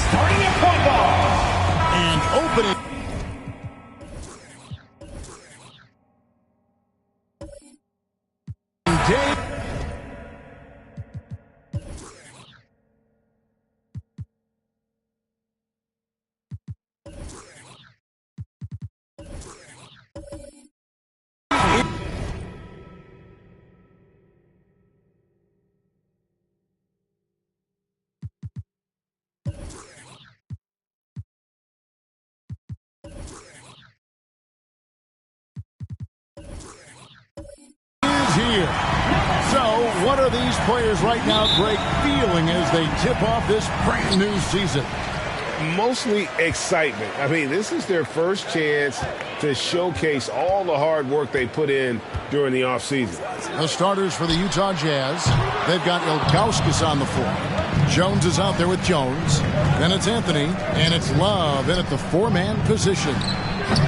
Starting at point ball. And opening. Here. So, what are these players right now, Greg, feeling as they tip off this brand new season? Mostly excitement. I mean, this is their first chance to showcase all the hard work they put in during the offseason. The starters for the Utah Jazz, they've got Ilgauskas on the floor. Jones is out there with Jones. Then it's Anthony, and it's Love in at the four-man position.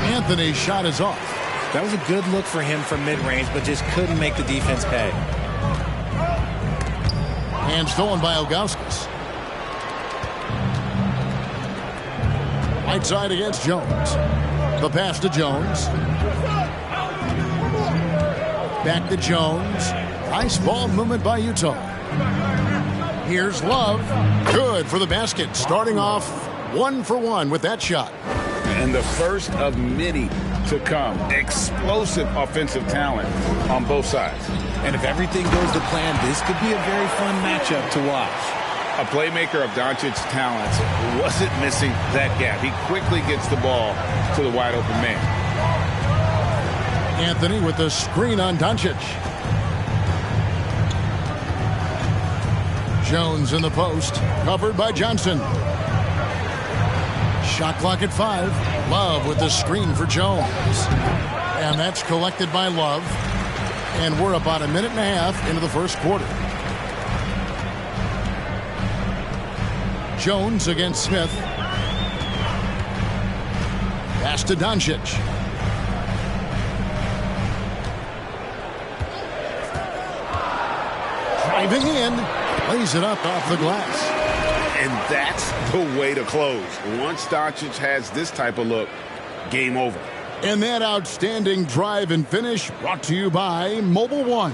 Anthony's shot is off. That was a good look for him from mid-range, but just couldn't make the defense pay. And stolen by Ilgauskas. Right side against Jones. The pass to Jones. Back to Jones. Nice ball movement by Utah. Here's Love. Good for the basket. Starting off 1 for 1 with that shot. And the first of many to come. Explosive offensive talent on both sides. And if everything goes to plan, this could be a very fun matchup to watch. A playmaker of Doncic's talents wasn't missing that gap. He quickly gets the ball to the wide open man. Anthony with the screen on Doncic. Jones in the post, covered by Johnson. Shot clock at 5. Love with the screen for Jones. And that's collected by Love. And we're about a minute and a half into the first quarter. Jones against Smith. Pass to Doncic. Driving in. Lays it up off the glass. And that's the way to close. Once Doncic has this type of look, game over. And that outstanding drive and finish brought to you by Mobile One.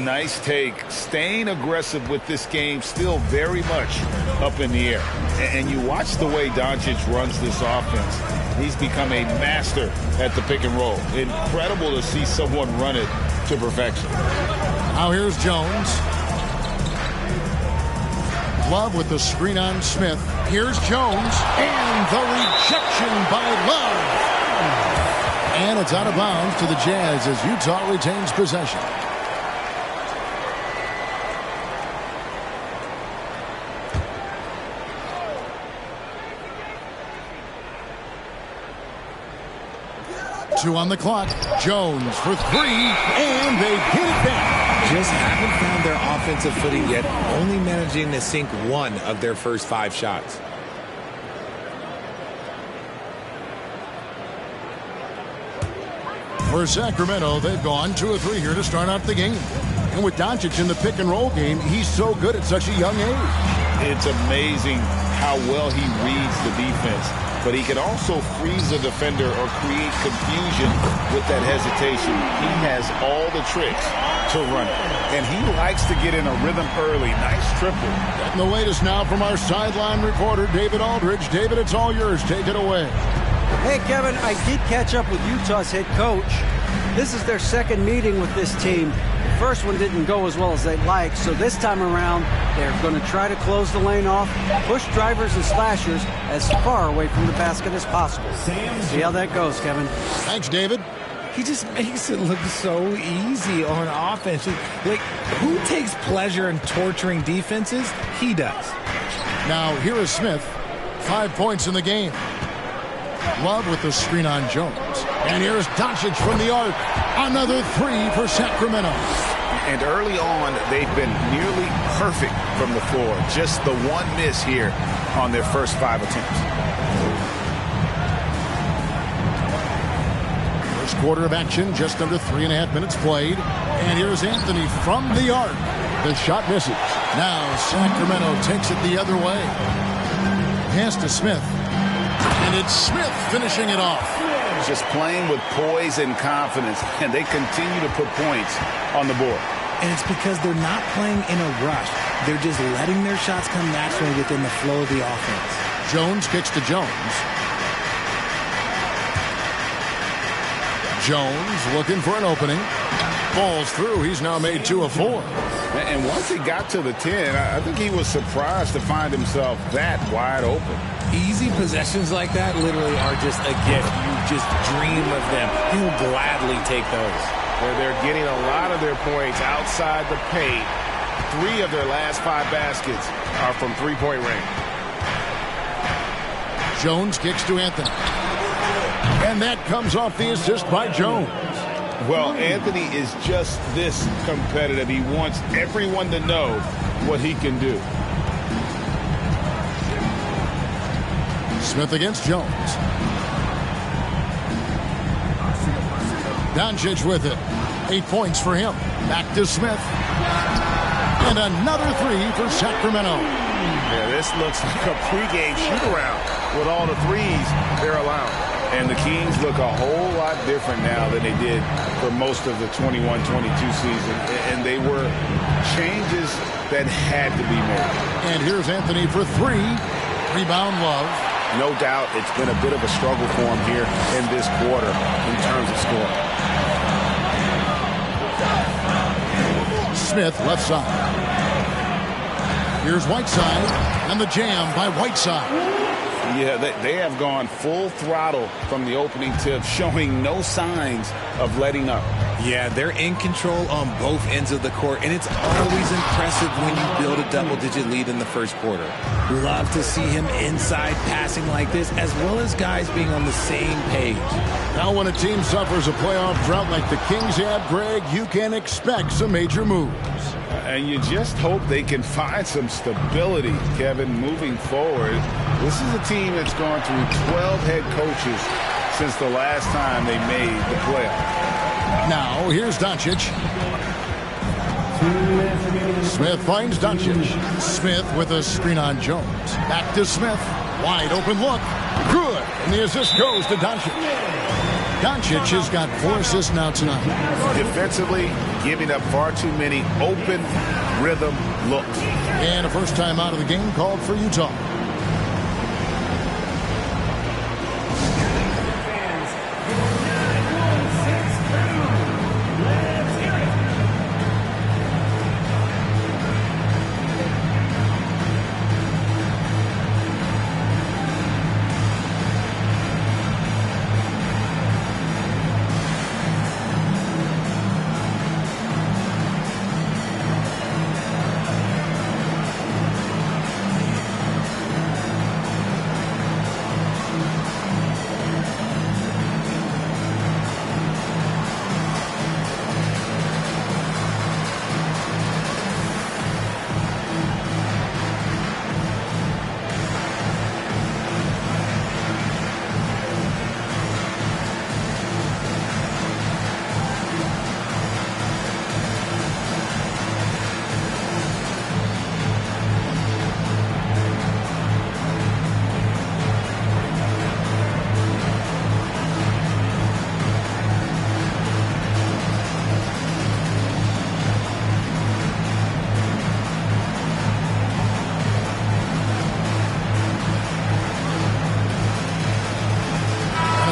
Nice take. Staying aggressive with this game, still very much up in the air. And you watch the way Doncic runs this offense. He's become a master at the pick and roll. Incredible to see someone run it to perfection. Now here's Jones. Love with the screen on Smith. Here's Jones. And the rejection by Love. And it's out of bounds to the Jazz as Utah retains possession. Two on the clock. Jones for 3. And they hit it back. Just haven't found their offensive footing yet, only managing to sink 1 of their first 5 shots. For Sacramento, they've gone 2 of 3 here to start out the game. And with Doncic in the pick and roll game, he's so good at such a young age. It's amazing how well he reads the defense. But he can also freeze a defender or create confusion with that hesitation. He has all the tricks to run it. And he likes to get in a rhythm early. Nice triple. And the latest now from our sideline reporter, David Aldridge. David, it's all yours. Take it away. Hey, Kevin, I did catch up with Utah's head coach. This is their second meeting with this team. The first one didn't go as well as they'd like, so this time around, they're going to try to close the lane off, push drivers and slashers as far away from the basket as possible. See how that goes, Kevin. Thanks, David. He just makes it look so easy on offense. Like, who takes pleasure in torturing defenses? He does. Now, here is Smith. 5 points in the game. Love with the screen on Jones. And here's Doncic from the arc. Another 3 for Sacramento. And early on, they've been nearly perfect from the floor. Just the one miss here on their first 5 attempts. First quarter of action, just under 3.5 minutes played. And here's Anthony from the arc. The shot misses. Now Sacramento takes it the other way. Pass to Smith. And it's Smith finishing it off. Just playing with poise and confidence, and they continue to put points on the board. And it's because they're not playing in a rush. They're just letting their shots come naturally within the flow of the offense. Jones kicks to Jones. Jones looking for an opening. Falls through. He's now made 2 of 4. And once he got to the 10, I think he was surprised to find himself that wide open. Easy possessions like that literally are just a gift. You just dream of them. He'll gladly take those. Where they're getting a lot of their points outside the paint. 3 of their last 5 baskets are from three-point range. Jones kicks to Anthony. And that comes off the assist by Jones. Well, Anthony is just this competitive. He wants everyone to know what he can do. Smith against Jones. Doncic with it. 8 points for him. Back to Smith. And another 3 for Sacramento. Yeah, this looks like a pregame shoot-around with all the threes they're allowing. And the Kings look a whole lot different now than they did for most of the 21-22 season. And they were changes that had to be made. And here's Anthony for 3. Rebound Love. No doubt it's been a bit of a struggle for him here in this quarter in terms of scoring. Smith left side. Here's Whiteside, and the jam by Whiteside. Yeah, they have gone full throttle from the opening tip, showing no signs of letting up. Yeah, they're in control on both ends of the court, and it's always impressive when you build a double-digit lead in the first quarter. Love to see him inside passing like this, as well as guys being on the same page. Now when a team suffers a playoff drought like the Kings have, Greg, you can expect some major moves. And you just hope they can find some stability, Kevin, moving forward. This is a team that's gone through 12 head coaches since the last time they made the playoffs. Now, here's Doncic. Smith finds Doncic. Smith with a screen on Jones. Back to Smith. Wide open look. Good. And the assist goes to Doncic. Doncic has got 4 assists now tonight. Defensively, giving up far too many open rhythm looks. And a first time out of the game called for Utah.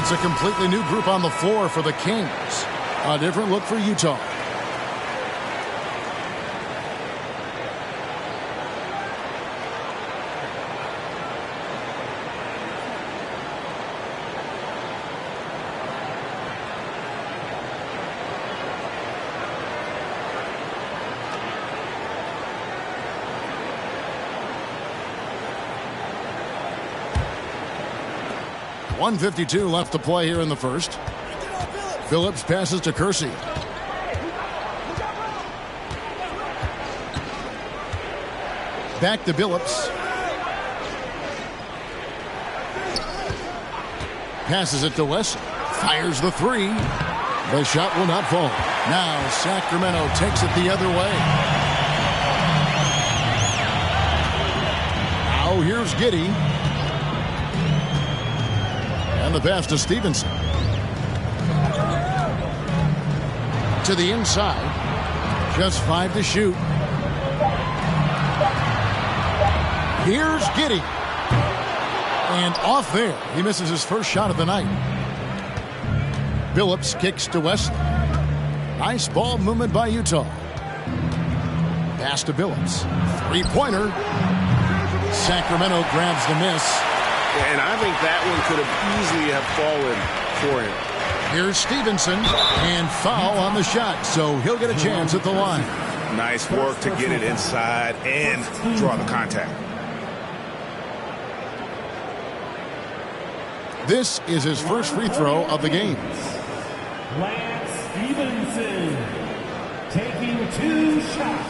It's a completely new group on the floor for the Kings. A different look for Utah. .152 left to play here in the first. Phillips passes to Kersey. Back to Billups. Passes it to Wesson. Fires the 3. The shot will not fall. Now Sacramento takes it the other way. Now here's Giddey. And the pass to Stevenson. To the inside. Just 5 to shoot. Here's Giddey. And off there. He misses his first shot of the night. Billups kicks to Wesley. Nice ball movement by Utah. Pass to Billups. 3-pointer. Sacramento grabs the miss. And I think that one could have easily have fallen for him. Here's Stevenson. And foul on the shot. So he'll get a chance at the line. Nice work to get it inside and draw the contact. This is his first free throw of the game. Lance Stevenson taking 2 shots.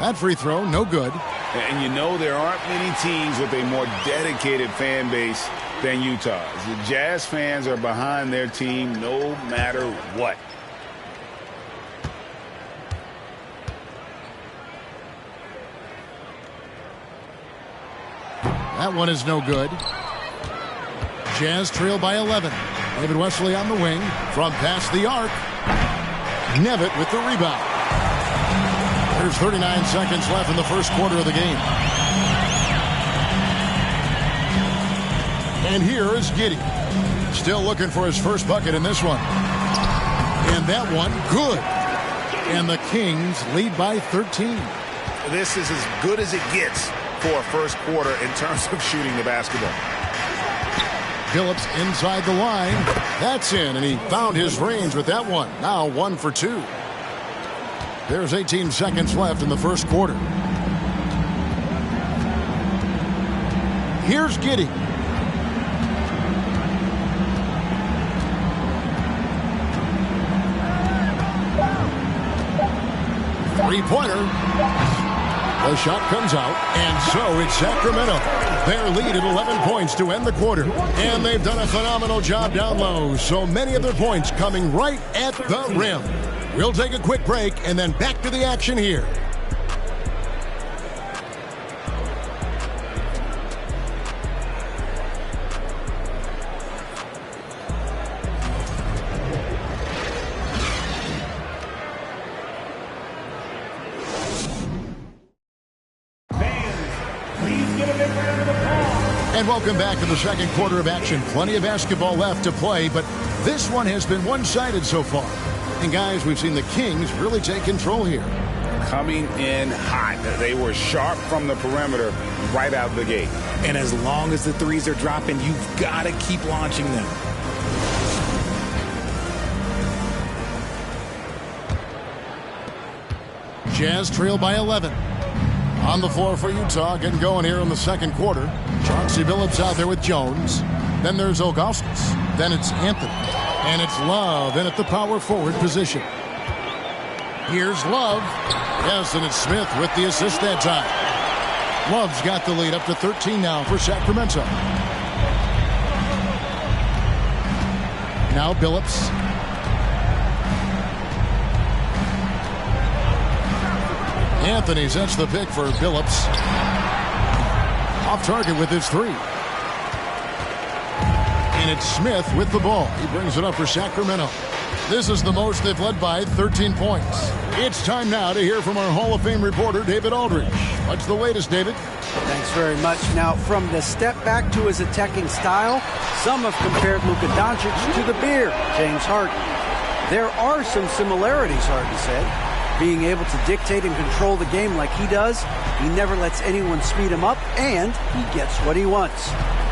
That free throw, no good. And you know there aren't many teams with a more dedicated fan base than Utah's. The Jazz fans are behind their team no matter what. That one is no good. Jazz trail by 11. David Wesley on the wing from past the arc. Nevitt with the rebound. There's 39 seconds left in the first quarter of the game. And here is Giddey. Still looking for his first bucket in this one. And that one, good. And the Kings lead by 13. This is as good as it gets for a first quarter in terms of shooting the basketball. Phillips inside the line. That's in, and he found his range with that one. Now 1 for 2. There's 18 seconds left in the first quarter. Here's Giddey. Three-pointer. The shot comes out, and so it's Sacramento. Their lead at 11 points to end the quarter. And they've done a phenomenal job down low. So many of their points coming right at the rim. We'll take a quick break and then back to the action here. And welcome back to the second quarter of action. Plenty of basketball left to play, but this one has been one-sided so far. And guys, we've seen the Kings really take control here. Coming in hot. They were sharp from the perimeter right out the gate. And as long as the threes are dropping, you've got to keep launching them. Jazz trail by 11. On the floor for Utah, getting going here in the second quarter. Chauncey Billups out there with Jones. Then there's Ilgauskas. Then it's Anthony. And it's Love in at the power forward position. Here's Love. Yes, and it's Smith with the assist that time. Love's got the lead up to 13 now for Sacramento. Now Billups. Anthony sets the pick for Billups. Off target with his three. And it's Smith with the ball. He brings it up for Sacramento. This is the most they've led by 13 points. It's time now to hear from our Hall of Fame reporter, David Aldridge. What's the latest, David? Thanks very much. Now, from the step back to his attacking style, some have compared Luka Doncic to the Bear, James Harden. There are some similarities, Harden said. Being able to dictate and control the game like he does, he never lets anyone speed him up, and he gets what he wants.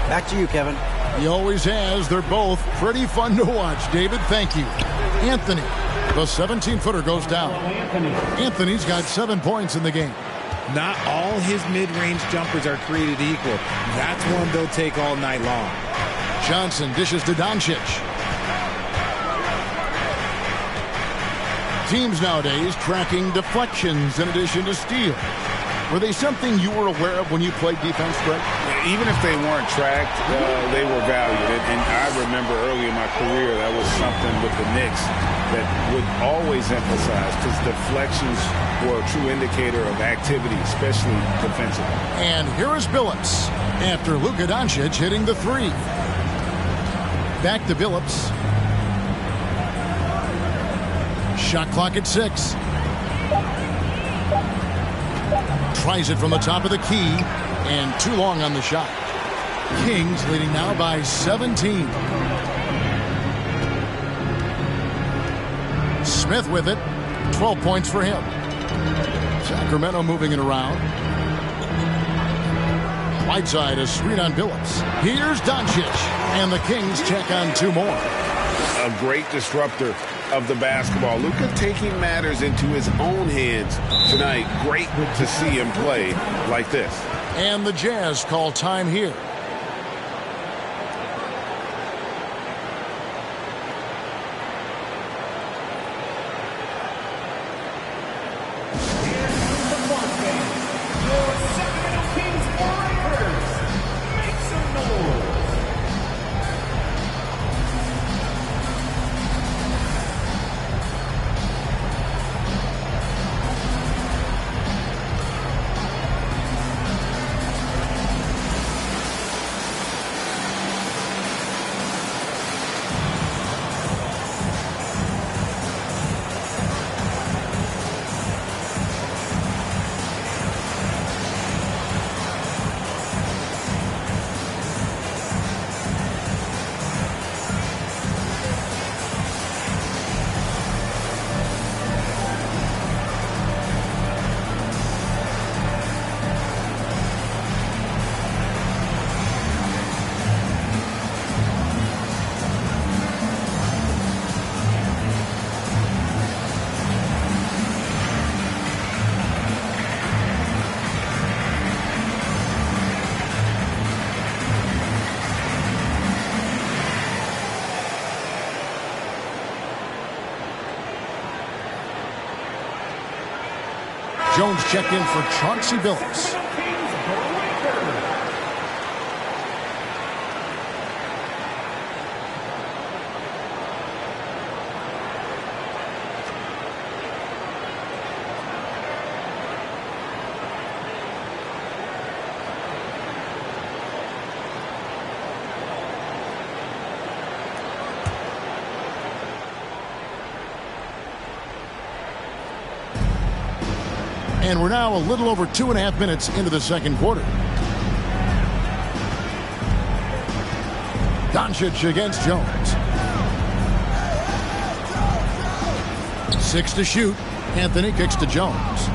Back to you, Kevin. He always has. They're both pretty fun to watch. David, thank you. Anthony, the 17-footer goes down. Anthony's got 7 points in the game. Not all his mid-range jumpers are created equal. That's one they'll take all night long. Johnson dishes to Doncic. Teams nowadays tracking deflections in addition to steals. Were they something you were aware of when you played defense, Greg? Even if they weren't tracked, they were valued. And I remember early in my career, that was something with the Knicks that would always emphasize, because deflections were a true indicator of activity, especially defensively. And here is Billups after Luka Doncic hitting the three. Back to Billups. Shot clock at 6. Tries it from the top of the key, and too long on the shot. Kings leading now by 17. Smith with it. 12 points for him. Sacramento moving it around. Whiteside, a screen on Billups. Here's Doncic, and the Kings check on 2 more. A great disruptor of the basketball. Luka taking matters into his own hands tonight. Great to see him play like this. And the Jazz call time here. Jones checked in for Chauncey Billups. And we're now a little over 2.5 minutes into the second quarter. Doncic against Jones. 6 to shoot. Anthony kicks to Jones.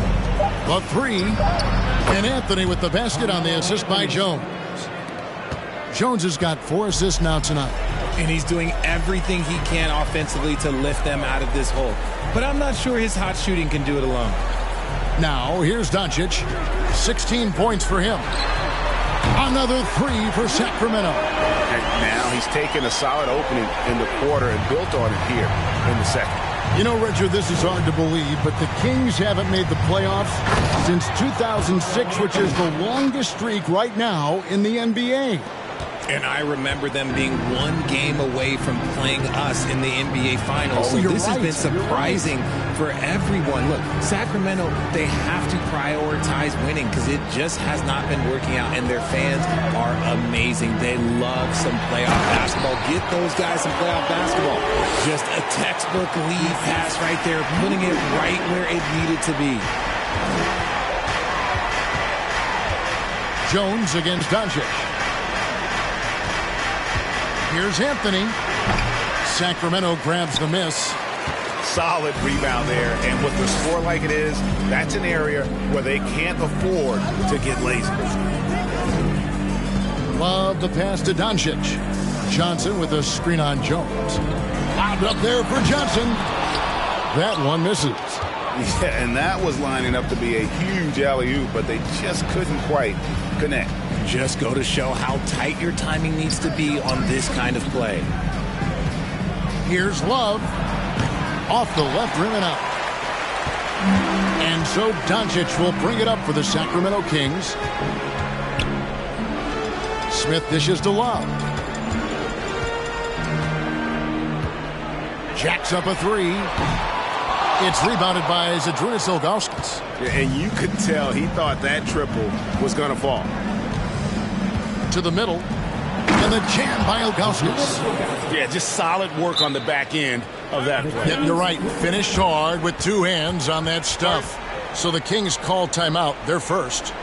The 3. And Anthony with the basket on the assist by Jones. Jones has got 4 assists now tonight. And he's doing everything he can offensively to lift them out of this hole. But I'm not sure his hot shooting can do it alone. Now, here's Doncic. 16 points for him. Another 3 for Sacramento. And now he's taken a solid opening in the quarter and built on it here in the second. You know, Richard, this is hard to believe, but the Kings haven't made the playoffs since 2006, which is the longest streak right now in the NBA. And I remember them being 1 game away from playing us in the NBA Finals. So this has been surprising for everyone. Look, Sacramento, they have to prioritize winning because it just has not been working out. And their fans are amazing. They love some playoff basketball. Get those guys some playoff basketball. Just a textbook lead pass right there, putting it right where it needed to be. Jones against Doncic. Here's Anthony. Sacramento grabs the miss. Solid rebound there. And with the score like it is, that's an area where they can't afford to get lazy. Love the pass to Doncic. Johnson with a screen on Jones. Lobbed up there for Johnson. That one misses. Yeah, and that was lining up to be a huge alley-oop, but they just couldn't quite connect. Just go to show how tight your timing needs to be on this kind of play. Here's Love. Off the left rim and out. And so Doncic will bring it up for the Sacramento Kings. Smith dishes to Love. Jacks up a 3. It's rebounded by Zydrunas Ilgauskas. And you could tell he thought that triple was going to fall. To the middle. And the jam by Ilgauskas. Yeah, just solid work on the back end of that play. Yeah, you're right. Finished hard with 2 hands on that stuff. So the Kings call timeout. They're first.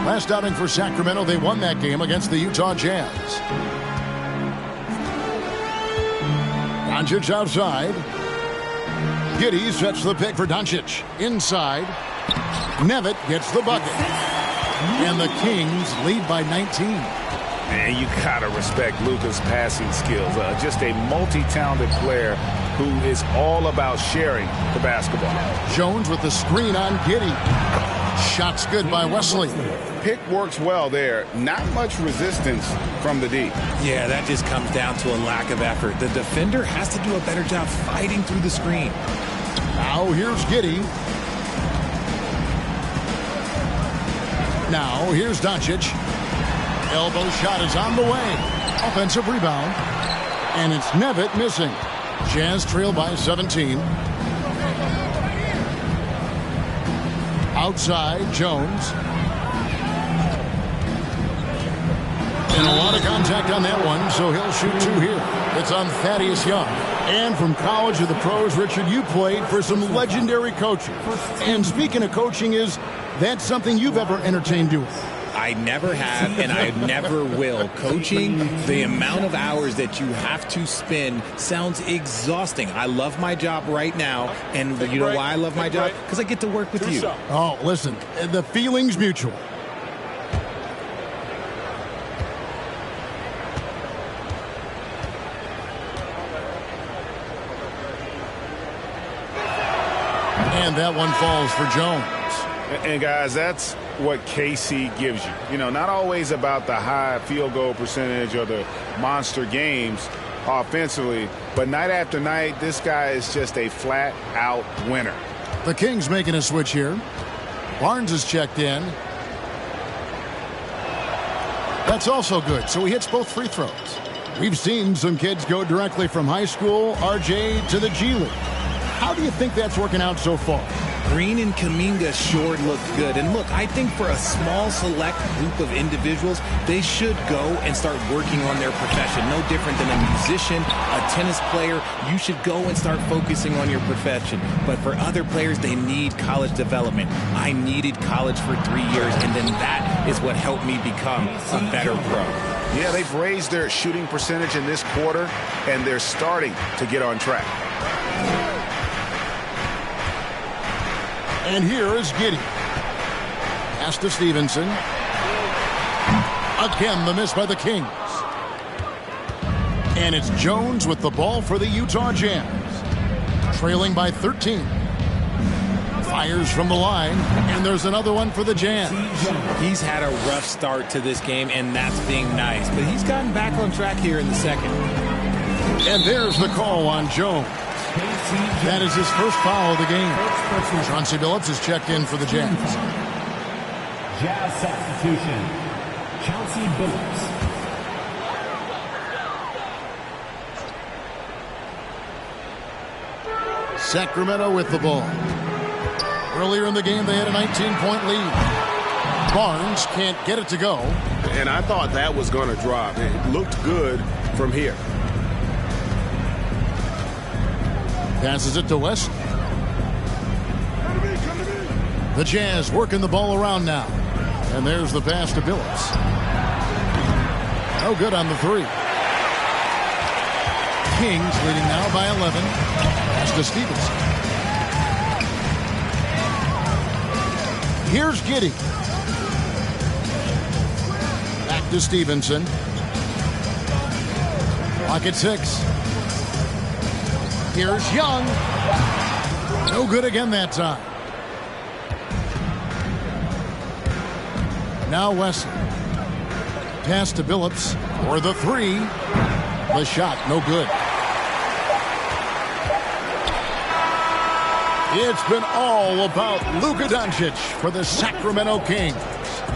Last outing for Sacramento, they won that game against the Utah Jazz. Doncic outside. Giddey sets the pick for Doncic. Inside. Nevitt gets the bucket. And the Kings lead by 19. And you gotta respect Luka's passing skills. Just a multi-talented player who is all about sharing the basketball. Jones with the screen on Giddey. Shot's good by Wesley. Pick works well there. Not much resistance from the D. Yeah, that just comes down to a lack of effort. The defender has to do a better job fighting through the screen. Now here's Giddey. Now here's Doncic. Elbow shot is on the way. Offensive rebound. And it's Nevitt missing. Jazz trail by 17. Outside, Jones. And a lot of contact on that one, so he'll shoot two here. It's on Thaddeus Young. And from college to the pros, Richard, you played for some legendary coaches. And speaking of coaching, is that something you've ever entertained doing? I never have, and I never will. Coaching, the amount of hours that you have to spend sounds exhausting. I love my job right now, and you know why I love my job? Because I get to work with you. Oh, listen, the feeling's mutual. And that one falls for Jones. And guys, that's what KC gives you. You know, not always about the high field goal percentage or the monster games offensively, but night after night, this guy is just a flat-out winner. The Kings making a switch here. Barnes is checked in. That's also good, so he hits both free throws. We've seen some kids go directly from high school, RJ, to the G League. How do you think that's working out so far? Green and Kuminga sure look good. And look, I think for a small select group of individuals, they should go and start working on their profession. No different than a musician, a tennis player. You should go and start focusing on your profession. But for other players, they need college development. I needed college for 3 years, and then that is what helped me become a better pro. Yeah, they've raised their shooting percentage in this quarter, and they're starting to get on track. And here is Giddey. Pass to Stevenson. Again, the miss by the Kings. And it's Jones with the ball for the Utah Jazz. Trailing by 13. Fires from the line, and there's another one for the Jazz. He's had a rough start to this game, and that's being nice. But he's gotten back on track here in the second. And there's the call on Jones. That is his first foul of the game. Chauncey Billups is checked in for the Jazz. Jazz substitution, Chauncey Billups. Sacramento with the ball. Earlier in the game, they had a 19-point lead. Barnes can't get it to go. And I thought that was going to drop. It looked good from here. Passes it to West. The Jazz working the ball around now. And there's the pass to Billups. No good on the three. Kings leading now by 11. Pass to Stevenson. Here's Giddey. Back to Stevenson. Clock at 6. Here's Young. No good again that time. Now Wesley. Pass to Billups for the three. The shot, no good. It's been all about Luka Doncic for the Sacramento Kings.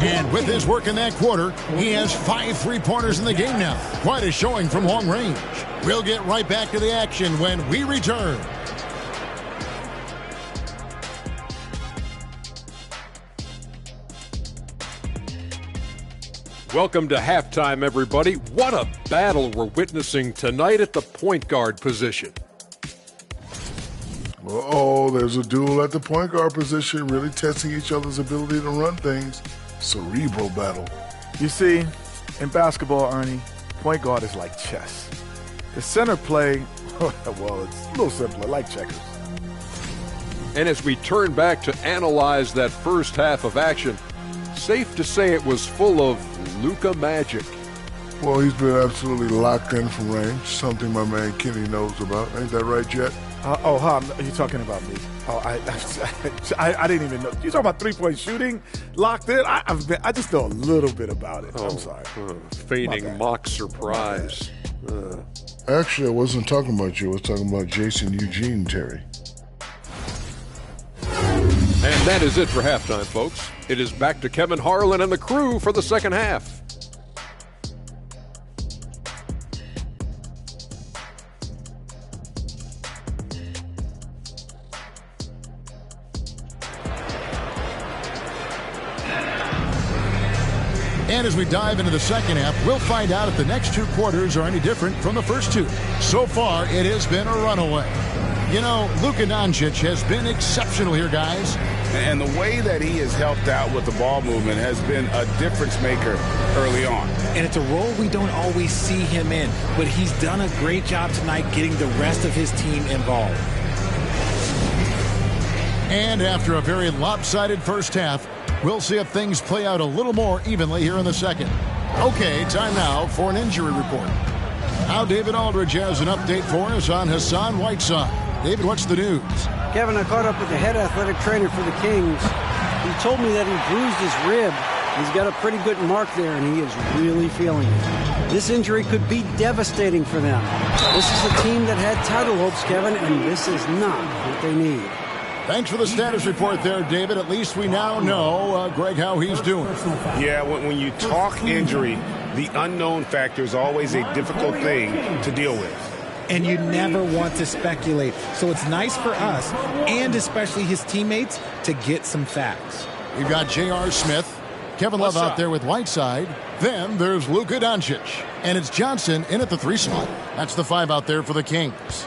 And with his work in that quarter, he has 5 3-pointers in the game now. Quite a showing from long range. We'll get right back to the action when we return. Welcome to halftime, everybody. What a battle we're witnessing tonight at the point guard position. Uh-oh, there's a duel at the point guard position, really testing each other's ability to run things. Cerebral battle. You see, in basketball, Ernie, point guard is like chess. The center play Well, it's a little simpler, like checkers. And as we turn back to analyze that first half of action, safe to say it was full of Luka magic. Well, he's been absolutely locked in from range, something my man Kenny knows about. Ain't that right, Jet? Are you talking about me? Oh, I didn't even know. You talking about three-point shooting? Locked in? I just know a little bit about it. I'm sorry. Feigning mock surprise. Actually, I wasn't talking about you. I was talking about Jason Eugene, Terry. And that is it for halftime, folks. It is back to Kevin Harlan and the crew for the second half. And as we dive into the second half, we'll find out if the next two quarters are any different from the first two. So far, it has been a runaway. You know, Luka Doncic has been exceptional here, guys. And the way that he has helped out with the ball movement has been a difference maker early on. And it's a role we don't always see him in, but he's done a great job tonight getting the rest of his team involved. And after a very lopsided first half, we'll see if things play out a little more evenly here in the second. Okay, time now for an injury report. Now David Aldridge has an update for us on Hassan Whiteside. David, what's the news? Kevin, I caught up with the head athletic trainer for the Kings. He told me that he bruised his rib. He's got a pretty good mark there, and he is really feeling it. This injury could be devastating for them. This is a team that had title hopes, Kevin, and this is not what they need. Thanks for the status report there, David. At least we now know, Greg, how he's doing. Yeah, when you talk injury, the unknown factor is always a difficult thing to deal with. And you never want to speculate. So it's nice for us, and especially his teammates, to get some facts. We've got J.R. Smith, Kevin Love out there with Whiteside. Then there's Luka Doncic. And it's Johnson in at the 3 slot. That's the 5 out there for the Kings.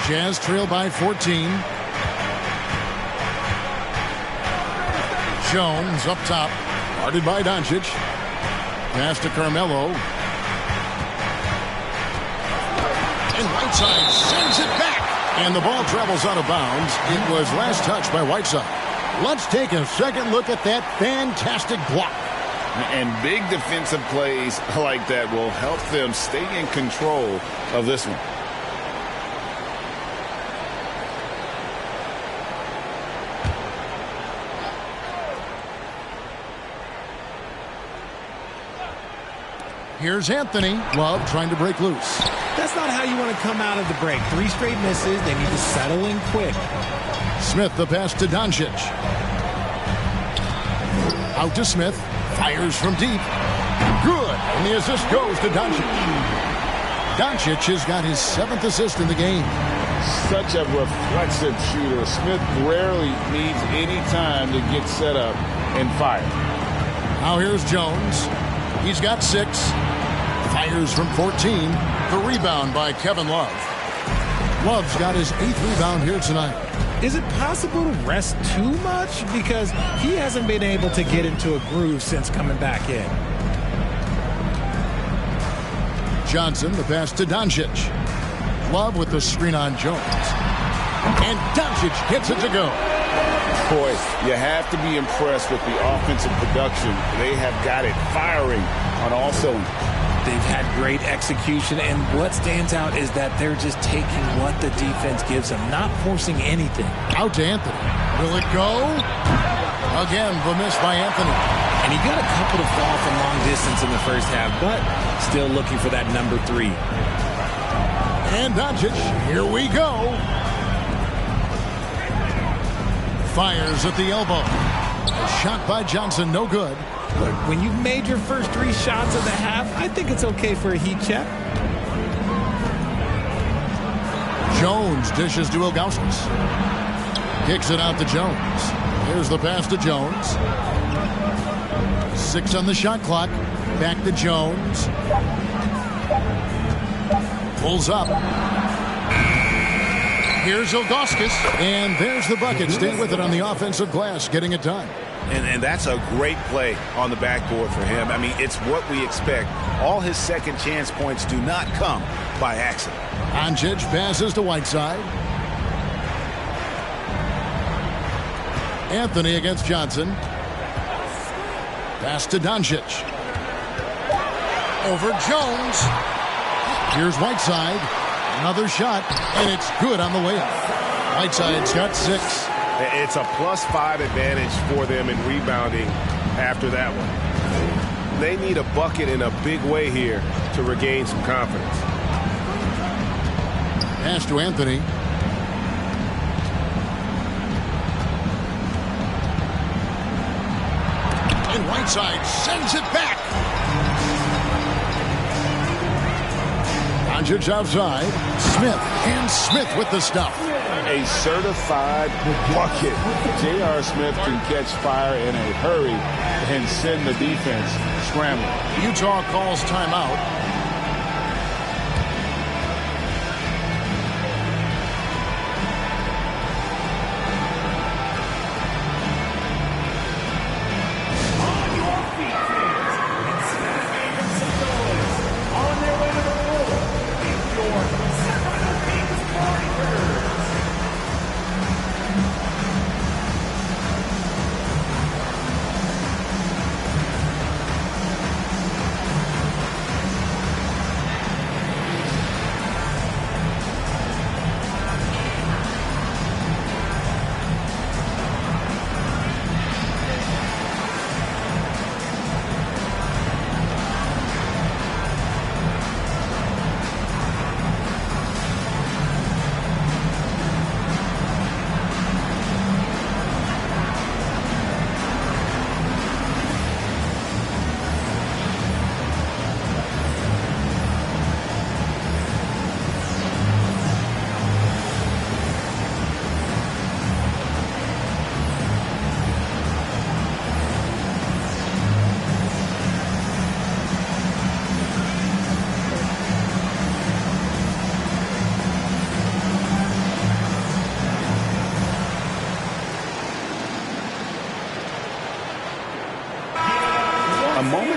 Jazz trail by 14. Jones up top, guarded by Doncic. Pass to Carmelo. And Whiteside sends it back. And the ball travels out of bounds. It was last touched by Whiteside. Let's take a second look at that fantastic block. And big defensive plays like that will help them stay in control of this one. Here's Anthony. Love trying to break loose. That's not how you want to come out of the break. 3 straight misses. They need to settle in quick. Smith, the pass to Doncic. Out to Smith. Fires from deep. Good. And the assist goes to Doncic. Doncic has got his 7th assist in the game. Such a reflexive shooter. Smith rarely needs any time to get set up and fire. Now here's Jones. He's got 6. Fires from 14. The rebound by Kevin Love. Love's got his 8th rebound here tonight. Is it possible to rest too much? Because he hasn't been able to get into a groove since coming back in. Johnson, the pass to Doncic. Love with the screen on Jones. And Doncic gets it to go. Boy, you have to be impressed with the offensive production. They have got it firing on all cylinders. They've had great execution, and what stands out is that they're just taking what the defense gives them, not forcing anything. Out to Anthony. Will it go? Again, the miss by Anthony. And he got a couple to fall from long distance in the first half, but still looking for that number 3. And Doncic, here we go. Fires at the elbow. A shot by Johnson, no good. Look, when you've made your first 3 shots of the half, I think it's okay for a heat check. Jones dishes to Ilgauskas. Kicks it out to Jones. Here's the pass to Jones. 6 on the shot clock. Back to Jones. Pulls up. Here's Ilgauskas. And there's the bucket. Stay with it on the offensive glass, getting it done. And that's a great play on the backboard for him. I mean, it's what we expect. All his second chance points do not come by accident. Doncic passes to Whiteside. Anthony against Johnson. Pass to Doncic. Over Jones. Here's Whiteside. Another shot, and it's good on the way up. Whiteside's got 6. It's a +5 advantage for them in rebounding after that one. They need a bucket in a big way here to regain some confidence. Pass to Anthony. And Whiteside sends it back. Doncic outside. Smith with the stuff. A certified bucket. J.R. Smith can catch fire in a hurry and send the defense scrambling. Utah calls timeout.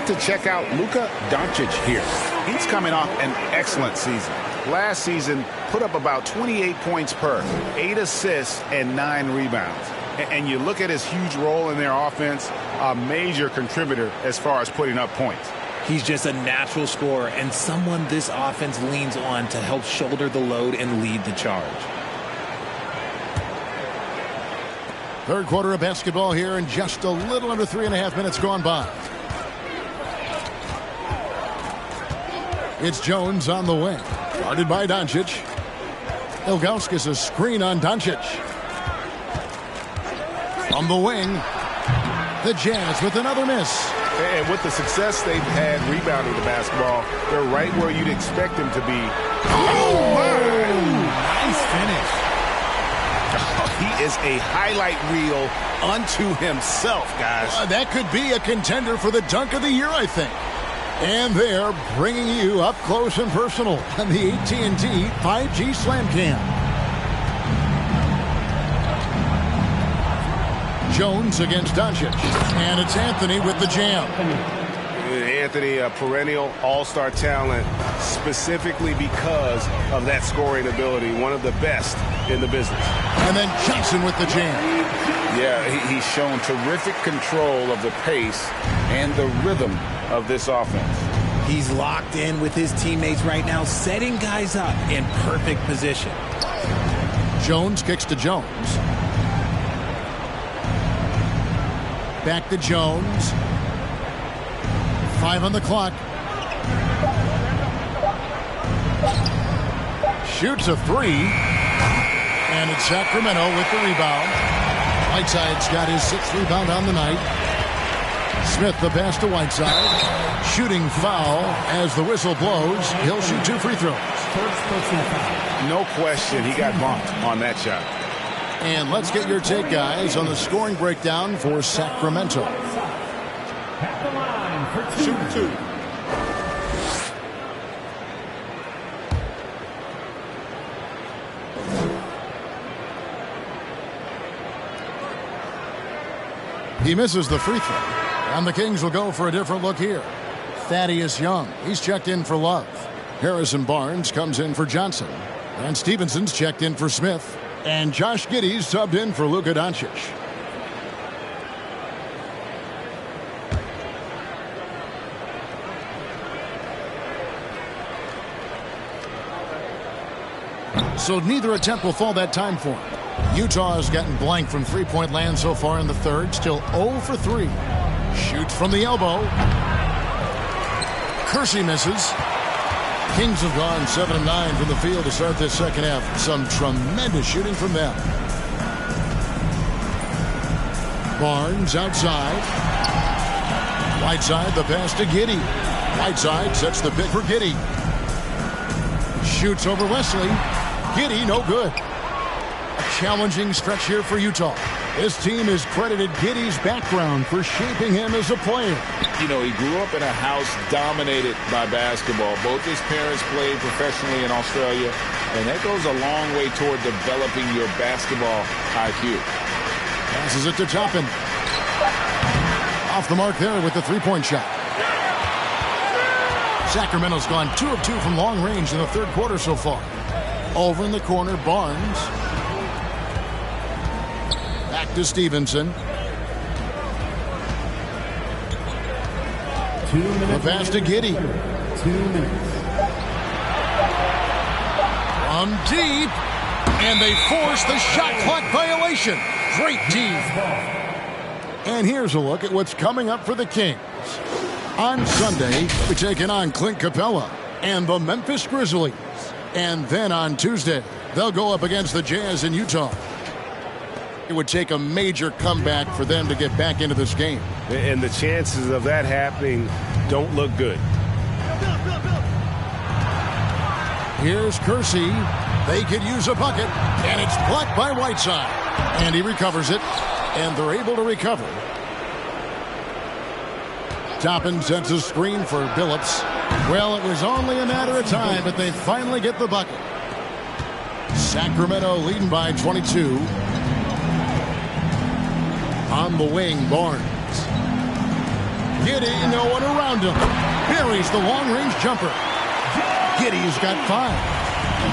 To check out Luka Doncic here. He's coming off an excellent season. Last season, put up about 28 points per, 8 assists, and 9 rebounds. And you look at his huge role in their offense, a major contributor as far as putting up points. He's just a natural scorer and someone this offense leans on to help shoulder the load and lead the charge. Third quarter of basketball here, and just a little under 3.5 minutes gone by. It's Jones on the wing. Guarded by Doncic. Ilgauskas a screen on Doncic. On the wing, the Jazz with another miss. And with the success they've had rebounding the basketball, they're right where you'd expect them to be. Oh, my! Nice finish. He is a highlight reel unto himself, guys. That could be a contender for the dunk of the year, I think. And they're bringing you up close and personal on the AT&T 5G Slam Cam. Jones against Doncic. And it's Anthony with the jam. Anthony, a perennial all-star talent, specifically because of that scoring ability, one of the best in the business. And then Johnson with the jam. Yeah, he's shown terrific control of the pace and the rhythm of this offense. He's locked in with his teammates right now, setting guys up in perfect position. Jones kicks to Jones. Back to Jones. 5 on the clock. Shoots a 3. And it's Sacramento with the rebound. Whiteside's got his 6th rebound on the night. Smith the pass to Whiteside. Shooting foul as the whistle blows. He'll shoot 2 free throws. No question he got bumped on that shot. And let's get your take, guys, on the scoring breakdown for Sacramento. At the line for two. He misses the free throw. And the Kings will go for a different look here. Thaddeus Young, he's checked in for Love. Harrison Barnes comes in for Johnson. And Stevenson's checked in for Smith. And Josh Giddey's subbed in for Luka Doncic. So neither attempt will fall that time for him. Utah has gotten blank from three-point land so far in the third. Still 0 for 3. Shoots from the elbow. Kersey misses. Kings have gone 7 of 9 from the field to start this second half. Some tremendous shooting from them. Barnes outside. Whiteside, the pass to Giddey. Whiteside sets the pick for Giddey. Shoots over Wesley. Giddey, no good. A challenging stretch here for Utah. This team has credited Giddey's background for shaping him as a player. You know, he grew up in a house dominated by basketball. Both his parents played professionally in Australia, and that goes a long way toward developing your basketball IQ. Passes it to Toppin. Off the mark there with the three-point shot. Sacramento's gone 2 of 2 from long range in the third quarter so far. Over in the corner, Barnes. Back to Stevenson. 2 minutes. The pass to Giddey. 2 minutes. From deep. And they force the shot clock violation. Great team. And here's a look at what's coming up for the Kings. On Sunday, we're taking on Clint Capella and the Memphis Grizzlies. And then on Tuesday, they'll go up against the Jazz in Utah. It would take a major comeback for them to get back into this game. And the chances of that happening don't look good. Here's Kersey. They could use a bucket, and it's blocked by Whiteside. And he recovers it, and they're able to recover. Toppin sets a screen for Billups. Well, it was only a matter of time, but they finally get the bucket. Sacramento leading by 22. On the wing, Barnes. Giddey, no one around him. Buries the long-range jumper. Giddey's got 5.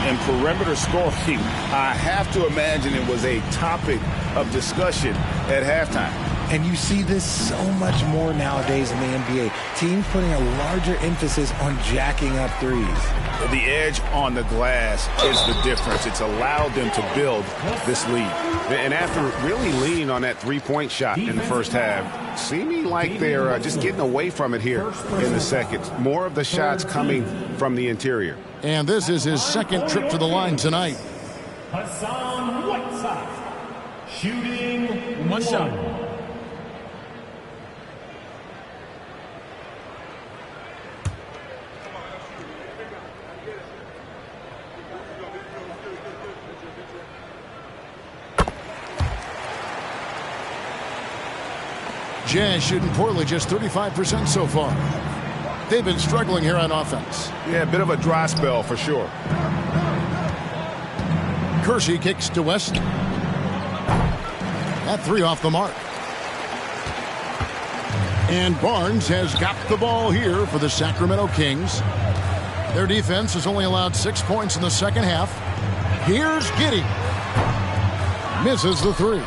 And perimeter scoring, I have to imagine it was a topic of discussion at halftime. And you see this so much more nowadays in the NBA. Teams putting a larger emphasis on jacking up threes. The edge on the glass is the difference. It's allowed them to build this lead. And after really leaning on that three-point shot in the first half, seeming like they're just getting away from it here in the second. More of the shots coming from the interior. And this is his second trip to the line tonight. Hassan Whiteside, shooting 1. Jazz shooting poorly, just 35% so far. They've been struggling here on offense. Yeah, a bit of a dry spell for sure. Kersey kicks to West. That 3 off the mark. And Barnes has got the ball here for the Sacramento Kings. Their defense has only allowed 6 points in the second half. Here's Giddey. Misses the 3.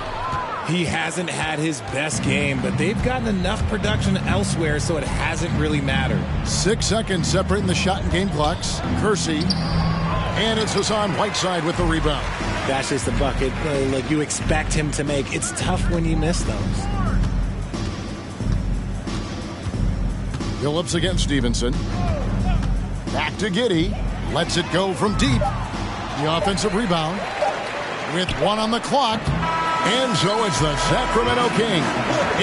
He hasn't had his best game, but they've gotten enough production elsewhere, so it hasn't really mattered. 6 seconds separating the shot and game clocks. Kersey. And it's Hassan Whiteside with the rebound. That's just a bucket like you expect him to make. It's tough when you miss those. Billups against Stevenson. Back to Giddey. Lets it go from deep. The offensive rebound. With 1 on the clock. And so it's the Sacramento Kings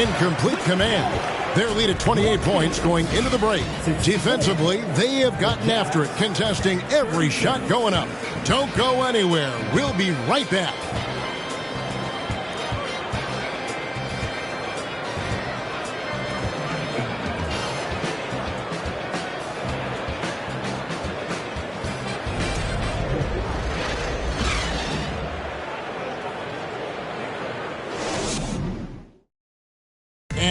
in complete command. Their lead at 28 points going into the break. Defensively, they have gotten after it, contesting every shot going up. Don't go anywhere. We'll be right back.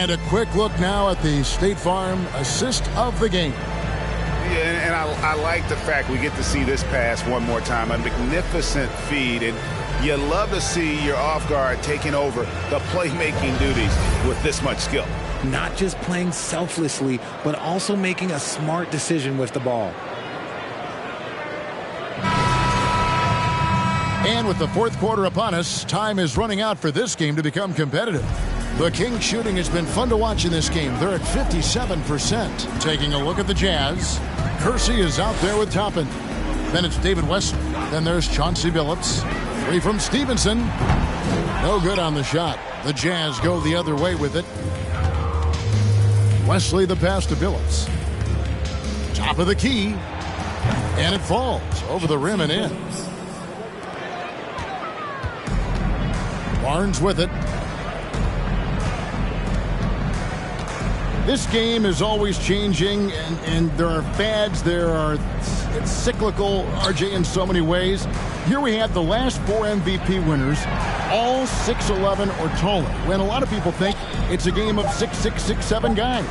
And a quick look now at the State Farm assist of the game. Yeah, and I like the fact we get to see this pass one more time. A magnificent feed, and you love to see your off guard taking over the playmaking duties with this much skill. Not just playing selflessly, but also making a smart decision with the ball. And with the fourth quarter upon us, time is running out for this game to become competitive. The Kings shooting has been fun to watch in this game. They're at 57%. Taking a look at the Jazz, Kersey is out there with Toppin. Then it's David Wesley. Then there's Chauncey Billups. Three from Stevenson. No good on the shot. The Jazz go the other way with it. Wesley the pass to Billups. Top of the key. And it falls over the rim and in. Barnes with it. This game is always changing, and there are fads. It's cyclical, RJ, in so many ways. Here we have the last 4 MVP winners, all 6'11" or taller. When a lot of people think it's a game of 6'6", 6'7" guys.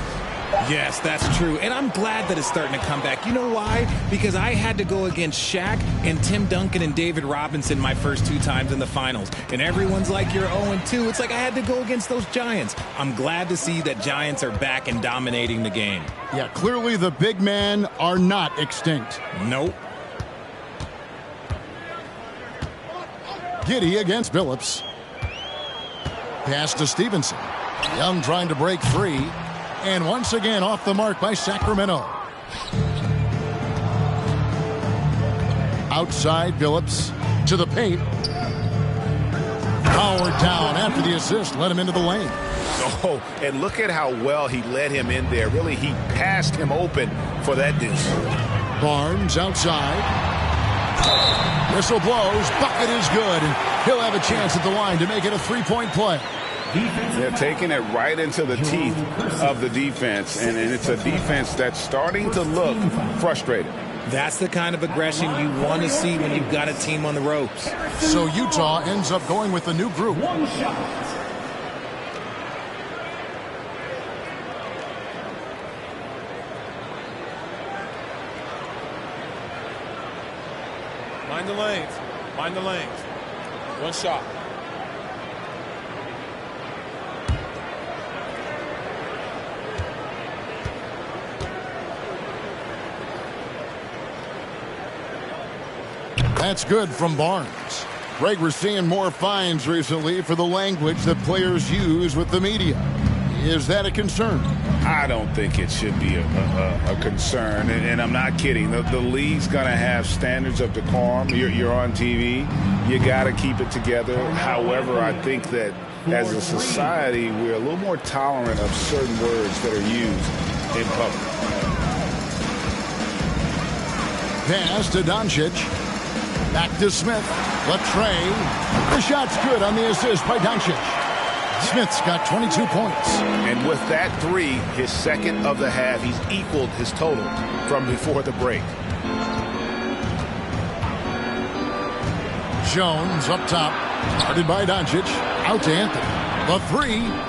Yes, that's true. And I'm glad that it's starting to come back. You know why? Because I had to go against Shaq and Tim Duncan and David Robinson my first 2 times in the finals. And everyone's like, you're 0-2. It's like I had to go against those Giants. I'm glad to see that Giants are back and dominating the game. Yeah, clearly the big men are not extinct. Nope. Giddey against Billups. Pass to Stevenson. Young trying to break free. And once again off the mark by Sacramento. Outside Billups to the paint. Powered down after the assist. Let him into the lane. Oh, and look at how well he led him in there. Really, he passed him open for that deuce. Barnes outside. Whistle blows. Bucket is good. And he'll have a chance at the line to make it a 3-point play. They're taking it right into the teeth of the defense, and it's a defense that's starting to look frustrated. That's the kind of aggression you want to see when you've got a team on the ropes. So Utah ends up going with the new group. One shot. Mind the lanes. Mind the lanes. One shot. That's good from Barnes. Greg, we're seeing more fines recently for the language that players use with the media. Is that a concern? I don't think it should be a concern, and I'm not kidding. The league's going to have standards of decorum. You're on TV. You got to keep it together. However, I think that as a society, we're a little more tolerant of certain words that are used in public. Pass to Doncic. Back to Smith. Latrey. The shot's good on the assist by Doncic. Smith's got 22 points. And with that 3, his second of the half, he's equaled his total from before the break. Jones up top. Guarded by Doncic. Out to Anthony. The 3.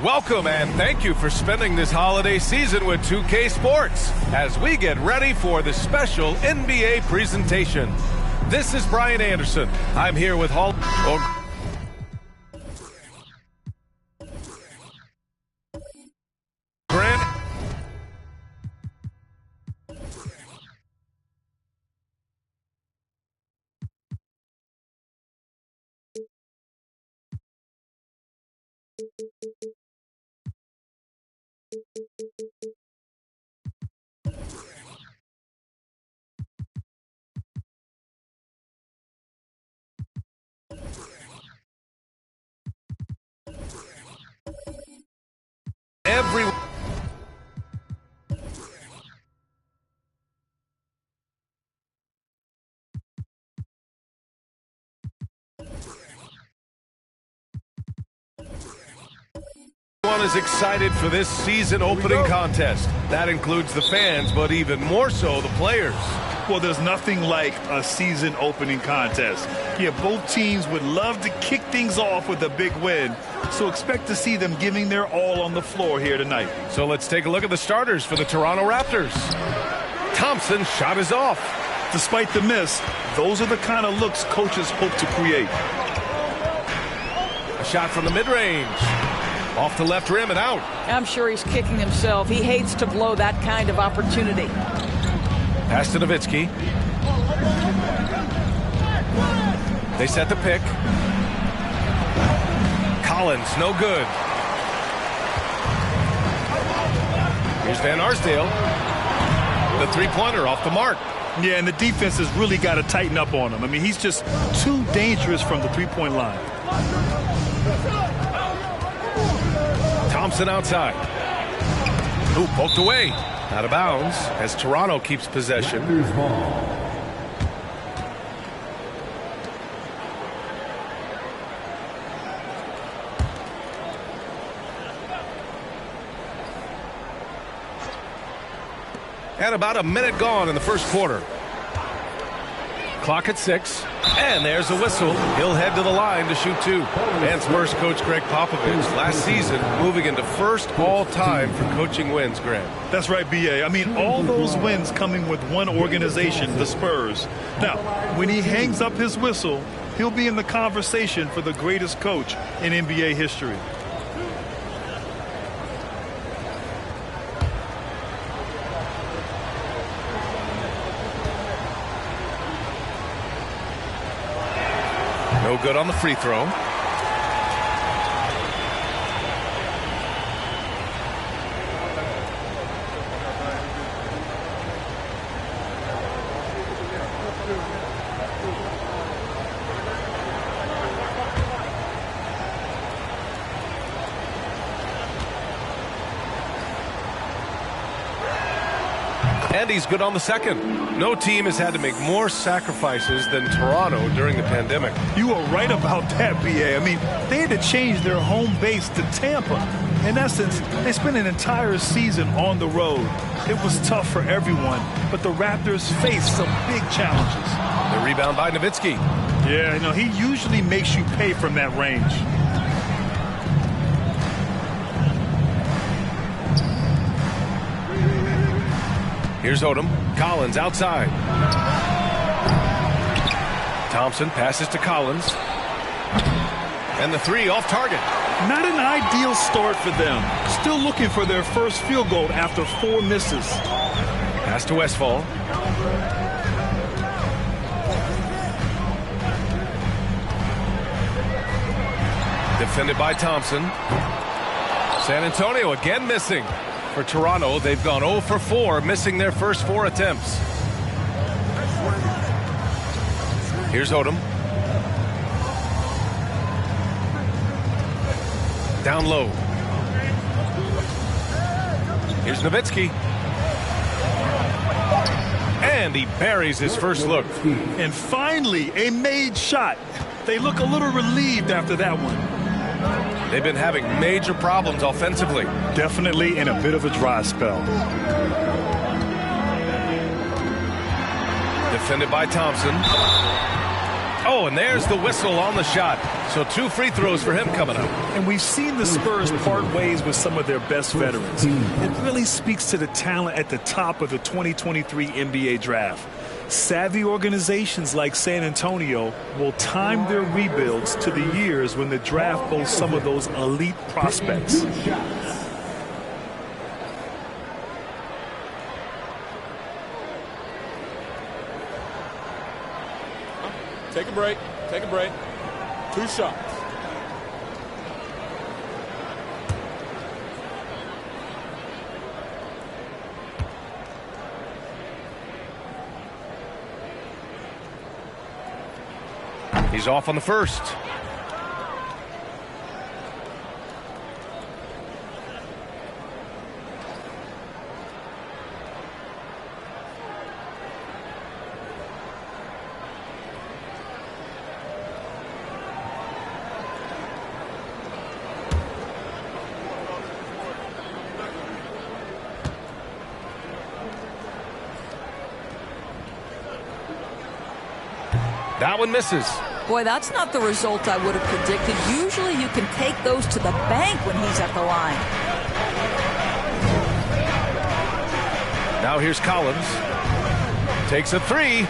Welcome and thank you for spending this holiday season with 2K Sports as we get ready for the special NBA presentation. This is Brian Anderson. I'm here with Hall. Grant. Every Everyone is excited for this season opening contest. That includes the fans, but even more so the players. Well, there's nothing like a season opening contest. Yeah, both teams would love to kick things off with a big win, so expect to see them giving their all on the floor here tonight. So let's take a look at the starters for the Toronto Raptors. Thompson's shot is off. Despite the miss, those are the kind of looks coaches hope to create. A shot from the mid-range. Off the left rim and out. I'm sure he's kicking himself. He hates to blow that kind of opportunity. Pass to Nowitzki. They set the pick. Collins, no good. Here's Van Arsdale. The three-pointer off the mark. Yeah, and the defense has really got to tighten up on him. I mean, he's just too dangerous from the three-point line. Thompson outside. Ooh, poked away. Out of bounds as Toronto keeps possession. And about a minute gone in the first quarter. Clock at 6. And there's a whistle. He'll head to the line to shoot 2. And Spurs coach Greg Popovich last season moving into first all-time for coaching wins, Greg. That's right, B.A. I mean, all those wins coming with one organization, the Spurs. Now, when he hangs up his whistle, he'll be in the conversation for the greatest coach in NBA history. No good on the free throw. And he's good on the second. No team has had to make more sacrifices than Toronto during the pandemic. You are right about that, B.A. I mean, they had to change their home base to Tampa. In essence, they spent an entire season on the road. It was tough for everyone, but the Raptors faced some big challenges. The rebound by Nowitzki. Yeah, you know, he usually makes you pay from that range. Here's Odom. Collins outside. Thompson passes to Collins. And the three off target. Not an ideal start for them. Still looking for their first field goal after 4 misses. Pass to Westphal. Defended by Thompson. San Antonio again missing. For Toronto, they've gone 0 for 4, missing their first 4 attempts. Here's Odom. Down low. Here's Nowitzki. And he buries his first look. And finally, a made shot. They look a little relieved after that one. They've been having major problems offensively. Definitely in a bit of a dry spell. Defended by Thompson. Oh, and there's the whistle on the shot. So 2 free throws for him coming up. And we've seen the Spurs part ways with some of their best veterans. It really speaks to the talent at the top of the 2023 NBA draft. Savvy organizations like San Antonio will time their rebuilds to the years when the draft boasts some of those elite prospects. Take a break. Take a break. 2 shots. He's off on the first. That one misses. Boy, that's not the result I would have predicted. Usually you can take those to the bank when he's at the line. Now here's Collins. Takes a three.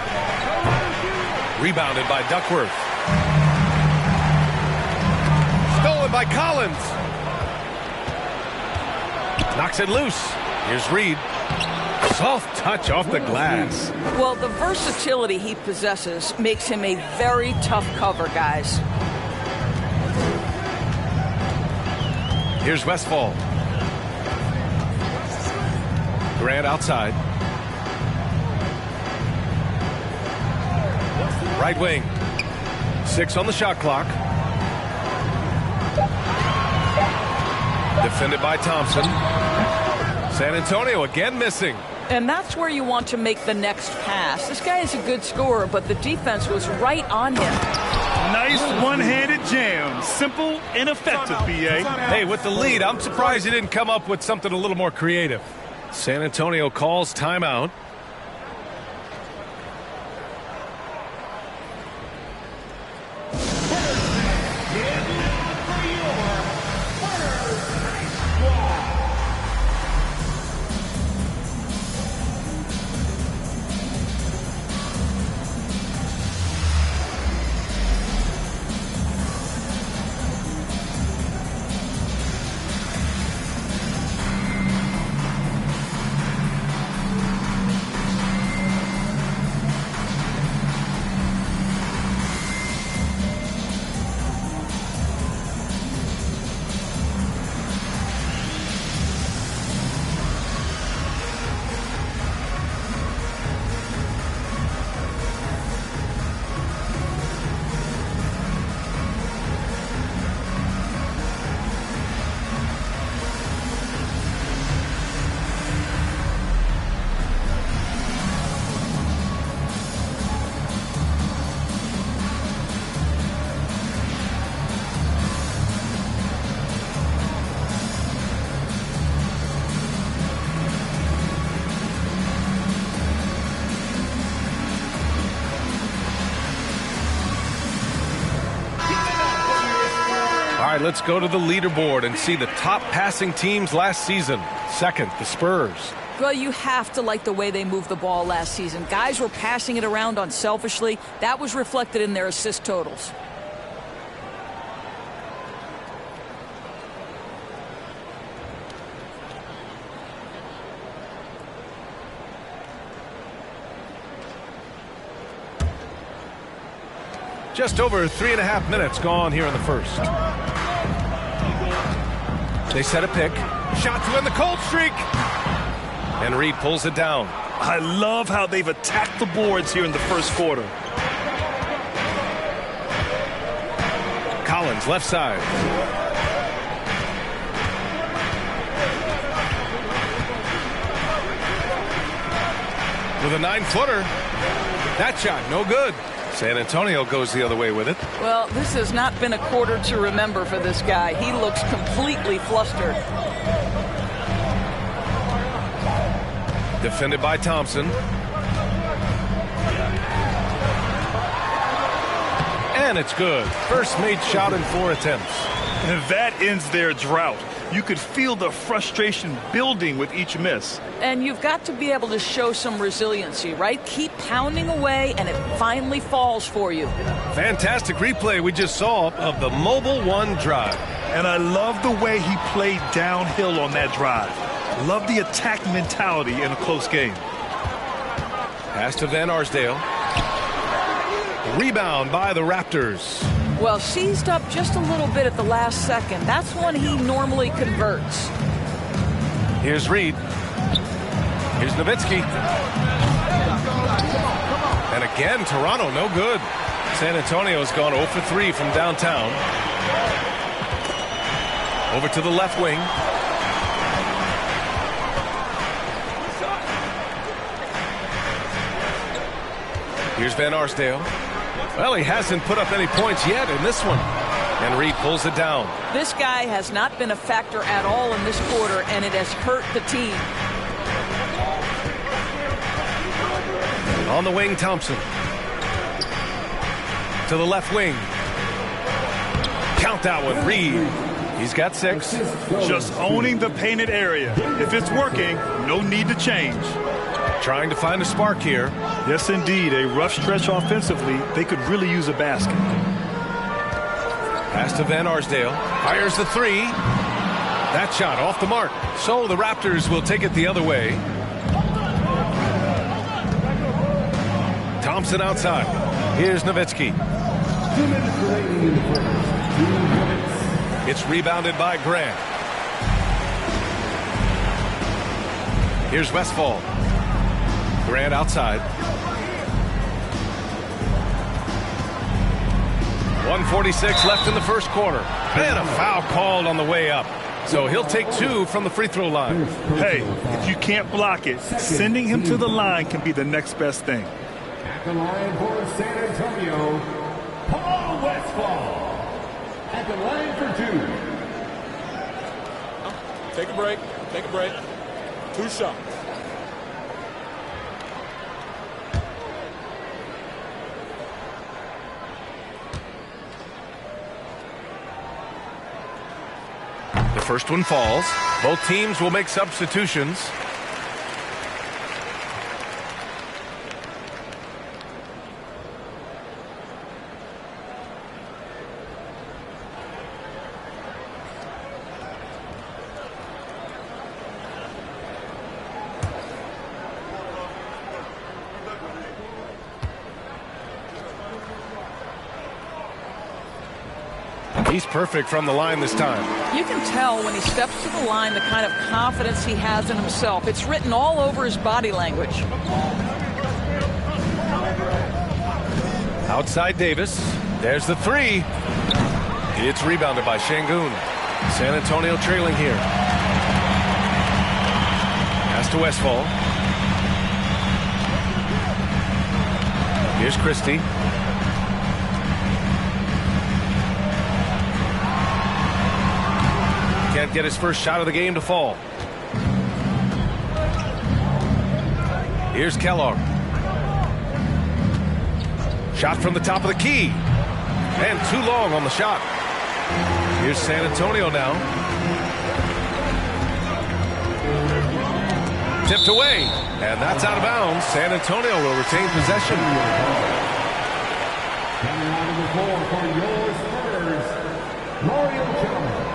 Rebounded by Duckworth. Stolen by Collins. Knocks it loose. Here's Reed. Soft touch off the glass. Well, the versatility he possesses makes him a very tough cover, guys. Here's Westfall. Grant outside. Right wing. 6 on the shot clock. Defended by Thompson. San Antonio again missing. And that's where you want to make the next pass. This guy is a good scorer, but the defense was right on him. Nice one-handed jam. Simple and effective, B.A. Hey, with the lead, I'm surprised he didn't come up with something a little more creative. San Antonio calls timeout. Let's go to the leaderboard and see the top passing teams last season. Second, the Spurs. Well, you have to like the way they moved the ball last season. Guys were passing it around unselfishly. That was reflected in their assist totals. Just over 3.5 minutes gone here in the first. They set a pick. Shot to end the cold streak. And Reed pulls it down. I love how they've attacked the boards here in the first quarter. Collins, left side. With a 9-footer. That shot, no good. San Antonio goes the other way with it. Well, this has not been a quarter to remember for this guy. He looks completely flustered. Defended by Thompson. And it's good. First made shot in 4 attempts. And that ends their drought. You could feel the frustration building with each miss. And you've got to be able to show some resiliency, right? Keep pounding away, and it finally falls for you. Fantastic replay we just saw of the Mobile One drive. And I love the way he played downhill on that drive. Love the attack mentality in a close game. Pass to Van Arsdale. Rebound by the Raptors. Well, seized up just a little bit at the last second. That's when he normally converts. Here's Reed. Here's Nowitzki. And again, Toronto, no good. San Antonio's gone 0 for 3 from downtown. Over to the left wing. Here's Van Arsdale. Well, he hasn't put up any points yet in this one. And Reed pulls it down. This guy has not been a factor at all in this quarter, and it has hurt the team. On the wing, Thompson. to the left wing. Count that one, Reed. He's got 6. Just owning the painted area. If it's working, no need to change. Trying to find a spark here. Yes, indeed. A rough stretch offensively. They could really use a basket. Pass to Van Arsdale. Fires the 3. That shot off the mark. So the Raptors will take it the other way. Thompson outside. Here's Nowitzki. 2 minutes remaining in the first. 2 minutes. It's rebounded by Grant. Here's Westphal. Grant outside. 1:46 left in the first quarter. And a foul called on the way up. So he'll take 2 from the free throw line. Hey, if you can't block it, sending him to the line can be the next best thing. At the line for San Antonio, Paul Westphal. At the line for 2. Take a break. Take a break. 2 shots. The first one falls. Both teams will make substitutions. He's perfect from the line this time. You can tell when he steps to the line the kind of confidence he has in himself. It's written all over his body language. Outside Davis. There's the 3. It's rebounded by Şengün. San Antonio trailing here. Pass to Westphal. Here's Christie. Can't get his first shot of the game to fall. Here's Kellogg. Shot from the top of the key. And too long on the shot. Here's San Antonio now. Tipped away. And that's out of bounds. San Antonio will retain possession. Coming out of the floor for your Spurs, Mario Chalmers.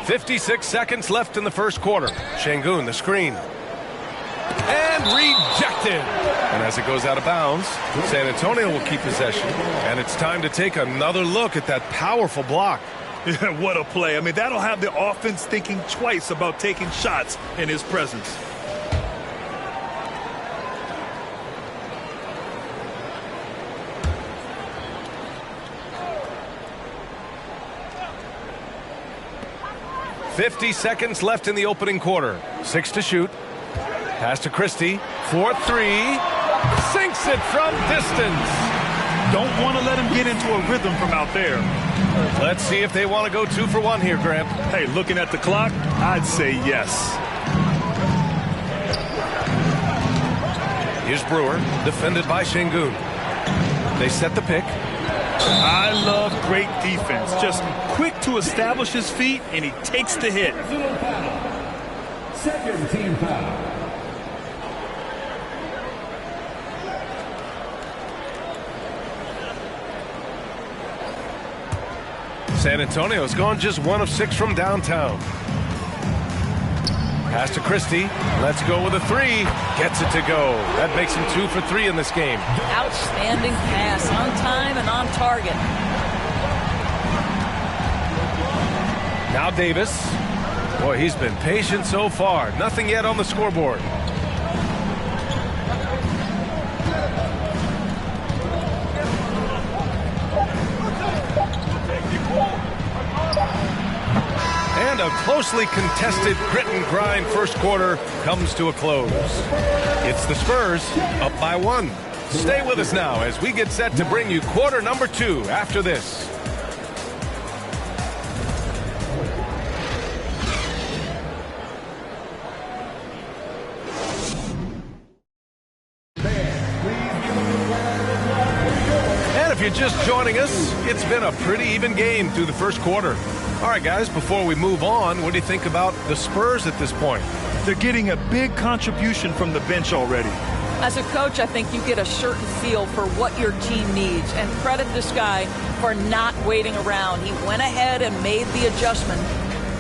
56 seconds left in the first quarter. Şengün, the screen. And rejected. And as it goes out of bounds, San Antonio will keep possession. And it's time to take another look at that powerful block. What a play. I mean, that'll have the offense thinking twice about taking shots in his presence. .50 seconds left in the opening quarter. 6 to shoot. Pass to Christie. 4-3. Sinks it from distance. Don't want to let him get into a rhythm from out there. Let's see if they want to go 2 for 1 here, Grant. Hey, looking at the clock, I'd say yes. Here's Brewer, defended by Şengün. They set the pick. I love great defense. Just quick to establish his feet, and he takes the hit. Second team foul. San Antonio's gone just 1 of 6 from downtown. Pass to Christie. Let's go with a 3. Gets it to go. That makes him 2 for 3 in this game. Outstanding pass, on time and on target. Now Davis. Boy, he's been patient so far. Nothing yet on the scoreboard. And a closely contested grit and grind first quarter comes to a close. It's the Spurs up by 1. Stay with us now as we get set to bring you quarter number 2 after this. you're just joining us, it's been a pretty even game through the first quarter. All right, guys, before we move on, what do you think about the Spurs at this point? They're getting a big contribution from the bench already. As a coach, I think you get a certain feel for what your team needs, and credit this guy for not waiting around. He went ahead and made the adjustment.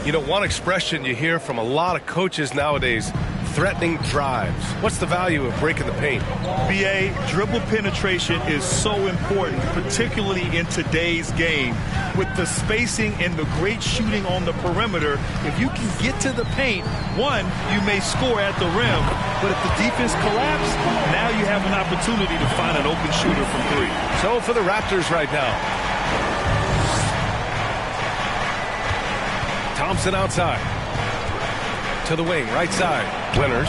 You know, one expression you hear from a lot of coaches nowadays, threatening drives. What's the value of breaking the paint? BA, dribble penetration is so important, particularly in today's game. With the spacing and the great shooting on the perimeter, if you can get to the paint, one, you may score at the rim, but if the defense collapses, now you have an opportunity to find an open shooter from three. So for the Raptors right now, Thompson outside. To the wing, right side. Winners.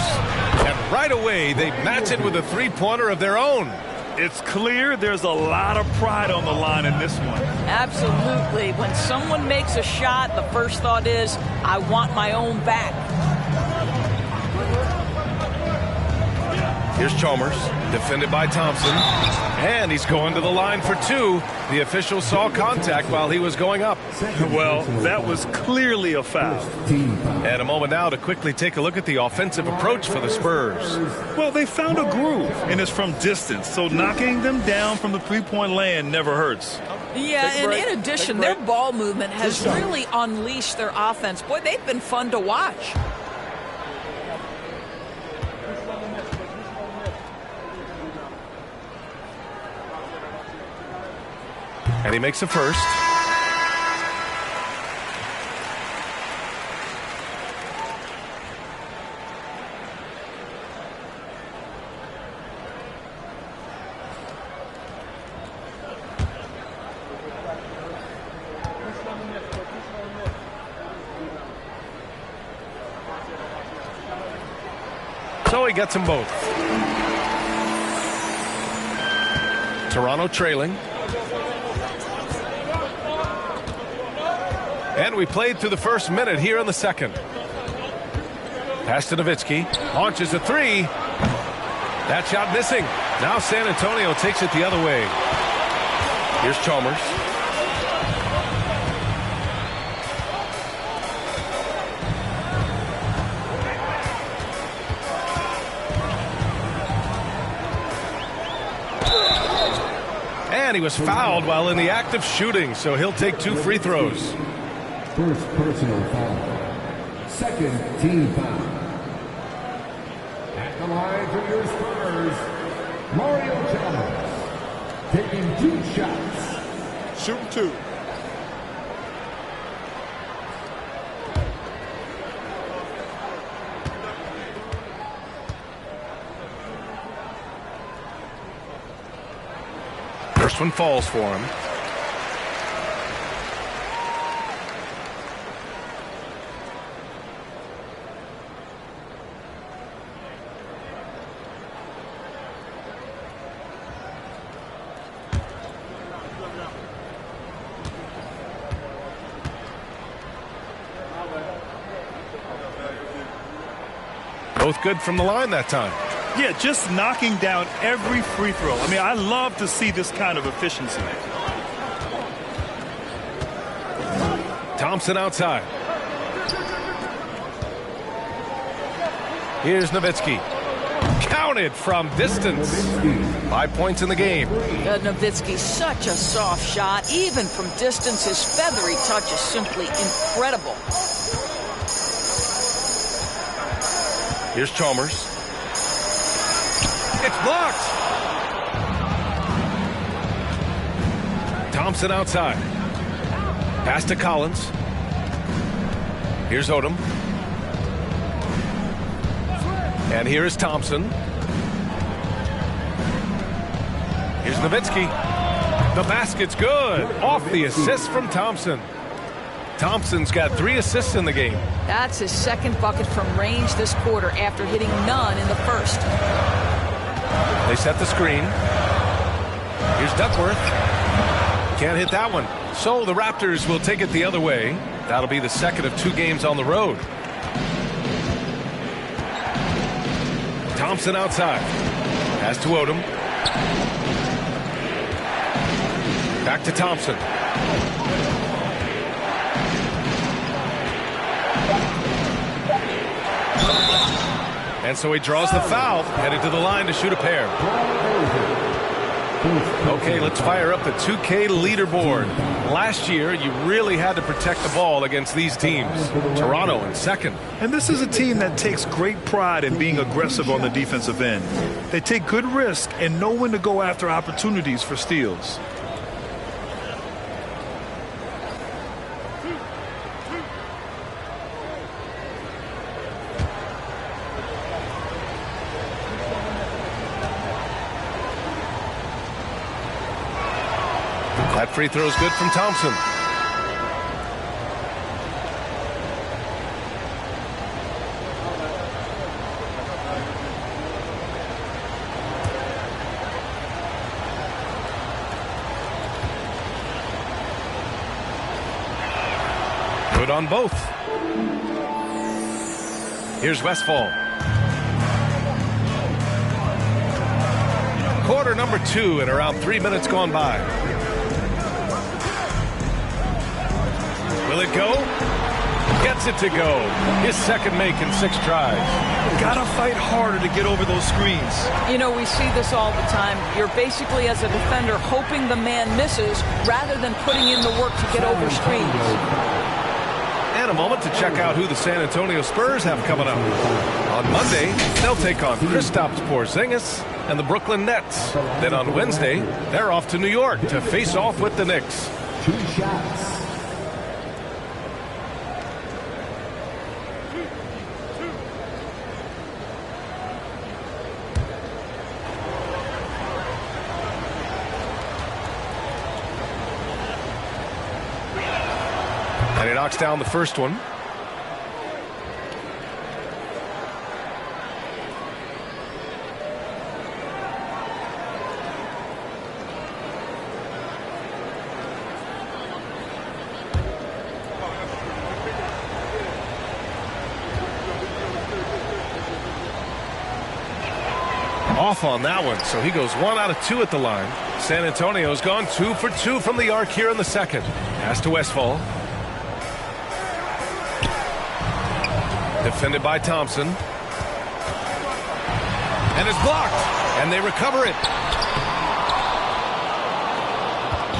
And right away, they match it with a three-pointer of their own. It's clear there's a lot of pride on the line in this one. Absolutely. When someone makes a shot, the first thought is, I want my own back. Here's Chalmers, defended by Thompson. And he's going to the line for two. The official saw contact while he was going up. Well, that was clearly a foul. And a moment now to quickly take a look at the offensive approach for the Spurs. Well, they found a groove, and it's from distance. So knocking them down from the three-point land never hurts. Yeah, and in addition, their ball movement has really unleashed their offense. Boy, they've been fun to watch. And he makes a first. So he gets them both. Toronto trailing. And we played through the first minute here in the second. Pass to Nowitzki. Launches a three. That shot missing. Now San Antonio takes it the other way. Here's Chalmers. And he was fouled while in the act of shooting, so he'll take 2 free throws. First personal foul. Second team foul. At the line for your Spurs, Mario Chalmers. Taking 2 shots. Shooting 2. First one falls for him. Both good from the line that time. Yeah, just knocking down every free throw. I mean, I love to see this kind of efficiency. Thompson outside. Here's Nowitzki. Counted from distance. 5 points in the game. Nowitzki, such a soft shot. Even from distance, his feathery touch is simply incredible. Here's Chalmers. It's blocked. Thompson outside. Pass to Collins. Here's Odom. And here is Thompson. Here's Nowitzki. The basket's good. Off the assist from Thompson. Thompson's got 3 assists in the game. That's his second bucket from range this quarter after hitting none in the first. They set the screen. Here's Duckworth. Can't hit that one. So the Raptors will take it the other way. That'll be the second of 2 games on the road. Thompson outside. Pass to Odom. Back to Thompson. And so he draws the foul, headed to the line to shoot a pair. Okay, let's fire up the 2K leaderboard. Last year, you really had to protect the ball against these teams. Toronto in second. And this is a team that takes great pride in being aggressive on the defensive end. They take good risk and know when to go after opportunities for steals. That free throw is good from Thompson. Good on both. Here's Westphal. Quarter number 2 and around 3 minutes gone by. Will it go? Gets it to go. His second make in 6 tries. Gotta fight harder to get over those screens. You know, we see this all the time. You're basically, as a defender, hoping the man misses rather than putting in the work to get over screens. And a moment to check out who the San Antonio Spurs have coming up. On Monday, they'll take on Kristaps Porzingis and the Brooklyn Nets. Then on Wednesday, they're off to New York to face off with the Knicks. 2 shots. And he knocks down the first one. Off on that one, so he goes 1 out of 2 at the line. San Antonio's gone 2 for 2 from the arc here in the second. Pass to Westphal. Defended by Thompson. And it's blocked. And they recover it.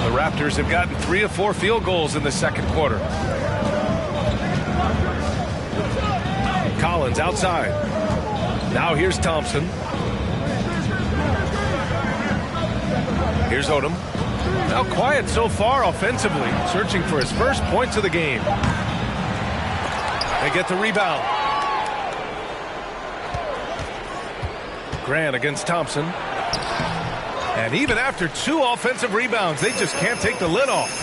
The Raptors have gotten 3 of 4 field goals in the second quarter. Collins outside. Now here's Thompson. Here's Odom. Now quiet so far offensively, searching for his first points of the game. They get the rebound. Grant against Thompson. And even after 2 offensive rebounds, they just can't take the lid off.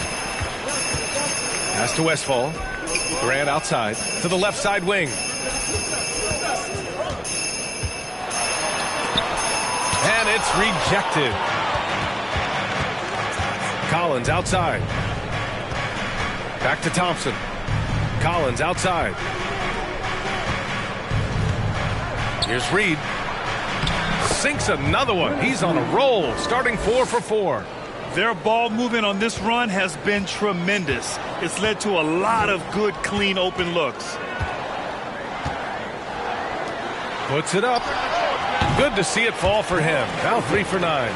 Pass to Westphal. Grant outside to the left side wing. And it's rejected. Collins outside. Back to Thompson. Collins outside. Here's Reed. Sinks another one. He's on a roll, starting 4 for 4. Their ball movement on this run has been tremendous. It's led to a lot of good, clean, open looks. Puts it up. Good to see it fall for him. Now 3 for 9.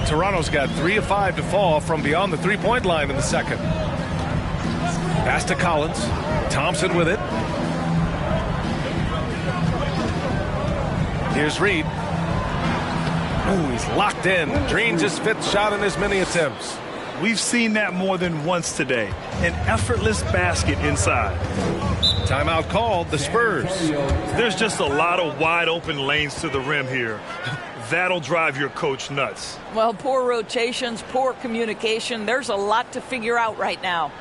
Toronto's got 3 of 5 to fall from beyond the three-point line in the second. Pass to Collins. Thompson with it. Here's Reed. Ooh, he's locked in. Drains his 5th shot in as many attempts. We've seen that more than once today. An effortless basket inside. Timeout called, the Spurs. There's just a lot of wide open lanes to the rim here. That'll drive your coach nuts. Well, poor rotations, poor communication. There's a lot to figure out right now.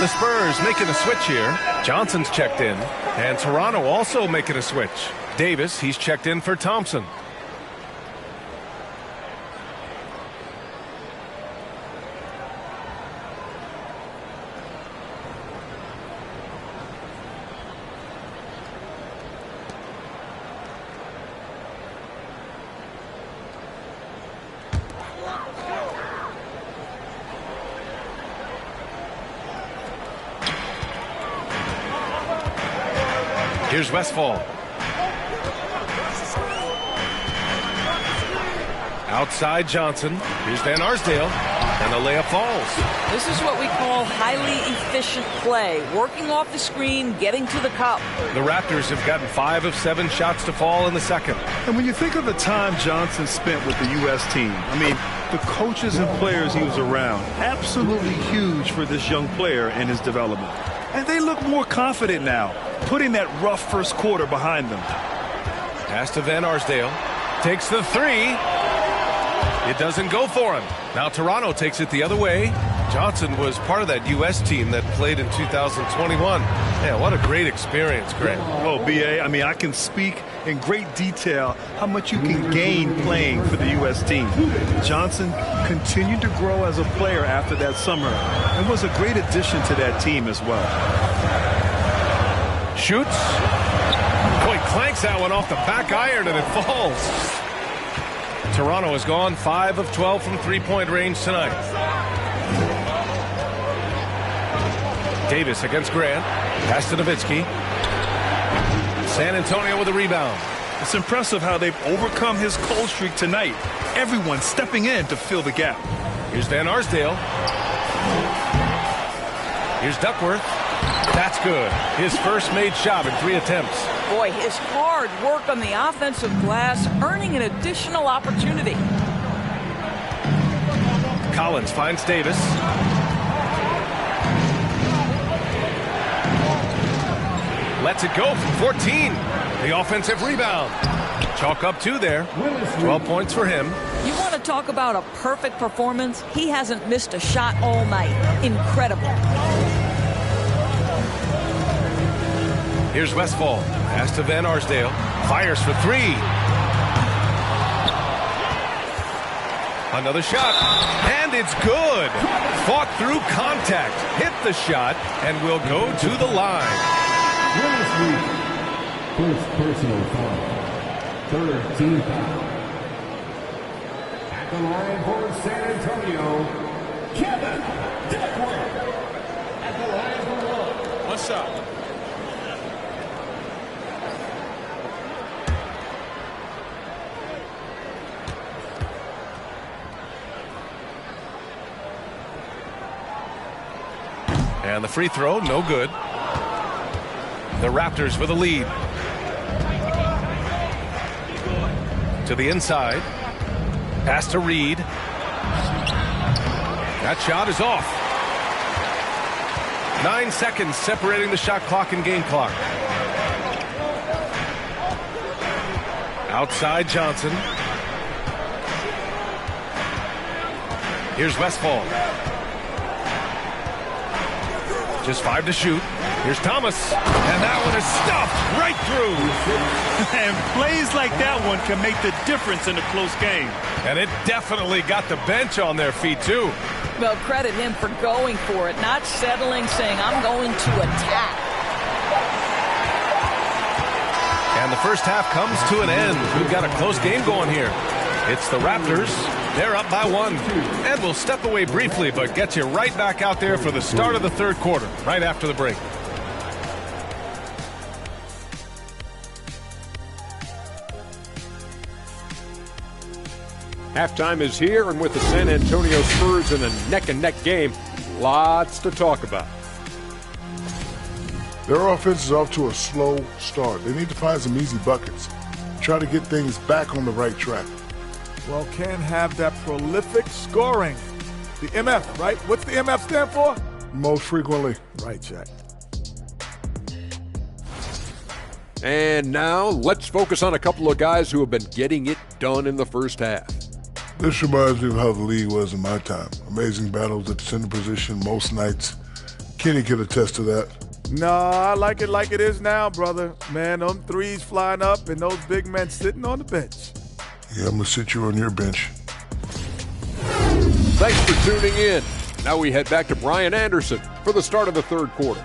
The Spurs making a switch here. Johnson's checked in. And Toronto also making a switch. Davis, he's checked in for Thompson. Here's Westfall. Outside Johnson. Here's Van Arsdale. And the layup falls. This is what we call highly efficient play. Working off the screen, getting to the cup. The Raptors have gotten 5 of 7 shots to fall in the second. And when you think of the time Johnson spent with the U.S. team, I mean, the coaches and players he was around, absolutely huge for this young player and his development. And they look more confident now, putting that rough first quarter behind them. Pass to Van Arsdale. Takes the 3. It doesn't go for him. Now Toronto takes it the other way. Johnson was part of that U.S. team that played in 2021. Yeah, what a great experience, Greg. Oh, B.A., I mean, I can speak in great detail how much you can gain playing for the U.S. team. Johnson continued to grow as a player after that summer and was a great addition to that team as well. Shoots. Boy, clanks that one off the back iron and it falls. Toronto has gone 5 of 12 from three-point range tonight. Davis against Grant. Pass to Nowitzki. San Antonio with a rebound. It's impressive how they've overcome his cold streak tonight. Everyone stepping in to fill the gap. Here's Van Arsdale. Here's Duckworth. That's good. His first made shot in 3 attempts. Boy, his hard work on the offensive glass, earning an additional opportunity. Collins finds Davis. Lets it go from 14. The offensive rebound. Chalk up 2 there. 12 points for him. You want to talk about a perfect performance? He hasn't missed a shot all night. Incredible. Here's Westfall. Pass to Van Arsdale. Fires for 3. Another shot. And it's good. Fought through contact. Hit the shot and will go to the line. First personal foul. Third team foul. At the line for San Antonio, Kevin Duckworth. At the line for 1. What's up? And the free throw, no good. The Raptors with a lead. To the inside. Pass to Reed. That shot is off. 9 seconds separating the shot clock and game clock. Outside Johnson. Here's Westfall. Just 5 to shoot. Here's Thomas. And that one is stuffed right through. And plays like that one can make the difference in a close game. And it definitely got the bench on their feet, too. Well, credit him for going for it, not settling, saying, I'm going to attack. And the first half comes to an end. We've got a close game going here. It's the Raptors. They're up by 1. And we'll step away briefly, but get you right back out there for the start of the third quarter, right after the break. Halftime is here, and with the San Antonio Spurs in a neck-and-neck game, lots to talk about. Their offense is off to a slow start. They need to find some easy buckets. Try to get things back on the right track. Well, can have that prolific scoring. The MF, right? What's the MF stand for? Most frequently. Right, Jack. And now let's focus on a couple of guys who have been getting it done in the first half. This reminds me of how the league was in my time. Amazing battles at the center position most nights. Kenny could attest to that. No, I like it like it is now, brother. Man, them threes flying up and those big men sitting on the bench. Yeah, I'm going to sit you on your bench. Thanks for tuning in. Now we head back to Brian Anderson for the start of the third quarter.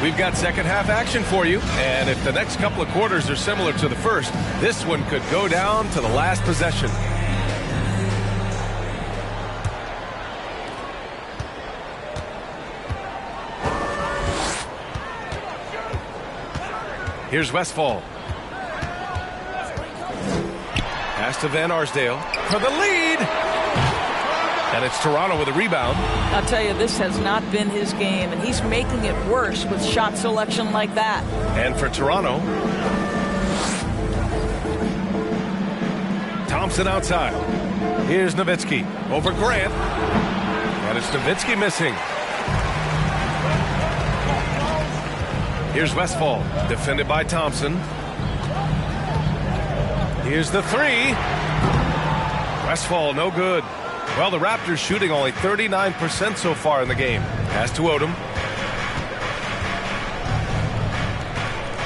We've got second half action for you, and if the next couple of quarters are similar to the first, this one could go down to the last possession. Here's Westfall. Pass to Van Arsdale for the lead. And it's Toronto with a rebound. I'll tell you, this has not been his game, and he's making it worse with shot selection like that. And for Toronto, Thompson outside. Here's Nowitzki over Grant. And it's Nowitzki missing. Here's Westfall, defended by Thompson. Here's the three. Westfall, no good. Well, the Raptors shooting only 39% so far in the game. Pass to Odom.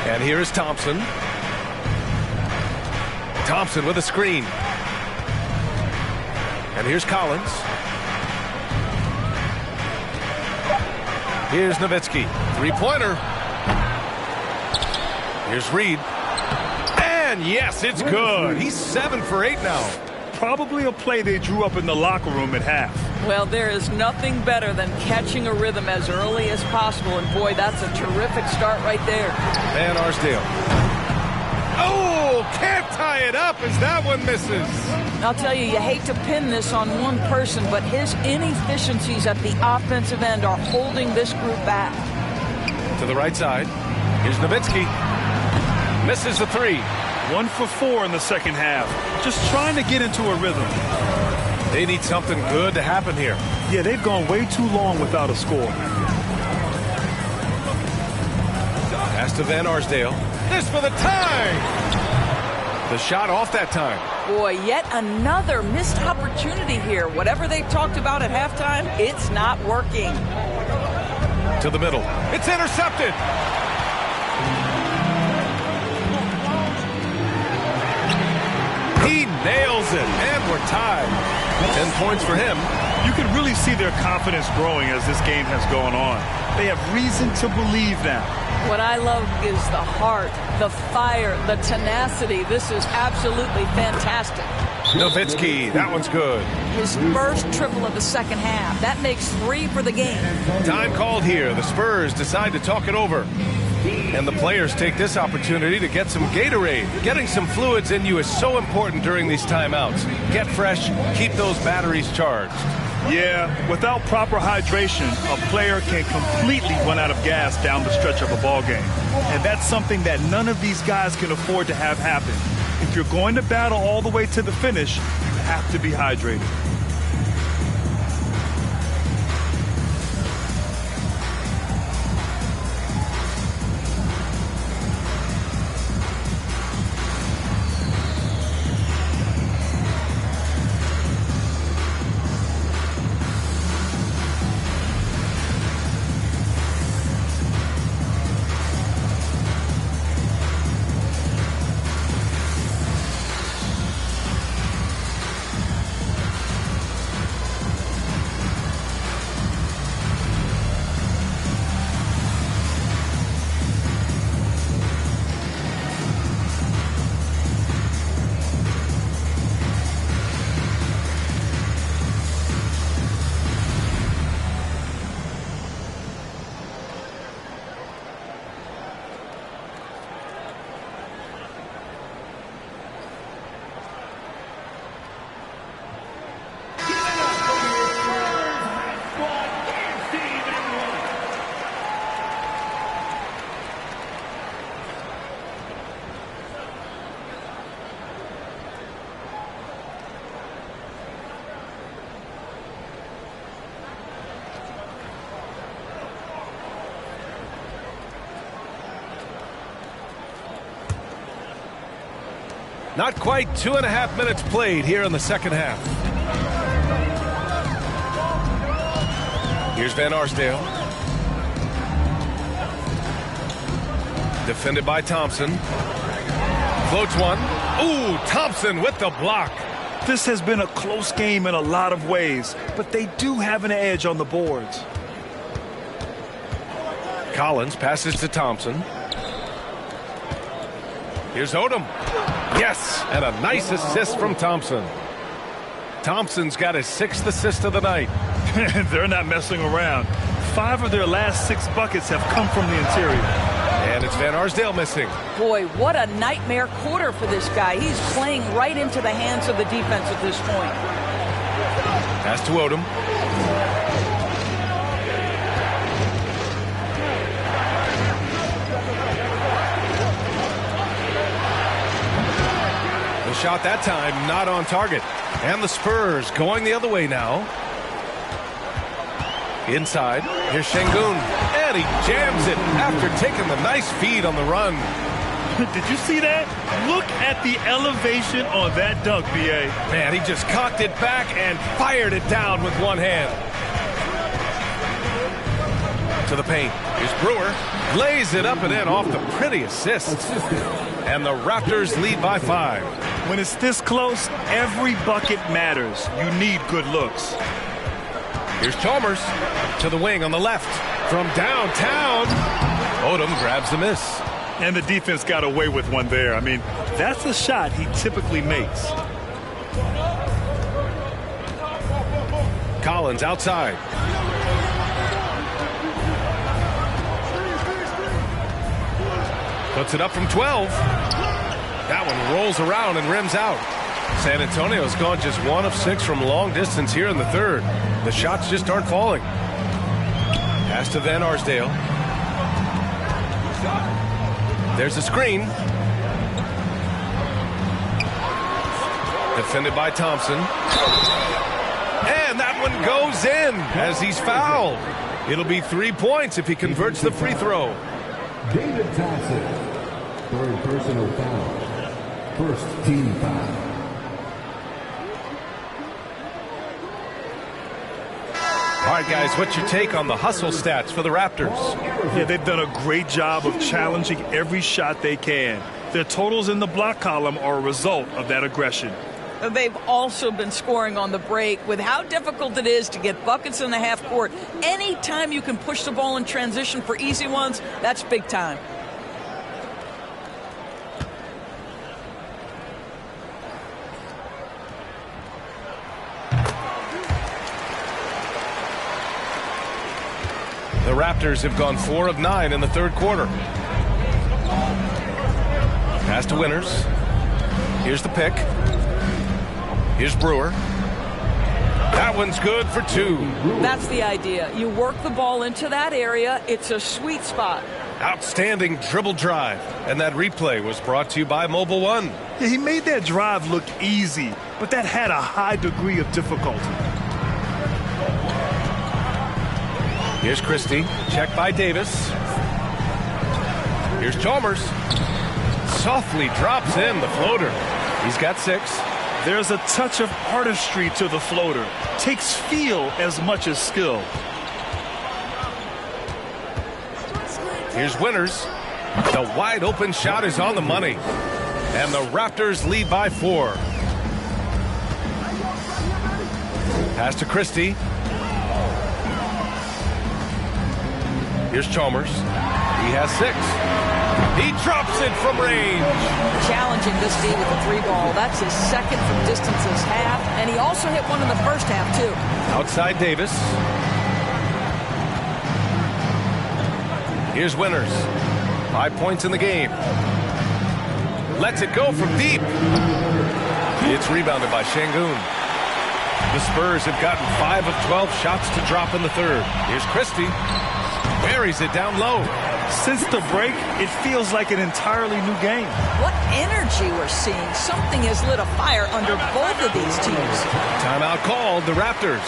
And here is Thompson. Thompson with a screen. And here's Collins. Here's Nowitzki. Three-pointer. Here's Reed. And yes, it's good. He's 7 for 8 now. Probably a play they drew up in the locker room at half. Well, there is nothing better than catching a rhythm as early as possible, and boy, that's a terrific start right there. Van Arsdale. Oh, can't tie it up as that one misses. I'll tell you, you hate to pin this on one person, but his inefficiencies at the offensive end are holding this group back. To the right side. Here's Nowitzki. Misses the three. 1 for 4 in the second half. Just trying to get into a rhythm. They need something good to happen here. Yeah, they've gone way too long without a score. Pass to Van Arsdale. This for the tie. The shot off that time. Boy, yet another missed opportunity here. Whatever they talked about at halftime, it's not working. To the middle. It's intercepted. He nails it, and we're tied. 10 points for him. You can really see their confidence growing as this game has gone on. They have reason to believe now. What I love is the heart, the fire, the tenacity. This is absolutely fantastic. Nowitzki, that one's good. His first triple of the second half. That makes 3 for the game. Time called here. The Spurs decide to talk it over. And the players take this opportunity to get some Gatorade. Getting some fluids in you is so important during these timeouts. Get fresh, keep those batteries charged. Yeah, without proper hydration, a player can completely run out of gas down the stretch of a ball game. And that's something that none of these guys can afford to have happen. If you're going to battle all the way to the finish, you have to be hydrated. Not quite 2.5 minutes played here in the second half. Here's Van Arsdale. Defended by Thompson. Floats one. Ooh, Thompson with the block. This has been a close game in a lot of ways, but they do have an edge on the boards. Collins passes to Thompson. Here's Odom. Yes, and a nice assist from Thompson. Thompson's got his 6th assist of the night. They're not messing around. 5 of their last 6 buckets have come from the interior. And it's Van Arsdale missing. Boy, what a nightmare quarter for this guy. He's playing right into the hands of the defense at this point. Pass to Odom. The shot that time not on target. And the Spurs going the other way now. Inside, here's Şengün, and he jams it after taking the nice feed on the run. Did you see that? Look at the elevation on that dunk, B.A. Man, he just cocked it back and fired it down with one hand. To the paint. Here's Brewer. Lays it up and in off the pretty assist. And the Raptors lead by 5. When it's this close, every bucket matters. You need good looks. Here's Chalmers to the wing on the left. From downtown, Odom grabs the miss. And the defense got away with one there. I mean, that's a shot he typically makes. Collins outside. Puts it up from 12. That one rolls around and rims out. San Antonio's gone just 1 of 6 from long distance here in the third. The shots just aren't falling. Pass to Van Arsdale. There's a screen. Defended by Thompson. And that one goes in as he's fouled. It'll be 3 points if he converts the free throw. David Thompson, 3rd personal foul. 1st team foul. All right, guys, what's your take on the hustle stats for the Raptors? Yeah, they've done a great job of challenging every shot they can. Their totals in the block column are a result of that aggression. They've also been scoring on the break. With how difficult it is to get buckets in the half court, anytime you can push the ball in transition for easy ones, that's big time. The Raptors have gone 4 of 9 in the third quarter. Pass to Winters. Here's the pick. Here's Brewer. That one's good for 2. That's the idea. You work the ball into that area. It's a sweet spot. Outstanding dribble drive. And that replay was brought to you by Mobile One. Yeah, he made that drive look easy, but that had a high degree of difficulty. Here's Christie. Checked by Davis. Here's Chalmers. Softly drops in the floater. He's got 6. There's a touch of artistry to the floater. Takes feel as much as skill. Here's Winters. The wide open shot is on the money. And the Raptors lead by 4. Pass to Christie. Here's Chalmers. He has 6. He drops it from range. Challenging this D with the 3-ball. That's his 2nd from distance this half. And he also hit one in the first half, too. Outside Davis. Here's Winters. 5 points in the game. Lets it go from deep. It's rebounded by Şengün. The Spurs have gotten 5 of 12 shots to drop in the third. Here's Christie. Buries it down low. Since the break, it feels like an entirely new game. What energy we're seeing. Something has lit a fire under both of these teams. Timeout called, the Raptors.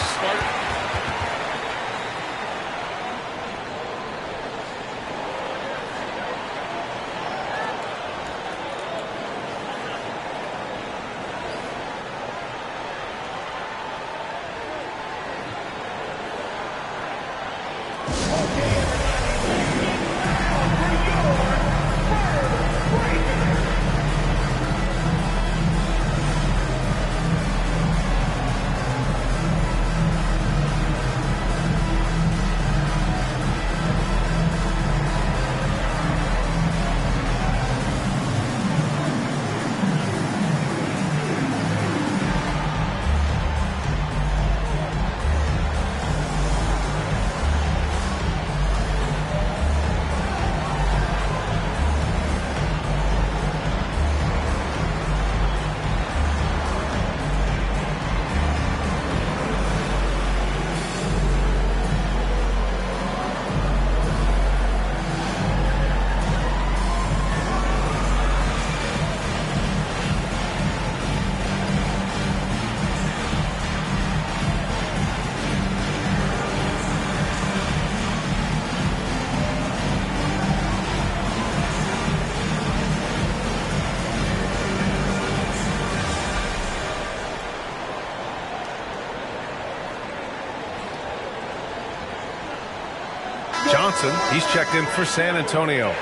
Johnson, he's checked in for San Antonio.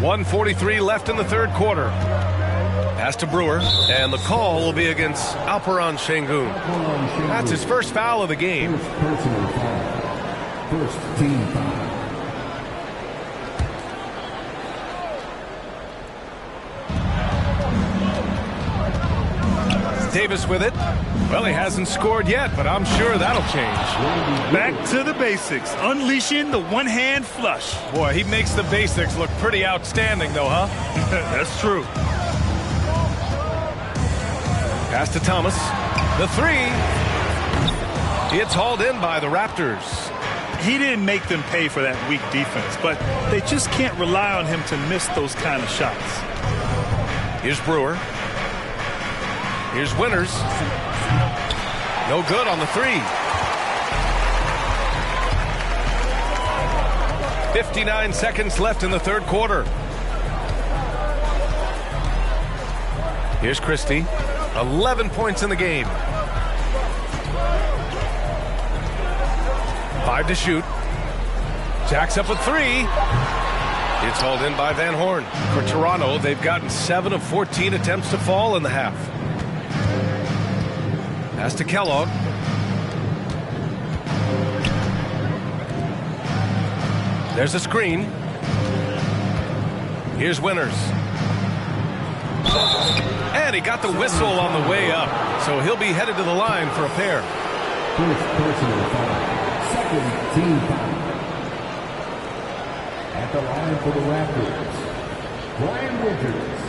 .143 left in the third quarter. Pass to Brewer, and the call will be against Alperon Şengün. That's his first foul of the game. Personal foul. First team foul. Davis with it. Well, he hasn't scored yet, but I'm sure that'll change. Back to the basics, unleashing the one-hand flush. Boy, he makes the basics look pretty outstanding, though, huh? That's true. Pass to Thomas. The three. It's hauled in by the Raptors. He didn't make them pay for that weak defense, but they just can't rely on him to miss those kind of shots. Here's Brewer. Here's Winters. No good on the three. 59 seconds left in the third quarter. Here's Christie. 11 points in the game. 5 to shoot. Jacks up a three. It's hauled in by Van Horn. For Toronto, they've gotten 7 of 14 attempts to fall in the half. Pass to Kellogg. There's a screen. Here's Winters. And he got the whistle on the way up, so he'll be headed to the line for a pair. First personal foul. Second team foul. At the line for the Raptors, Brian Winters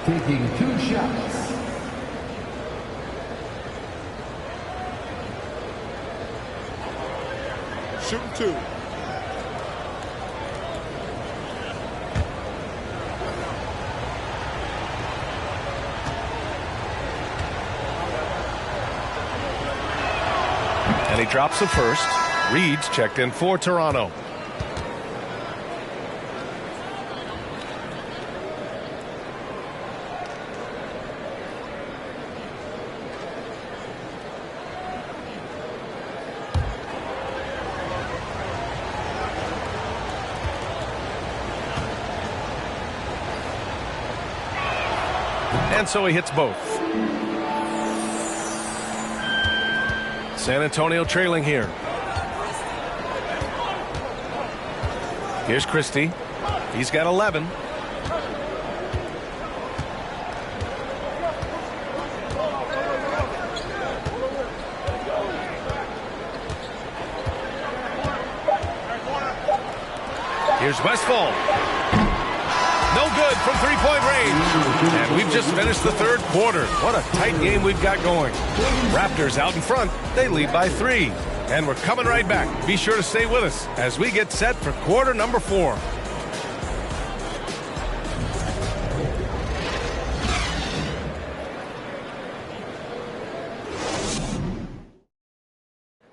taking 2 shots. Shooting 2. And he drops the first. Reed's checked in for Toronto. And so he hits both. San Antonio trailing here. Here's Christie. He's got 11. Here's Westphal. No good from three-point range. And we've just finished the third quarter. What a tight game we've got going. Raptors out in front. They lead by 3. And we're coming right back. Be sure to stay with us as we get set for quarter number 4.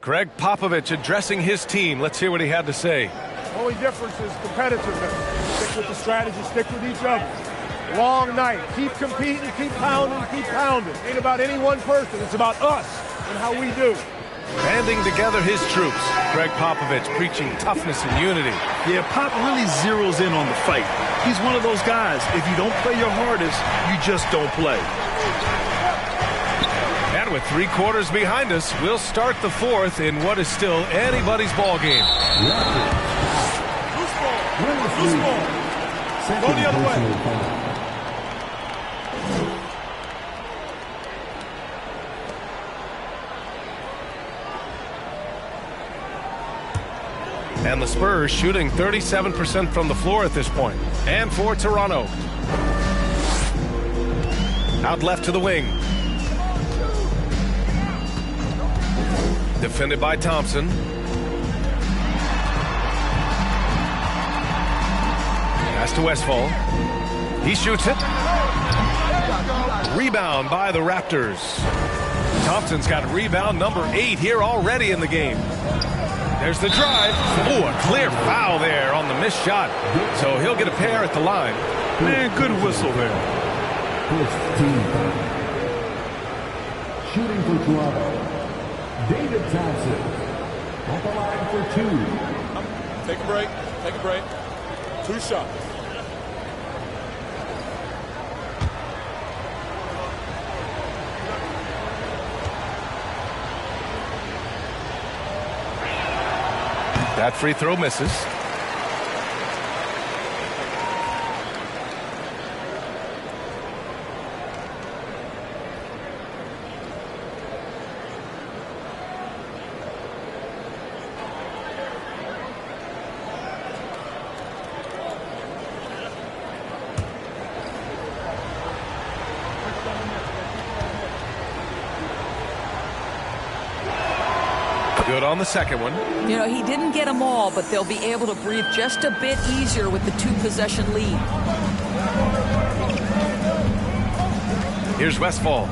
Greg Popovich addressing his team. Let's hear what he had to say. Only difference is competitiveness. Stick with the strategy, stick with each other. Long night. Keep competing, keep pounding, keep pounding. Ain't about any one person. It's about us and how we do. Banding together his troops. Greg Popovich preaching toughness and unity. Yeah, Pop really zeroes in on the fight. He's one of those guys, if you don't play your hardest, you just don't play. And with 3 quarters behind us, we'll start the 4th in what is still anybody's ball game. Loose ball. Go the other way. And the Spurs shooting 37% from the floor at this point. And for Toronto. Out left to the wing. Defended by Thompson. Pass to Westfall. He shoots it. Rebound by the Raptors. Thompson's got rebound number 8 here already in the game. There's the drive. Oh, a clear foul there on the missed shot. So he'll get a pair at the line. Man, good whistle there. First team foul. Shooting for Toronto, David Thompson. At the line for 2. Take a break. Take a break. 2 shots. That free throw misses. Good on the second one. You know, he didn't get them all, but they'll be able to breathe just a bit easier with the 2-possession lead. Here's Westfall.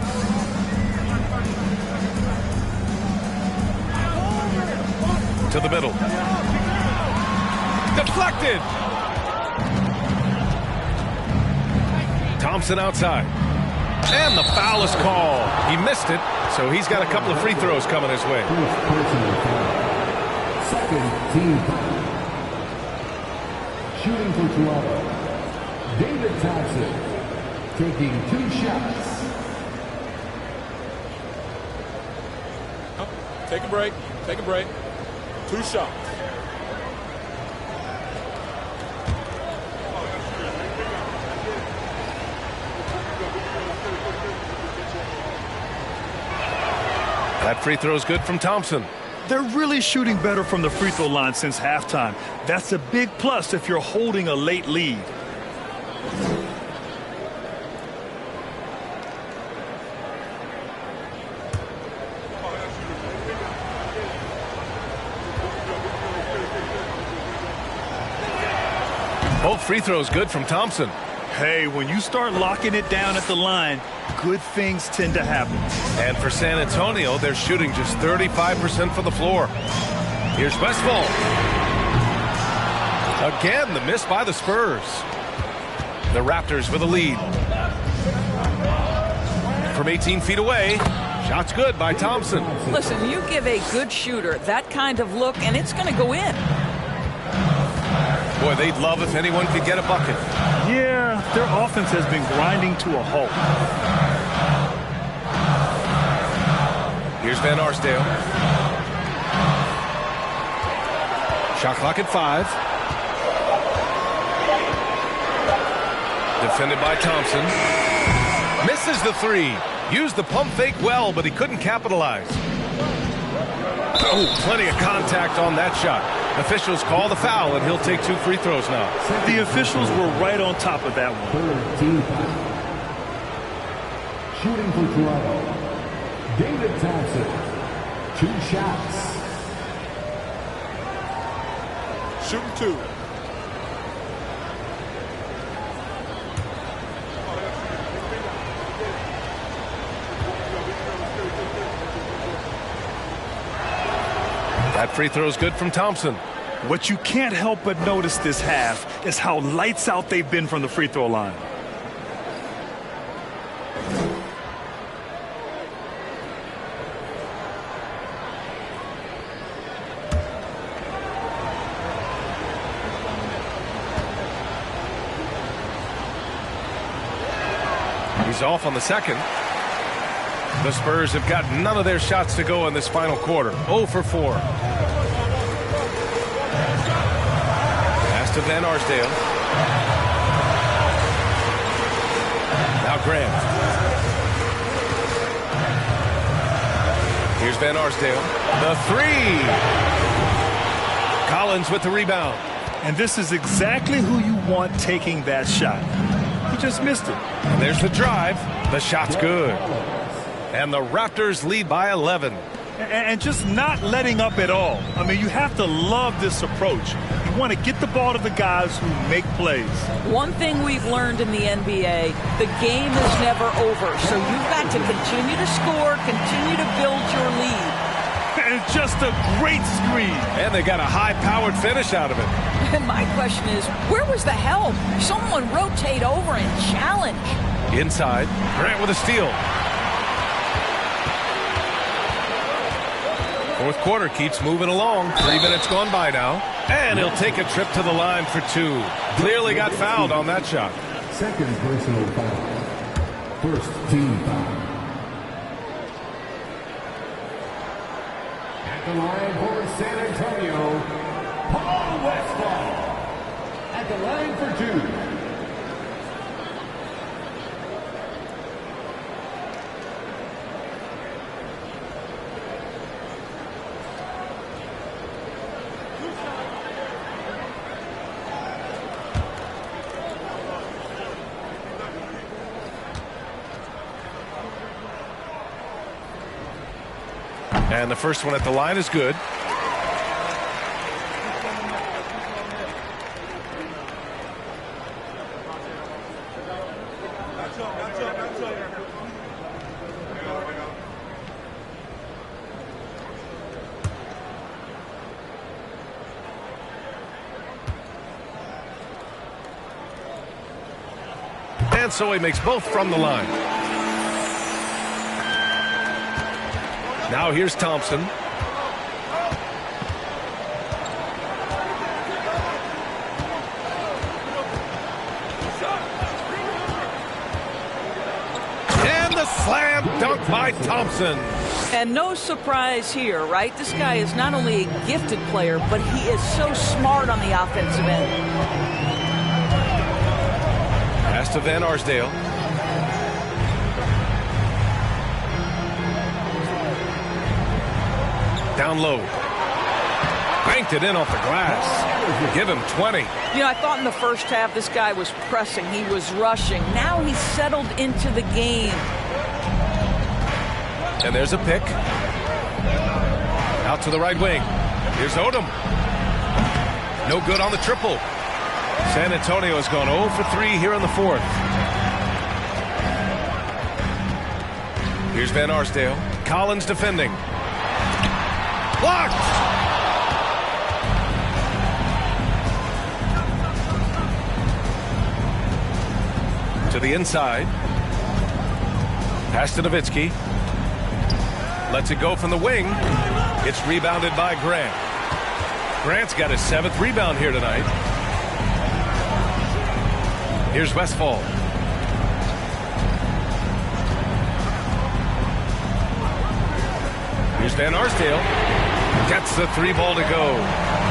To the middle. Deflected. Thompson outside. And the foul is called. He missed it, so he's got a couple of free throws coming his way. Second team foul. Shooting for Toronto, David Thompson. Taking 2 shots. Take a break. Take a break. 2 shots. That free throw is good from Thompson. They're really shooting better from the free throw line since halftime. That's a big plus if you're holding a late lead. Both free throws good from Thompson. Hey, when you start locking it down at the line, good things tend to happen. And for San Antonio, they're shooting just 35% from the floor. Here's Westfall. Again, the miss by the Spurs. The Raptors with a lead. From 18 feet away, shot's good by Thompson. Listen, you give a good shooter that kind of look, and it's going to go in. Boy, they'd love if anyone could get a bucket. Yeah, their offense has been grinding to a halt. Here's Van Arsdale. Shot clock at 5. Defended by Thompson. Misses the 3. Used the pump fake well, but he couldn't capitalize. Oh, plenty of contact on that shot. Officials call the foul, and he'll take 2 free throws now. The officials were right on top of that one. Third team foul. Shooting for Toronto, David Thompson. 2 shots. Shooting 2. That free throw is good from Thompson. What you can't help but notice this half is how lights out they've been from the free throw line. He's off on the second. The Spurs have got none of their shots to go in this final quarter. 0 for 4. Pass to Van Arsdale. Now Graham. Here's Van Arsdale. The 3. Collins with the rebound. And this is exactly who you want taking that shot. He just missed it. And there's the drive. The shot's good. And the Raptors lead by 11. and just not letting up at all. I mean, you have to love this approach. You want to get the ball to the guys who make plays. One thing we've learned in the NBA, the game is never over. So you've got to continue to score, continue to build your lead. And just a great screen. And they got a high-powered finish out of it. And my question is, where was the help? Someone rotate over and challenge. Inside, Grant with a steal. Fourth quarter keeps moving along. 3 minutes gone by now. And he'll take a trip to the line for 2. Clearly got fouled on that shot. Second personal foul. First team foul. At the line for San Antonio, Paul Westphal. At the line for 2. And the first one at the line is good. And so he makes both from the line. Now here's Thompson. And the slam dunk by Thompson. And no surprise here, right? This guy is not only a gifted player, but he is so smart on the offensive end. Pass to Van Arsdale. Down low. Banked it in off the glass. Give him 20. You know, I thought in the first half this guy was pressing. He was rushing. Now he's settled into the game. And there's a pick. Out to the right wing. Here's Odom. No good on the triple. San Antonio has gone 0 for 3 here in the fourth. Here's Van Arsdale. Collins defending. Blocked! To the inside. Pass to Nowitzki. Lets it go from the wing. It's rebounded by Grant. Grant's got his 7th rebound here tonight. Here's Westphal. Here's Van Arsdale. Gets the 3 ball to go.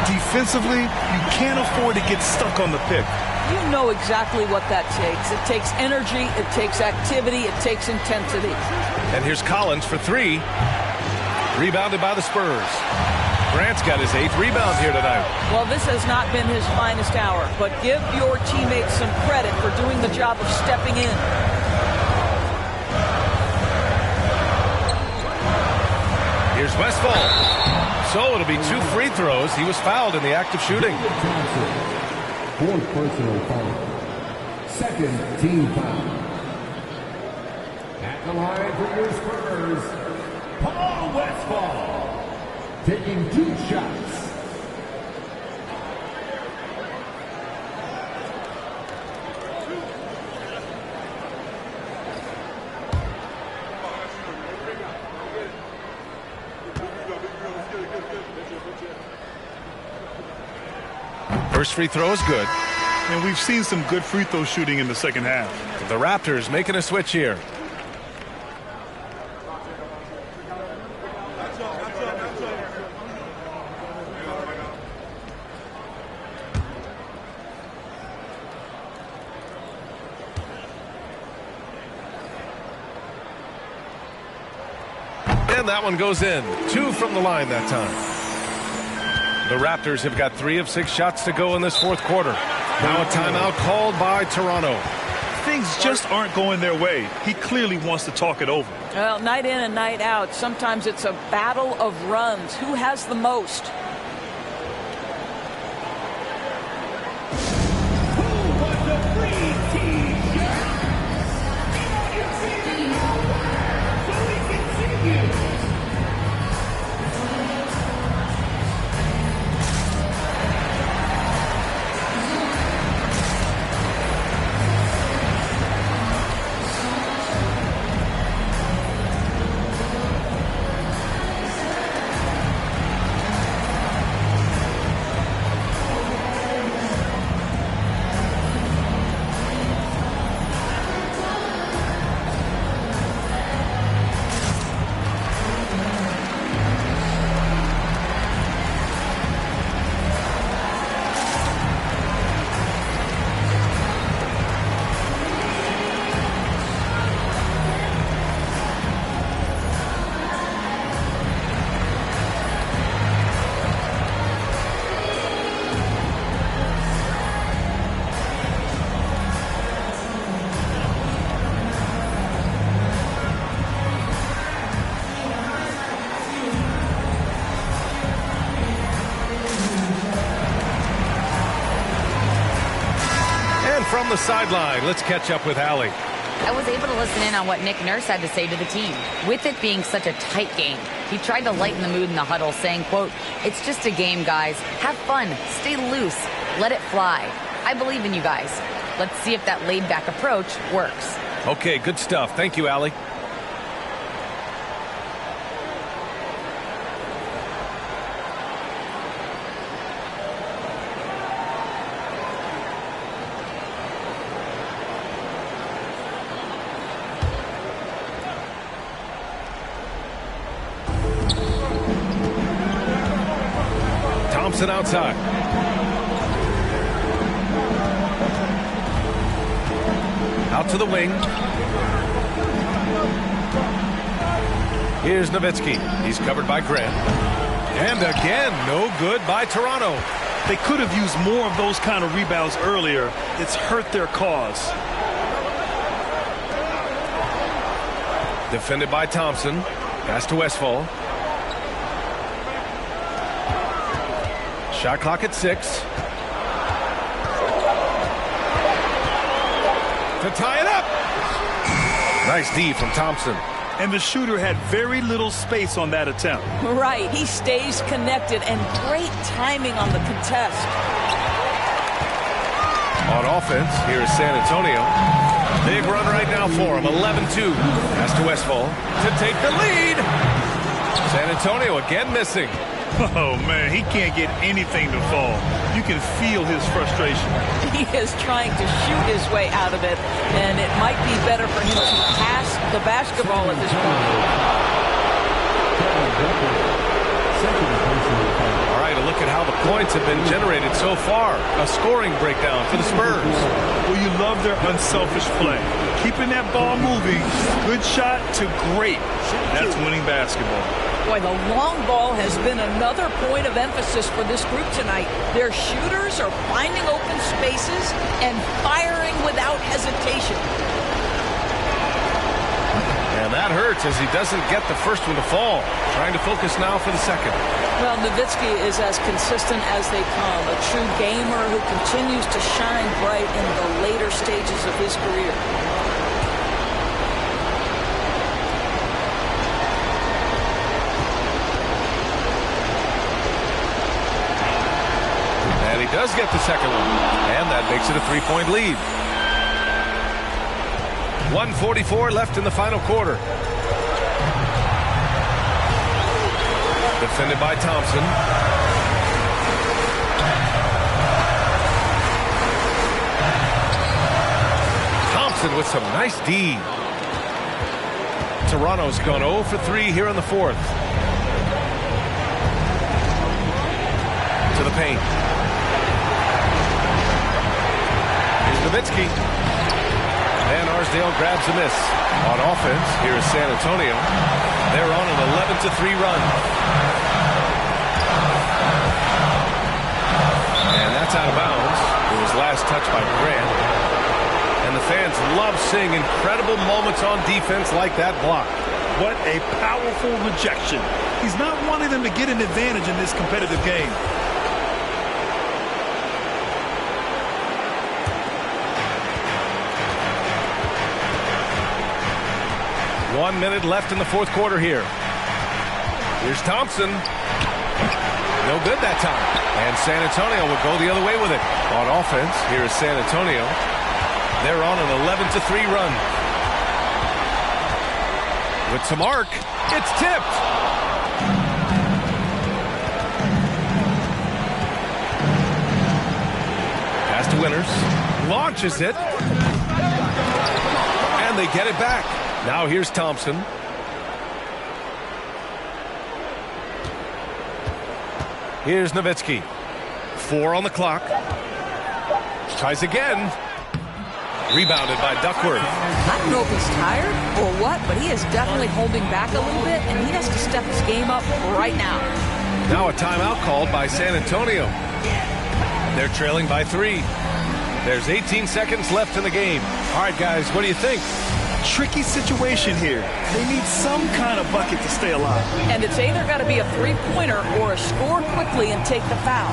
Defensively, you can't afford to get stuck on the pick. You know exactly what that takes. It takes energy, it takes activity, it takes intensity. And here's Collins for 3. Rebounded by the Spurs. Grant's got his 8th rebound here tonight. Well, this has not been his finest hour, but give your teammates some credit for doing the job of stepping in. Here's Westphal. So it'll be 2 free throws. He was fouled in the act of shooting. Fourth personal foul. Second team foul. At the line for your Spurs, Paul Westphal. Taking 2 shots. First free throw is good. And we've seen some good free throw shooting in the second half. The Raptors making a switch here. And that one goes in. 2 from the line that time. The Raptors have got 3 of 6 shots to go in this fourth quarter. Now a timeout called by Toronto. things just aren't going their way, he clearly wants to talk it over. Well, night in and night out, sometimes it's a battle of runs. Who has the most? From the sideline, let's catch up with Allie. I was able to listen in on what Nick Nurse had to say to the team. With it being such a tight game, he tried to lighten the mood in the huddle, saying, quote, "It's just a game, guys. Have fun. Stay loose. Let it fly. I believe in you guys. Let's see if that laid-back approach works." Okay, good stuff. Thank you, Allie. Thompson outside. Out to the wing. Here's Nowitzki. He's covered by Grant. And again, no good by Toronto. They could have used more of those kind of rebounds earlier. It's hurt their cause. Defended by Thompson. Pass to Westphal. Shot clock at 6. To tie it up. Nice D from Thompson. And the shooter had very little space on that attempt. Right. He stays connected, and great timing on the contest. On offense, here is San Antonio. Big run right now for him. 11-2. Pass to Westphal to take the lead. San Antonio again missing. Oh, man, he can't get anything to fall. You can feel his frustration. He is trying to shoot his way out of it, and it might be better for him to pass the basketball at this point. All right, a look at how the points have been generated so far. A scoring breakdown for the Spurs. Well, you love their unselfish play. Keeping that ball moving, good shot to great. That's winning basketball. Boy, the long ball has been another point of emphasis for this group tonight. Their shooters are finding open spaces and firing without hesitation. And that hurts as he doesn't get the first one to fall. Trying to focus now for the second. Well, Nowitzki is as consistent as they come. A true gamer who continues to shine bright in the later stages of his career. Does get the second one, and that makes it a 3-point lead. 1:44 left in the final quarter. Defended by Thompson. Thompson with some nice D. Toronto's gone 0 for 3 here in the fourth. To the paint. Nowitzki. And Arsdale grabs a miss. On offense, here is San Antonio. They're on an 11-3 run. And that's out of bounds. It was last touched by Grant. And the Fans love seeing incredible moments on defense like that block. What a powerful rejection. He's not wanting them to get an advantage in this competitive game. One minute left in the fourth quarter here. Here's Thompson. No good that time. And San Antonio will go the other way with it. On offense, here is San Antonio. They're on an 11-3 run. With some arc, it's tipped. Pass to Winters. Launches it. And they get it back. Now here's Thompson. Here's Nowitzki. 4 on the clock. Tries again. Rebounded by Duckworth. I don't know if he's tired or what, but he is definitely holding back a little bit, and he has to step his game up right now. Now a timeout called by San Antonio. They're trailing by 3. There's 18 seconds left in the game. All right, guys, what do you think? Tricky situation here. They need some kind of bucket to stay alive. And it's either got to be a three-pointer or a score quickly and take the foul.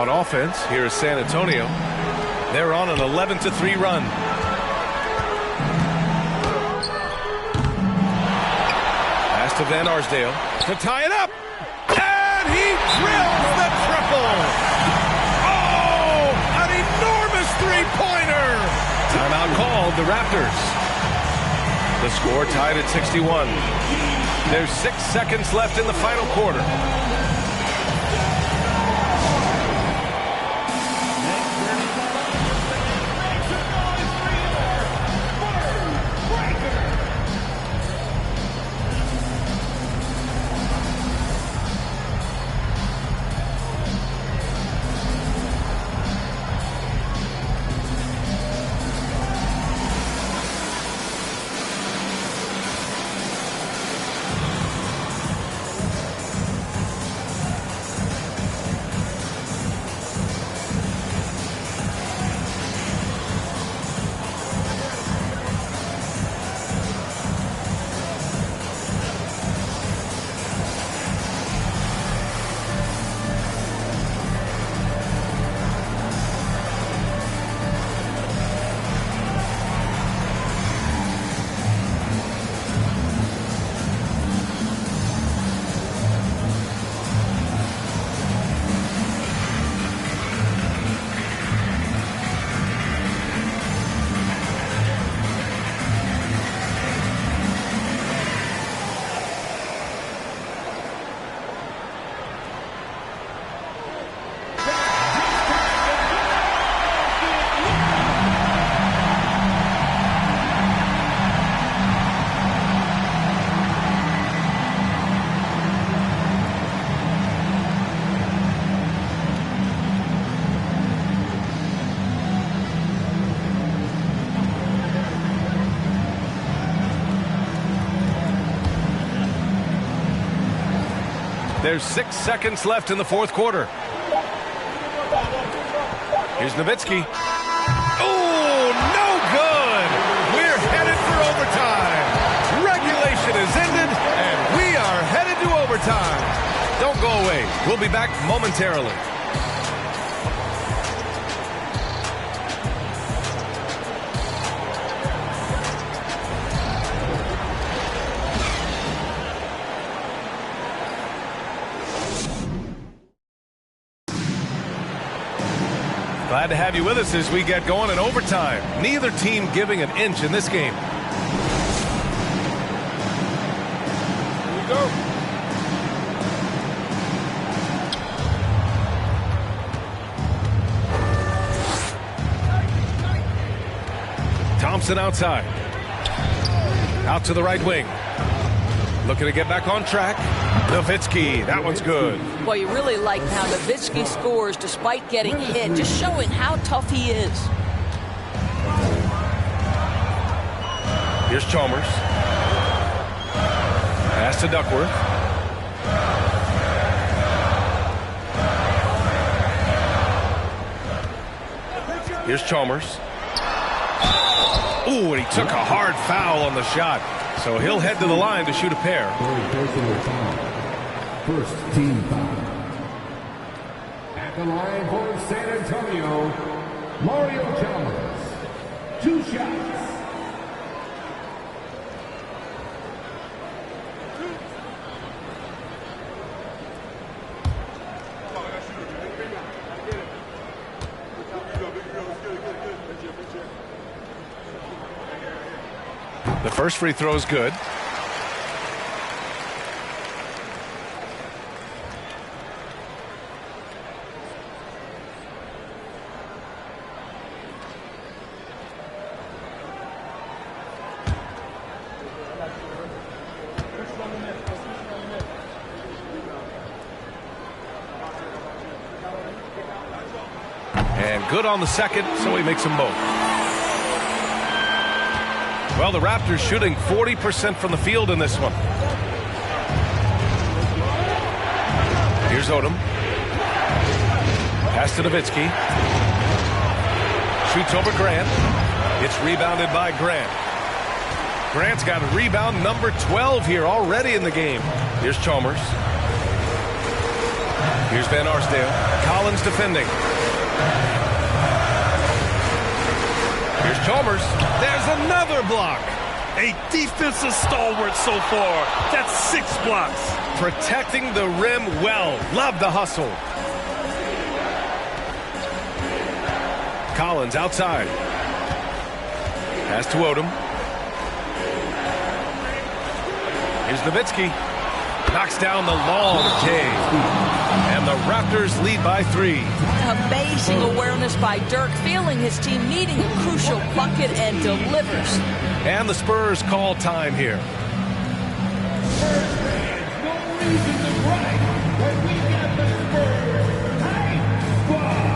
On offense, here is San Antonio. They're on an 11-3 run. Pass to Van Arsdale to tie it up. And he drills the triple. Oh, an enormous three-pointer. Timeout called, the Raptors. The score tied at 61. There's 6 seconds left in the final quarter. There's 6 seconds left in the fourth quarter. Here's Nowitzki. Oh, no good! We're headed for overtime. Regulation is ended, and we are headed to overtime. Don't go away. We'll be back momentarily. Glad to have you with us as we get going in overtime. Neither team giving an inch in this game. Here we go. Thompson outside. Out to the right wing. Looking to get back on track. Nowitzki, that one's good. Well, you really like how Nowitzki scores despite getting hit, just showing how tough he is. Here's Chalmers. Pass to Duckworth. Here's Chalmers. Ooh, and he took a hard foul on the shot. So he'll head to the line to shoot a pair. First team foul. At the line for San Antonio, Mario Chalmers. 2 shots. The first free throw is good. And good on the second, so he makes them both. Well, the Raptors shooting 40% from the field in this one. Here's Odom. Pass to Nowitzki. Shoots over Grant. It's rebounded by Grant. Grant's got rebound number 12 here already in the game. Here's Chalmers. Here's Van Arsdale. Collins defending. Here's Chalmers. There's another block. A defensive stalwart so far. That's 6 blocks. Protecting the rim well. Love the hustle. Collins outside. Pass to Odom. Here's Nowitzki. Knocks down the long J. And the Raptors lead by 3. Amazing awareness by Dirk, feeling his team needing a crucial bucket and delivers. And the Spurs call time here. Spurs fans, no reason to gripe when we got the Spurs Hype Squad.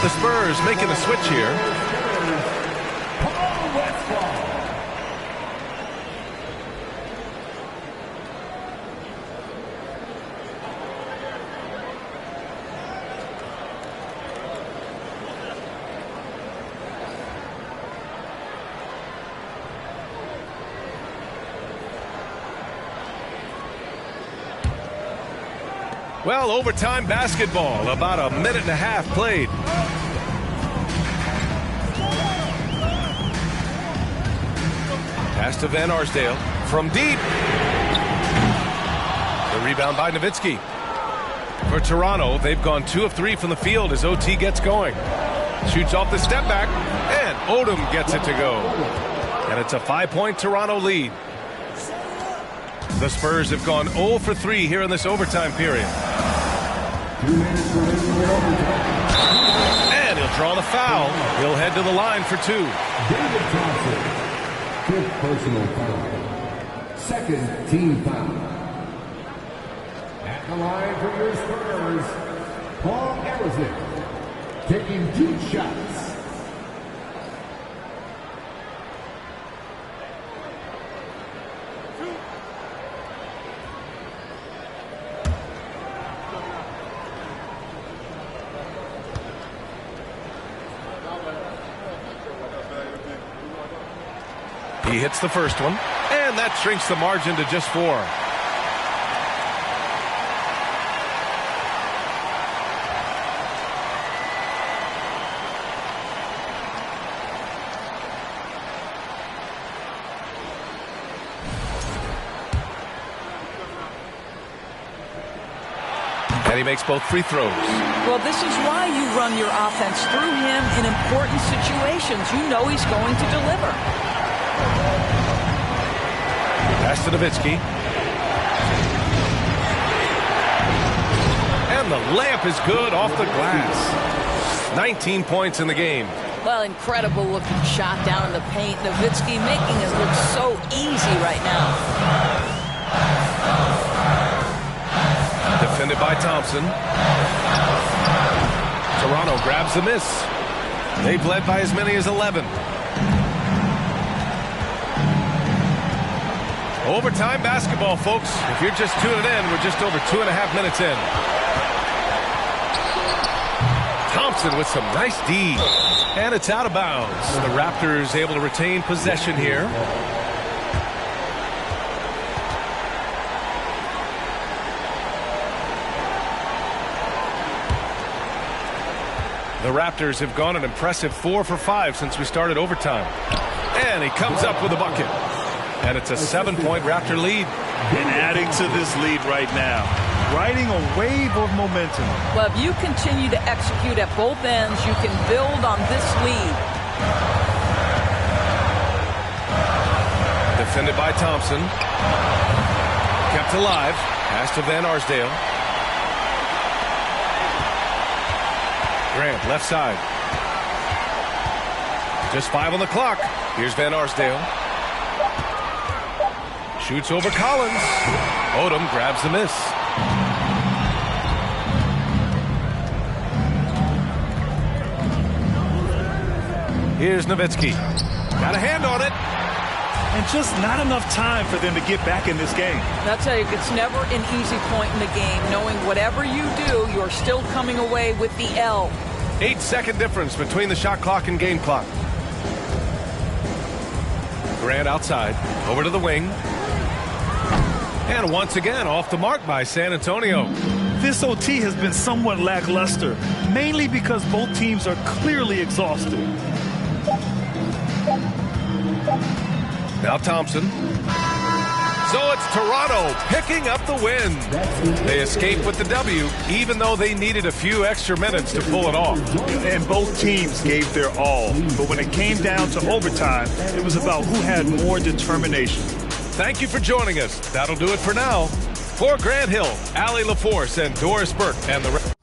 The Spurs making a switch here. Well, overtime basketball, about a minute and a half played. Pass to Van Arsdale from deep. The rebound by Nowitzki. For Toronto, they've gone 2 of 3 from the field as OT gets going. Shoots off the step back, and Odom gets it to go. And it's a 5-point Toronto lead. The Spurs have gone 0 for 3 here in this overtime period. And he'll draw the foul. He'll head to the line for 2. David Thompson, 5th personal foul. 2nd team foul. At the line for your Spurs, Paul Ellison, taking 2 shots. He hits the first one, and that shrinks the margin to just 4. And he makes both free throws. Well, this is why you run your offense through him in important situations. You know he's going to deliver. Pass to Nowitzki. And the layup is good off the glass. 19 points in the game. Well, incredible looking shot down in the paint. Nowitzki making it look so easy right now. Defended by Thompson. Toronto grabs the miss. They've led by as many as 11. Overtime basketball, folks. If you're just tuning in, we're just over 2.5 minutes in. Thompson with some nice D. And it's out of bounds. The Raptors able to retain possession here. The Raptors have gone an impressive 4 for 5 since we started overtime. And he comes up with a bucket. And it's a 7-point Raptor lead. And adding to this lead right now, riding a wave of momentum. Well, if you continue to execute at both ends, you can build on this lead. Defended by Thompson. Kept alive. Pass to Van Arsdale. Grant, left side. Just 5 on the clock. Here's Van Arsdale. Shoots over Collins. Odom grabs the miss. Here's Nowitzki. Got a hand on it. And just not enough time for them to get back in this game. I'll tell you, it's never an easy point in the game, knowing whatever you do, you're still coming away with the L. 8-second difference between the shot clock and game clock. Grant outside. Over to the wing. And once again, off the mark by San Antonio. This OT has been somewhat lackluster, mainly because both teams are clearly exhausted. Now Thompson. So it's Toronto picking up the win. They escape with the W, even though they needed a few extra minutes to pull it off. And both teams gave their all. But when it came down to overtime, it was about who had more determination. Thank you for joining us. That'll do it for now. For Grant Hill, Allie LaForce, and Doris Burke, and the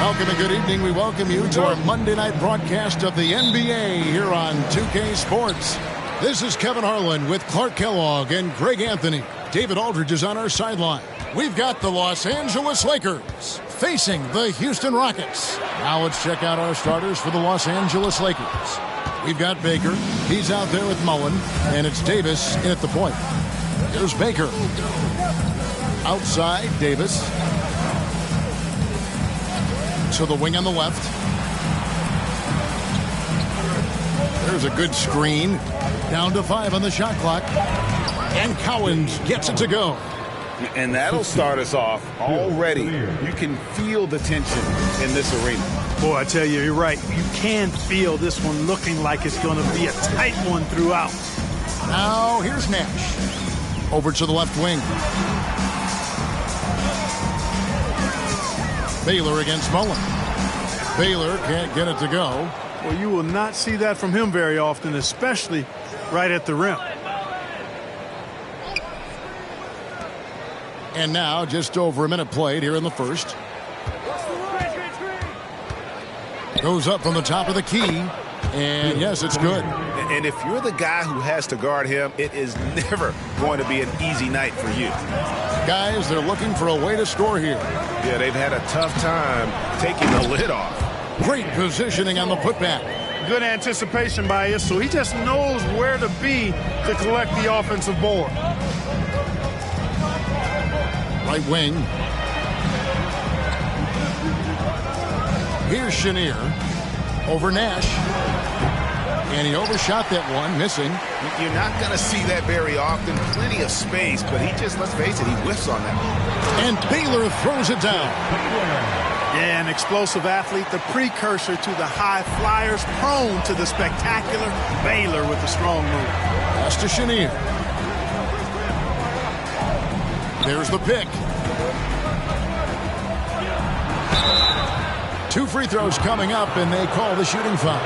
Welcome and good evening. We welcome you to our Monday night broadcast of the NBA here on 2K Sports. This is Kevin Harlan with Clark Kellogg and Greg Anthony. David Aldridge is on our sideline. We've got the Los Angeles Lakers facing the Houston Rockets. Now let's check out our starters for the Los Angeles Lakers. We've got Baker. He's out there with Mullen, and it's Davis in at the point. Here's Baker. Outside, Davis. To the wing on the left. There's a good screen. Down to 5 on the shot clock. And Cowens gets it to go. And that'll start us off already. You can feel the tension in this arena. Boy, I tell you, you're right. You can feel this one looking like it's going to be a tight one throughout. Now here's Nash. Over to the left wing. Baylor against Mullen. Baylor can't get it to go. Well, you will not see that from him very often, especially right at the rim. And now just over a minute played here in the first. Goes up from the top of the key. And yes, it's good. And if you're the guy who has to guard him, it is never going to be an easy night for you. Guys, they're looking for a way to score here. Yeah, they've had a tough time taking the lid off. Great positioning on the putback. Good anticipation by Issel. He just knows where to be to collect the offensive board. Right wing. Here's Chenier. Over Nash. And he overshot that one, missing. You're not going to see that very often. Plenty of space, but he just, let's face it, he whiffs on that. And Baylor throws it down. Yeah, an explosive athlete, the precursor to the high flyers, prone to the spectacular. Baylor with a strong move. Pass to Chenier. There's the pick. 2 free throws coming up, and they call the shooting foul.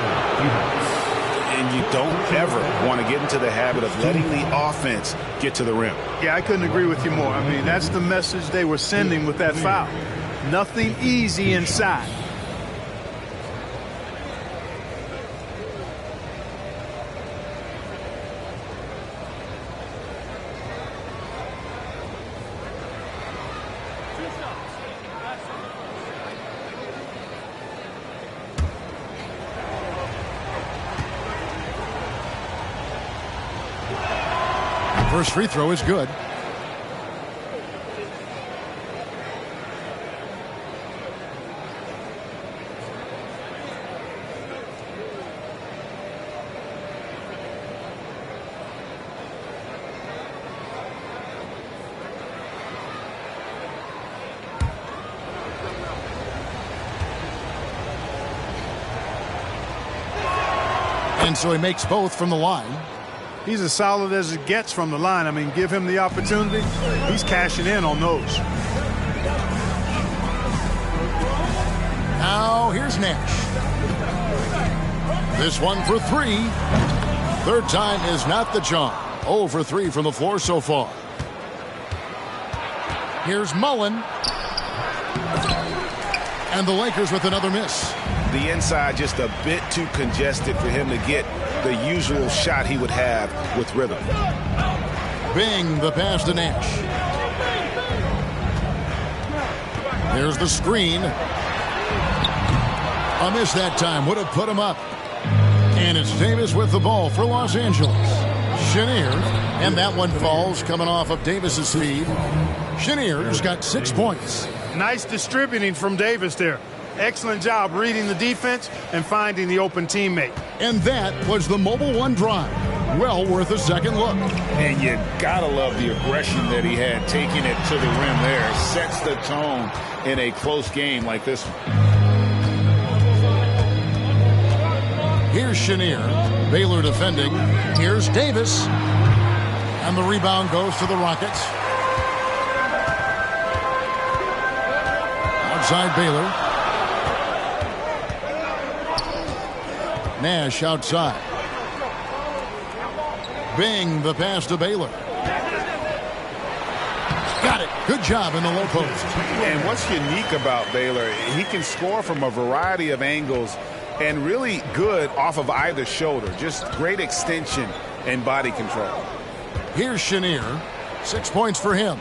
And you don't ever want to get into the habit of letting the offense get to the rim. Yeah, I couldn't agree with you more. I mean, that's the message they were sending with that foul. Nothing easy inside. First free throw is good. And so he makes both from the line. He's as solid as it gets from the line. I mean, give him the opportunity. He's cashing in on those. Now here's Nash. This one for 3. Third time is not the charm. 0 for 3 from the floor so far. Here's Mullen. And the Lakers with another miss. The inside just a bit too congested for him to get the usual shot he would have with rhythm. Bing, the pass to Nash. There's the screen. A miss that time would have put him up. And it's Davis with the ball for Los Angeles. Chenier, and that one falls coming off of Davis's speed. Chenier's got 6 points. Nice distributing from Davis there. Excellent job reading the defense and finding the open teammate. And that was the Mobile One drive. Well worth a second look. And you gotta love the aggression that he had taking it to the rim there. Sets the tone in a close game like this one. Here's Chenier. Baylor defending. Here's Davis. And the rebound goes to the Rockets. Outside Baylor. Nash outside. Bing, the pass to Baylor. Got it. Good job in the low post. And what's unique about Baylor, he can score from a variety of angles and really good off of either shoulder. Just great extension and body control. Here's Chenier. 6 points for him.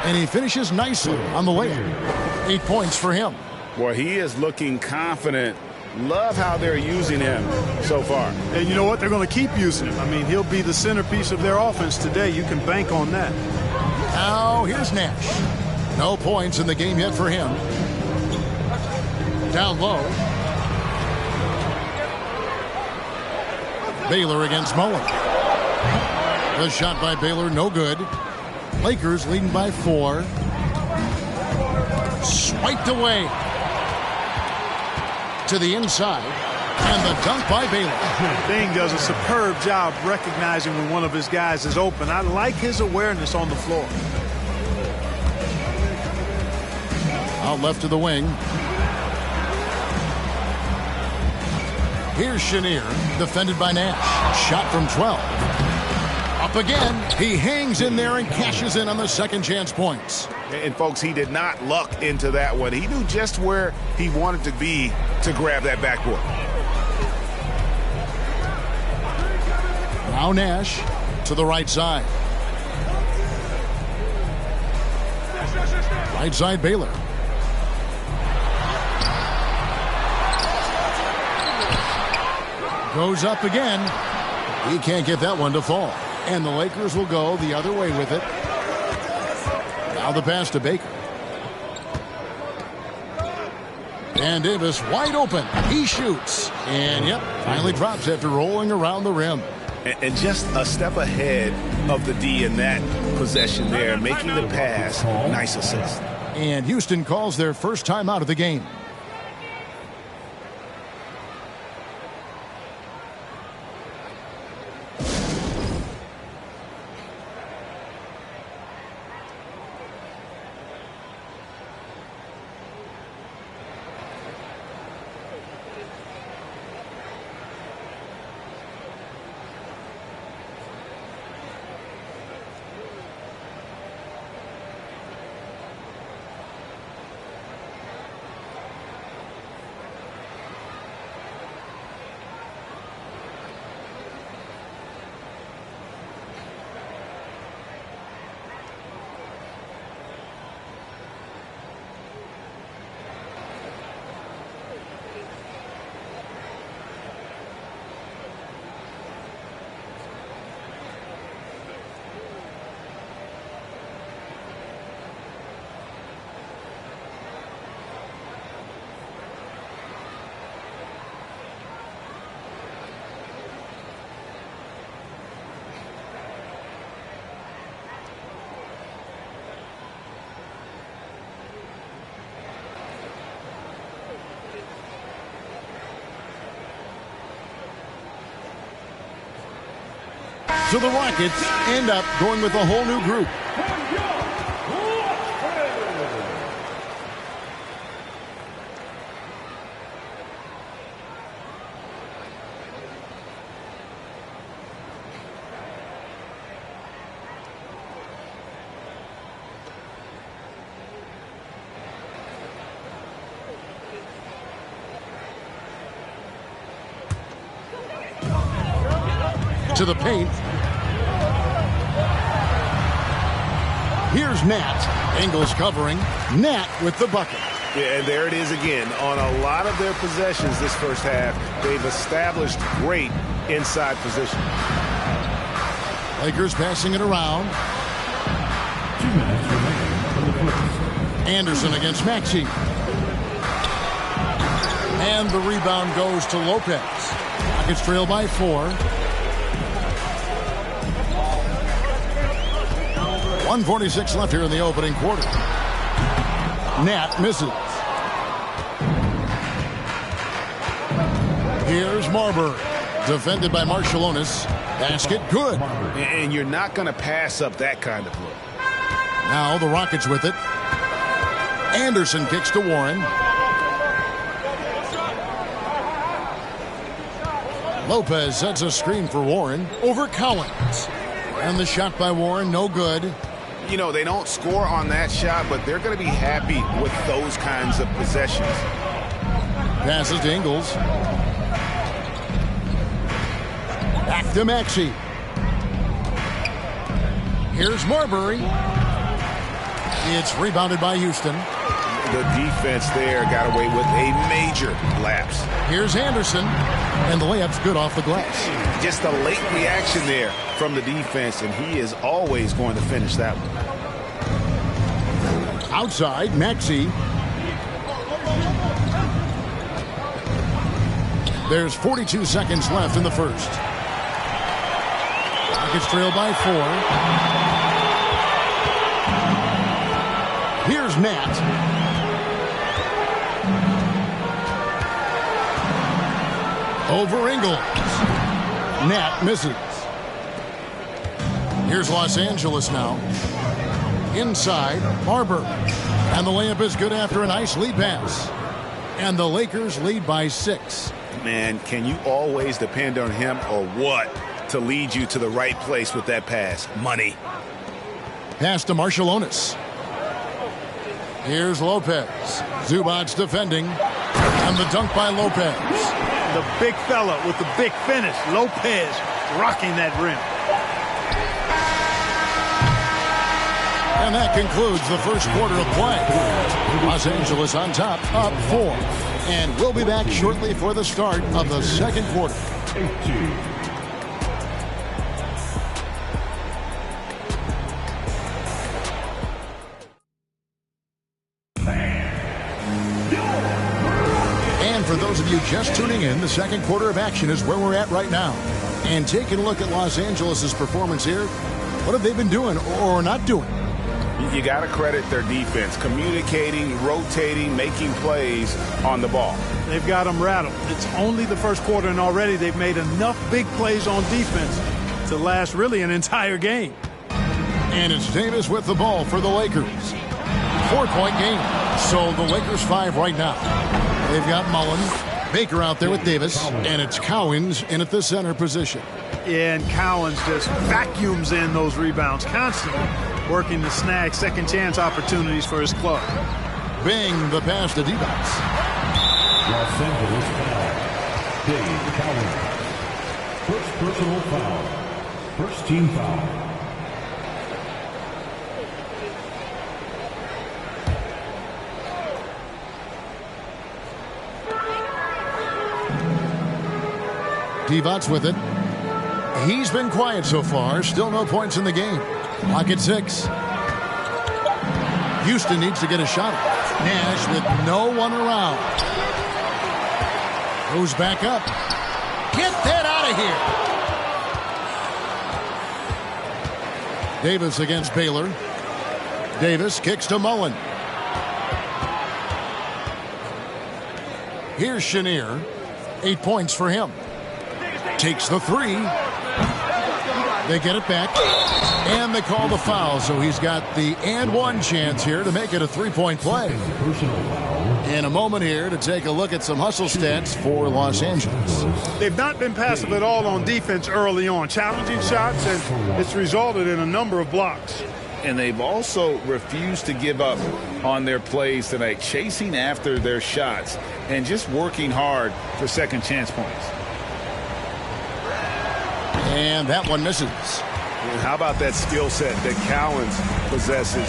And he finishes nicely on the layup. 8 points for him. Boy, he is looking confident. Love how they're using him so far. And you know what? They're going to keep using him. I mean, he'll be the centerpiece of their offense today. You can bank on that. Now here's Nash. No points in the game yet for him. Down low. Baylor against Mullen. The shot by Baylor, no good. Lakers leading by 4. Swiped away. To the inside. And the dunk by Baylor. Bing does a superb job recognizing when one of his guys is open. I like his awareness on the floor. Out left to the wing. Here's Chenier, defended by Nash. Shot from 12. Up again. He hangs in there and cashes in on the second chance points. And folks, he did not luck into that one. He knew just where he wanted to be to grab that backboard. Now Nash to the right side. Right side Baylor. Goes up again. He can't get that one to fall. And the Lakers will go the other way with it. Now the pass to Baker. And Davis wide open. He shoots. And yep, finally drops after rolling around the rim. And just a step ahead of the D in that possession there, making the pass. Nice assist. And Houston calls their first time out of the game. So the Rockets end up going with a whole new group. To the paint. Here's Nat. Ingles covering. Nat with the bucket. Yeah, and there it is again. On a lot of their possessions this first half, they've established great inside position. Lakers passing it around. 2 minutes remaining for the first. Anderson against Maxey. And the rebound goes to Lopez. Rockets trail by 4. 1:46 left here in the opening quarter. Nat misses. Here's Marbury. Defended by Marciulionis. Basket good. And you're not going to pass up that kind of look. Now the Rockets with it. Anderson kicks to Warren. Lopez sets a screen for Warren over Collins. And the shot by Warren, no good. You know, they don't score on that shot, but they're going to be happy with those kinds of possessions. Passes to Ingles. Back to Maxey. Here's Marbury. It's rebounded by Houston. The defense there got away with a major lapse. Here's Anderson. And the layup's good off the glass. Just a late reaction there from the defense, and he is always going to finish that one. Outside, Maxey. There's 42 seconds left in the first. Rockets trail by 4. Here's Nat. Over Ingles. Nat misses. Here's Los Angeles now. Inside, Marbury. And the layup is good after a nice lead pass. And the Lakers lead by 6. Man, can you always depend on him or what to lead you to the right place with that pass? Money. Pass to Marciulionis. Here's Lopez. Zubac's defending. And the dunk by Lopez. The big fella with the big finish. Lopez rocking that rim. And that concludes the first quarter of play. Los Angeles on top, up 4. And we'll be back shortly for the start of the second quarter. 18. For those of you just tuning in, the second quarter of action is where we're at right now. And taking a look at Los Angeles' performance here, what have they been doing or not doing? You got to credit their defense, communicating, rotating, making plays on the ball. They've got them rattled. It's only the first quarter, and already they've made enough big plays on defense to last really an entire game. And it's Davis with the ball for the Lakers. 4-point game. So the Lakers 5 right now. They've got Mullen, Baker out there with Davis, and it's Cowens in at the center position. Yeah, and Cowens just vacuums in those rebounds constantly, working to snag second chance opportunities for his club. Bing the pass to Divac. Los Angeles foul. Dave Cowens. First personal foul. First team foul. Divac with it. He's been quiet so far. Still no points in the game. Clock at 6. Houston needs to get a shot. Nash with no one around. Goes back up. Get that out of here. Davis against Baylor. Davis kicks to Mullen. Here's Chenier. 8 points for him. Takes the 3. They get it back, and they call the foul, so he's got the and one chance here to make it a three-point play. In a moment here to take a look at some hustle stats for Los Angeles. They've not been passive at all on defense early on. Challenging shots, and it's resulted in a number of blocks. And they've also refused to give up on their plays tonight, chasing after their shots and just working hard for second chance points. And that one misses. And how about that skill set that Cowens possesses?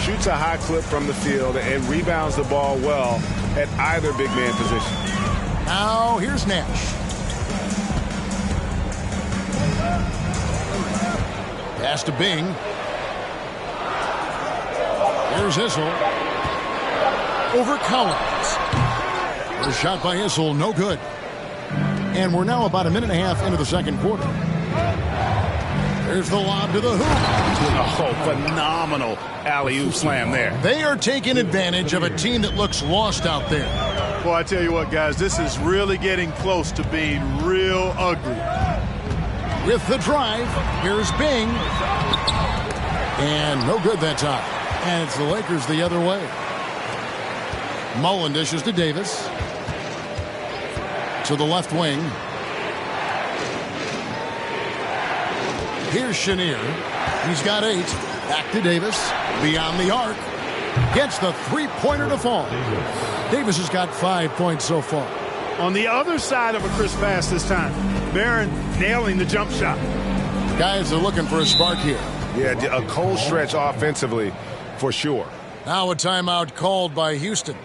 Shoots a high clip from the field and rebounds the ball well at either big man position. Now here's Nash. Pass to Bing. Here's Issel. Over Collins. The shot by Issel, no good. And we're now about a minute and a half into the second quarter. There's the lob to the hoop. Oh, phenomenal alley-oop slam there. They are taking advantage of a team that looks lost out there. Boy, I tell you what, guys, this is really getting close to being real ugly. With the drive, here's Bing. And no good that time. And it's the Lakers the other way. Mullen dishes to Davis. To the left wing. Here's Chenier. He's got 8. Back to Davis. Beyond the arc. Gets the three-pointer to fall. Davis has got 5 points so far. On the other side of a crisp pass this time. Barron nailing the jump shot. Guys are looking for a spark here. Yeah, a cold stretch offensively for sure. Now a timeout called by Houston.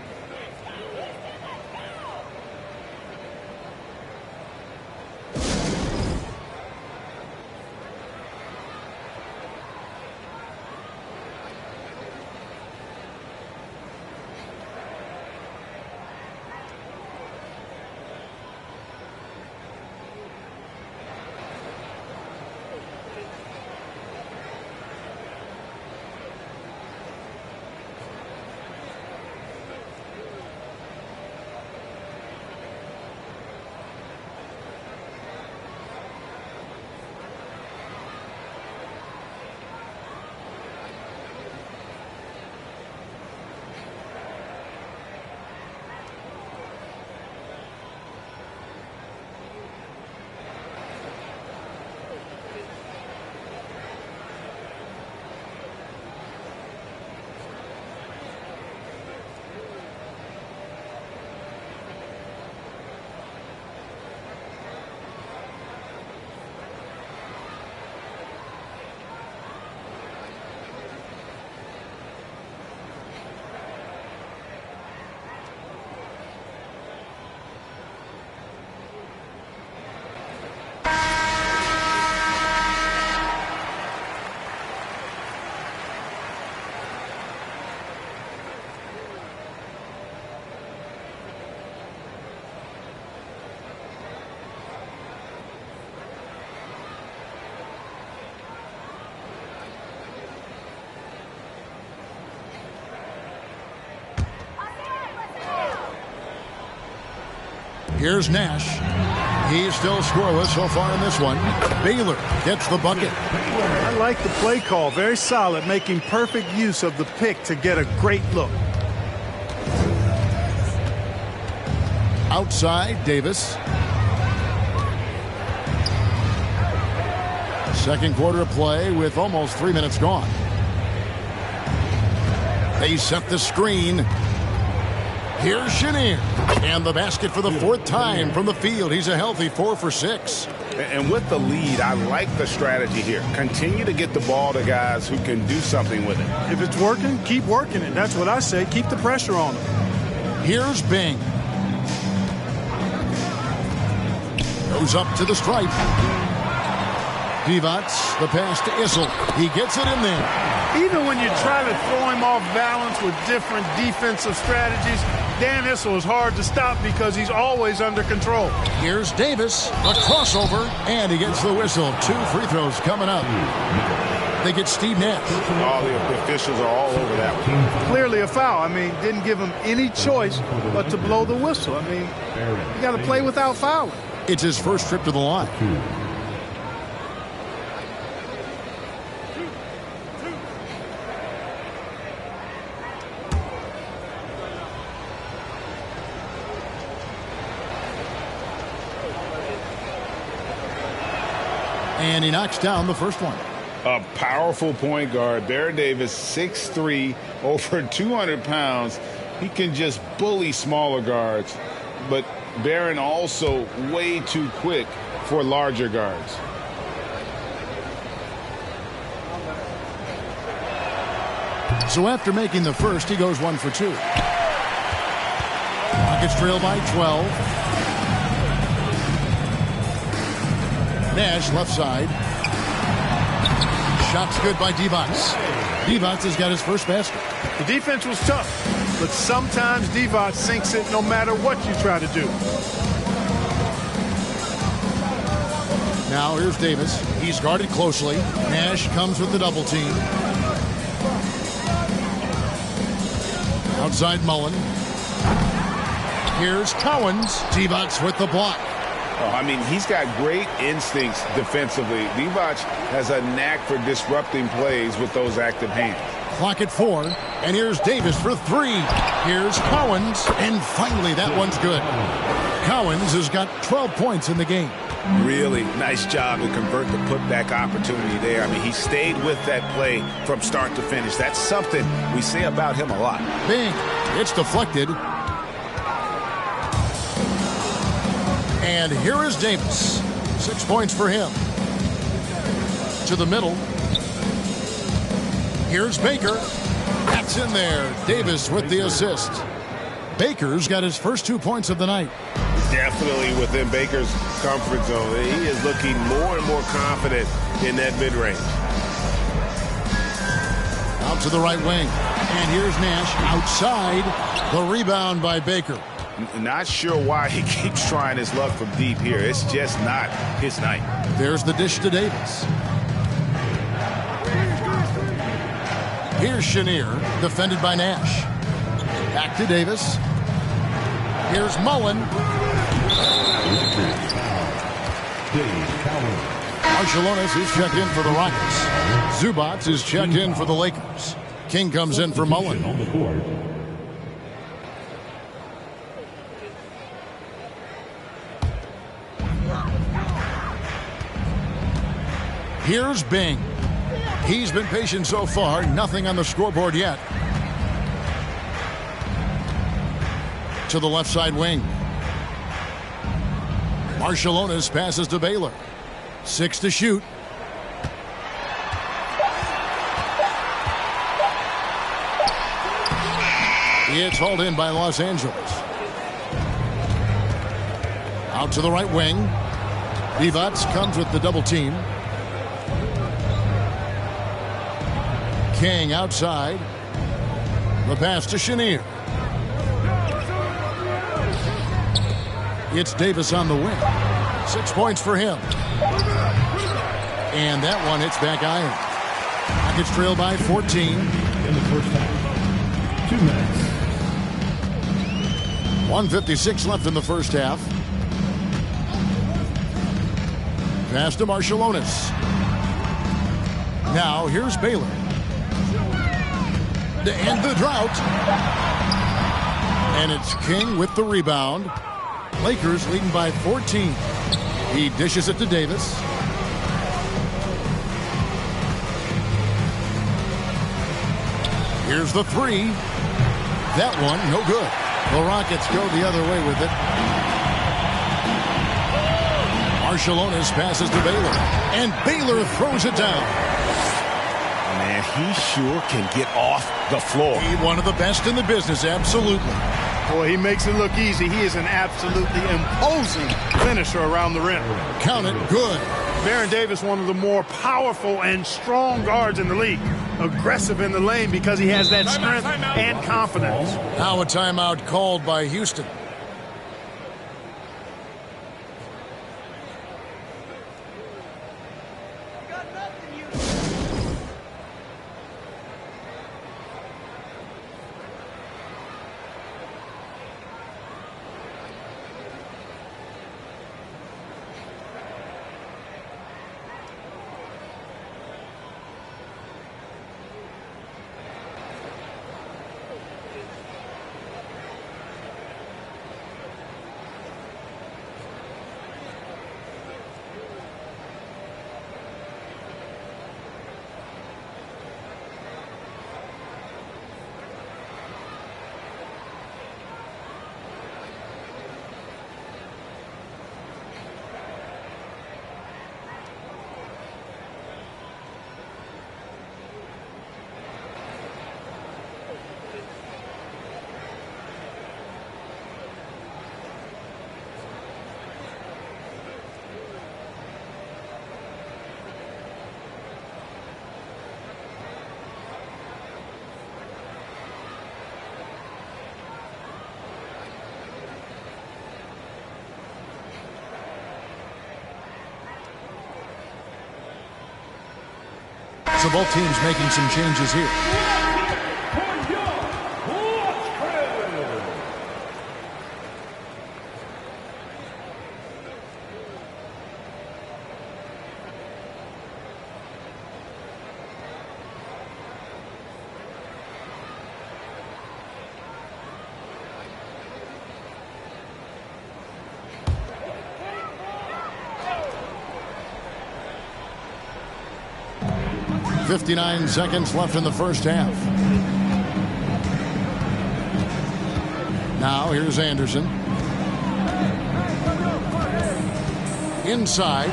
Here's Nash. He's still scoreless so far in this one. Baylor gets the bucket. I like the play call. Very solid, making perfect use of the pick to get a great look. Outside, Davis. Second quarter of play with almost 3 minutes gone. They set the screen. Here's Chenier. And the basket for the 4th time from the field. He's a healthy 4 for 6. And with the lead, I like the strategy here. Continue to get the ball to guys who can do something with it. If it's working, keep working it. That's what I say. Keep the pressure on them. Here's Bing. Goes up to the stripe. Divac, the pass to Issel. He gets it in there. Even when you try to throw him off balance with different defensive strategies, Dan Issel is hard to stop because he's always under control. Here's Davis, a crossover, and he gets the whistle. 2 free throws coming up. They get Steve Nash. All the officials are all over that one. Clearly a foul. I mean, didn't give him any choice but to blow the whistle. I mean, you got to play without fouling. It's his first trip to the line. And he knocks down the first one. A powerful point guard. Baron Davis, 6'3", over 200 pounds. He can just bully smaller guards. But Baron also way too quick for larger guards. So after making the first, he goes 1 for 2. Rockets trail by 12. Nash left side. Shot's good by Divac. Divac has got his first basket. The defense was tough, but sometimes Divac sinks it no matter what you try to do. Now here's Davis. He's guarded closely. Nash comes with the double team. Outside Mullen. Here's Cowens. Divac with the block. Oh, I mean, he's got great instincts defensively. Divac has a knack for disrupting plays with those active hands. Clock at 4. And here's Davis for 3. Here's Cowens. And finally, that one's good. Cowens has got 12 points in the game. Really nice job to convert the putback opportunity there. I mean, he stayed with that play from start to finish. That's something we say about him a lot. Bing. It's deflected. And here is Davis. 6 points for him. To the middle. Here's Baker. That's in there. Davis with the assist. Baker's got his first 2 points of the night. Definitely within Baker's comfort zone. He is looking more and more confident in that mid-range. Out to the right wing. And here's Nash outside. The rebound by Baker. Not sure why he keeps trying his luck from deep here. It's just not his night. There's the dish to Davis. Here's Chenier, defended by Nash. Back to Davis. Here's Mullen. Marciulionis is checked in for the Rockets. Zubac is checked in for the Lakers. King comes in for Mullen. Here's Bing. He's been patient so far. Nothing on the scoreboard yet. To the left side wing. Marciulionis passes to Baylor. 6 to shoot. It's hauled in by Los Angeles. Out to the right wing. Divac comes with the double team. King outside. The pass to Chenier. It's Davis on the wing. 6 points for him. And that one hits back iron. Rockets trail by 14. In the first half. 2 minutes. 1:56 left in the first half. Pass to Marciulionis. Now here's Baylor. To end the drought. And it's King with the rebound. Lakers leading by 14. He dishes it to Davis. Here's the 3. That one, no good. The Rockets go the other way with it. Marciulionis passes to Baylor. And Baylor throws it down. Man, he sure can get off the floor. He's one of the best in the business, absolutely. Boy, he makes it look easy. He is an absolutely imposing finisher around the rim. Count it, good. Baron Davis, one of the more powerful and strong guards in the league. Aggressive in the lane because he has that strength and confidence. Now a timeout called by Houston. So both teams making some changes here. 59 seconds left in the first half. Now here's Anderson. Inside.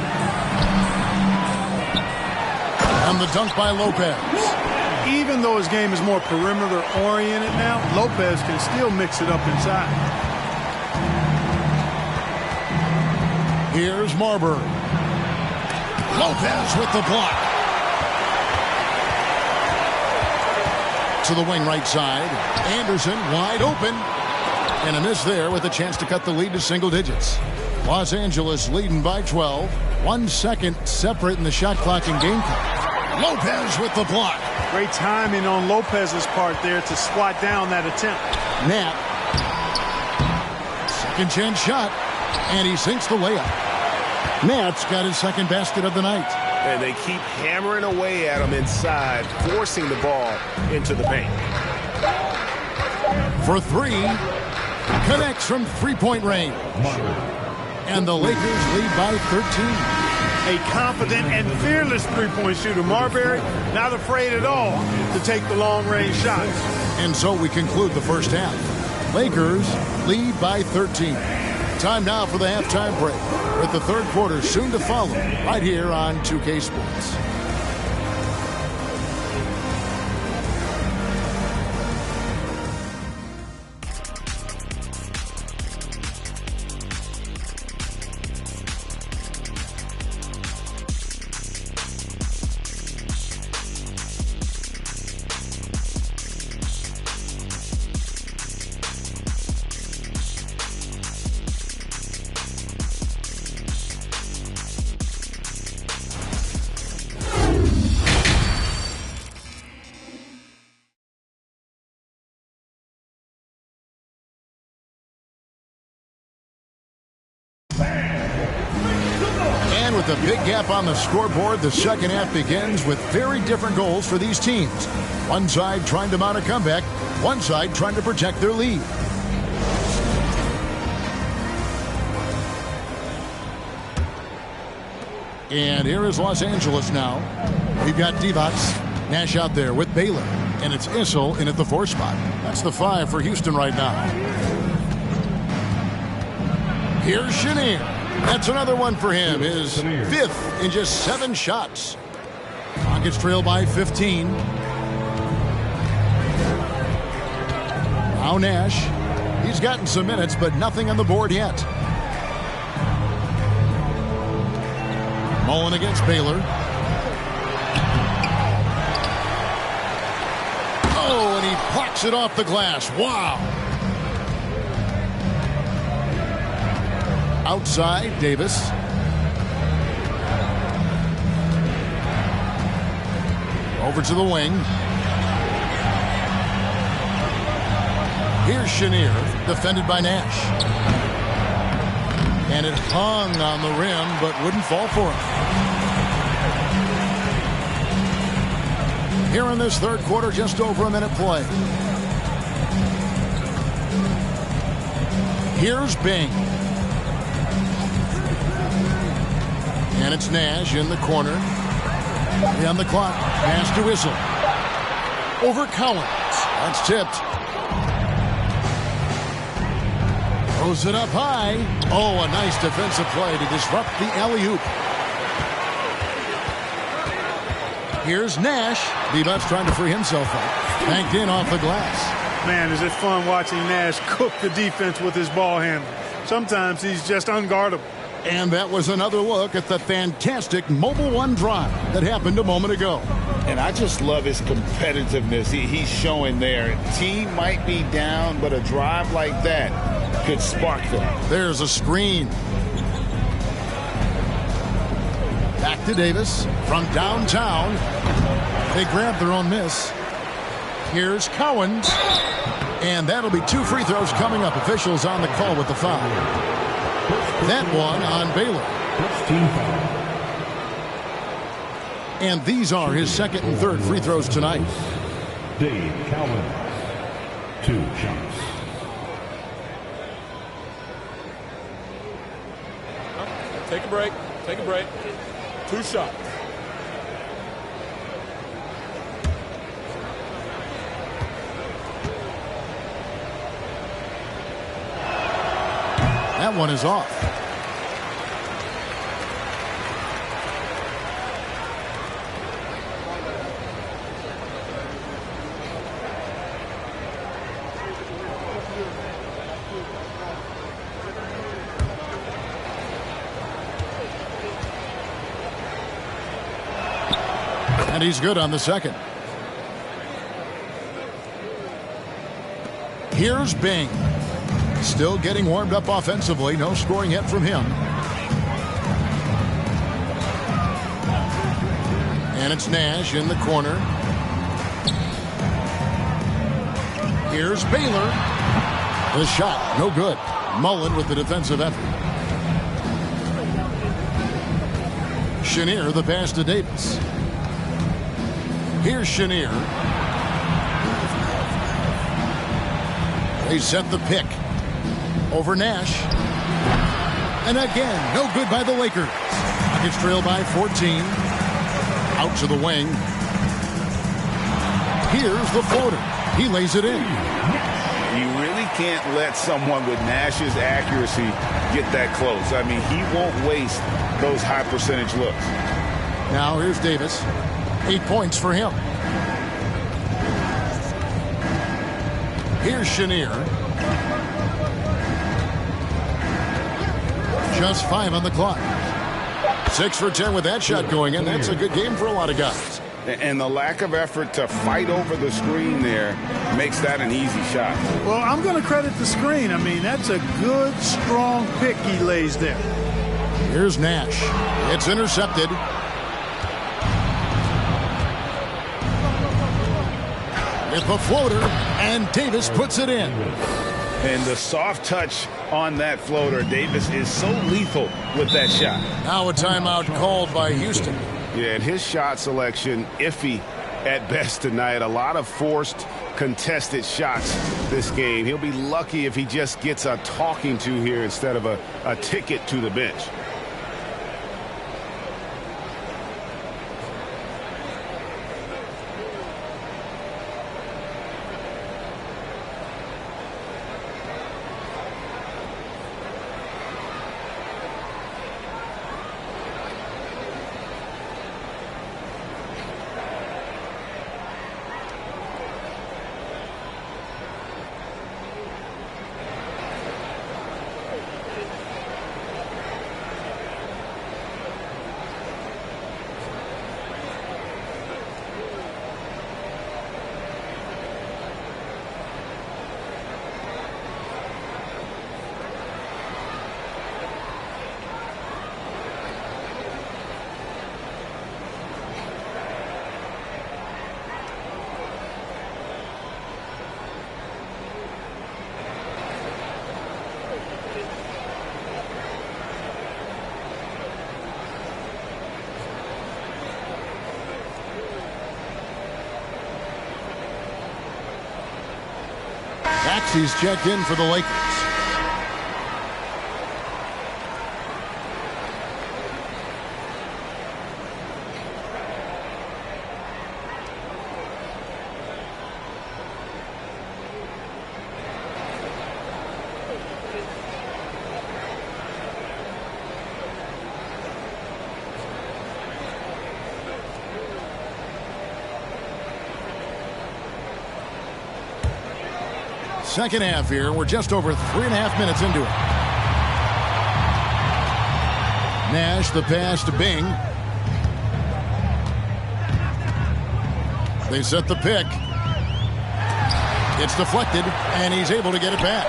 And the dunk by Lopez. Even though his game is more perimeter oriented now, Lopez can still mix it up inside. Here's Marbury. Lopez with the block. To the wing right side. Anderson wide open. And a miss there with a chance to cut the lead to single digits. Los Angeles leading by 12. 1 second separating the shot clock and game clock. Lopez with the block. Great timing on Lopez's part there to swat down that attempt. Knapp. Second chance shot. And he sinks the layup. Knapp's got his second basket of the night. And they keep hammering away at him inside, forcing the ball into the paint. For three. Connects from three-point range. And the Lakers lead by 13. A confident and fearless three-point shooter. Marbury not afraid at all to take the long-range shots. And so we conclude the first half. Lakers lead by 13. Time now for the halftime break, with the third quarter soon to follow right here on 2K Sports. And with a big gap on the scoreboard, the second half begins with very different goals for these teams. One side trying to mount a comeback, one side trying to protect their lead. And here is Los Angeles now. We've got Divac, Nash out there with Baylor. And it's Issel in at the 4 spot. That's the 5 for Houston right now. Here's Chenier. That's another one for him. His 5th in just 7 shots. Rockets trail by 15. Now Nash. He's gotten some minutes, but nothing on the board yet. Mullen against Baylor. Oh, and he plucks it off the glass. Wow. Outside, Davis. Over to the wing. Here's Chenier, defended by Nash. And it hung on the rim, but wouldn't fall for him. Here in this third quarter, just over a minute play. Here's Bing. And it's Nash in the corner. On the clock. Pass to Issel. Over Collins. That's tipped. Throws it up high. Oh, a nice defensive play to disrupt the alley-oop. Here's Nash. Bebut's trying to free himself up. Banked in off the glass. Man, is it fun watching Nash cook the defense with his ball handling. Sometimes he's just unguardable. And that was another look at the fantastic Mobile One drive that happened a moment ago. And I just love his competitiveness he's showing there. Team might be down, but a drive like that could spark them. There's a screen. Back to Davis from downtown. They grab their own miss. Here's Cowens. And that'll be 2 free throws coming up. Officials on the call with the foul. That one on Baylor. And these are his second and third free throws tonight. Dave Cowens, 2 shots. Take a break. Take a break. 2 shots. That one is off. And he's good on the second. Here's Bing. Still getting warmed up offensively. No scoring yet from him. And it's Nash in the corner. Here's Baylor. The shot, no good. Mullen with the defensive effort. Chenier, the pass to Davis. Here's Chenier. They set the pick. Over Nash. And again, no good by the Lakers. Nuggets trail by 14. Out to the wing. Here's the floater. He lays it in. You really can't let someone with Nash's accuracy get that close. I mean, he won't waste those high percentage looks. Now here's Davis. 8 points for him. Here's Chenier. Just 5 on the clock. 6 for 10 with that shot going in. That's a good game for a lot of guys. And the lack of effort to fight over the screen there makes that an easy shot. Well, I'm going to credit the screen. I mean, that's a good, strong pick he lays there. Here's Nash. It's intercepted. With the floater, and Davis puts it in. And the soft touch on that floater. Davis is so lethal with that shot. Now a timeout called by Houston. Yeah, and his shot selection, iffy at best tonight. A lot of forced, contested shots this game. He'll be lucky if he just gets a talking to here instead of a ticket to the bench. He's checked in for the Lakers. Second half here. We're just over 3.5 minutes into it. Nash, the pass to Bing. They set the pick. It's deflected, and he's able to get it back.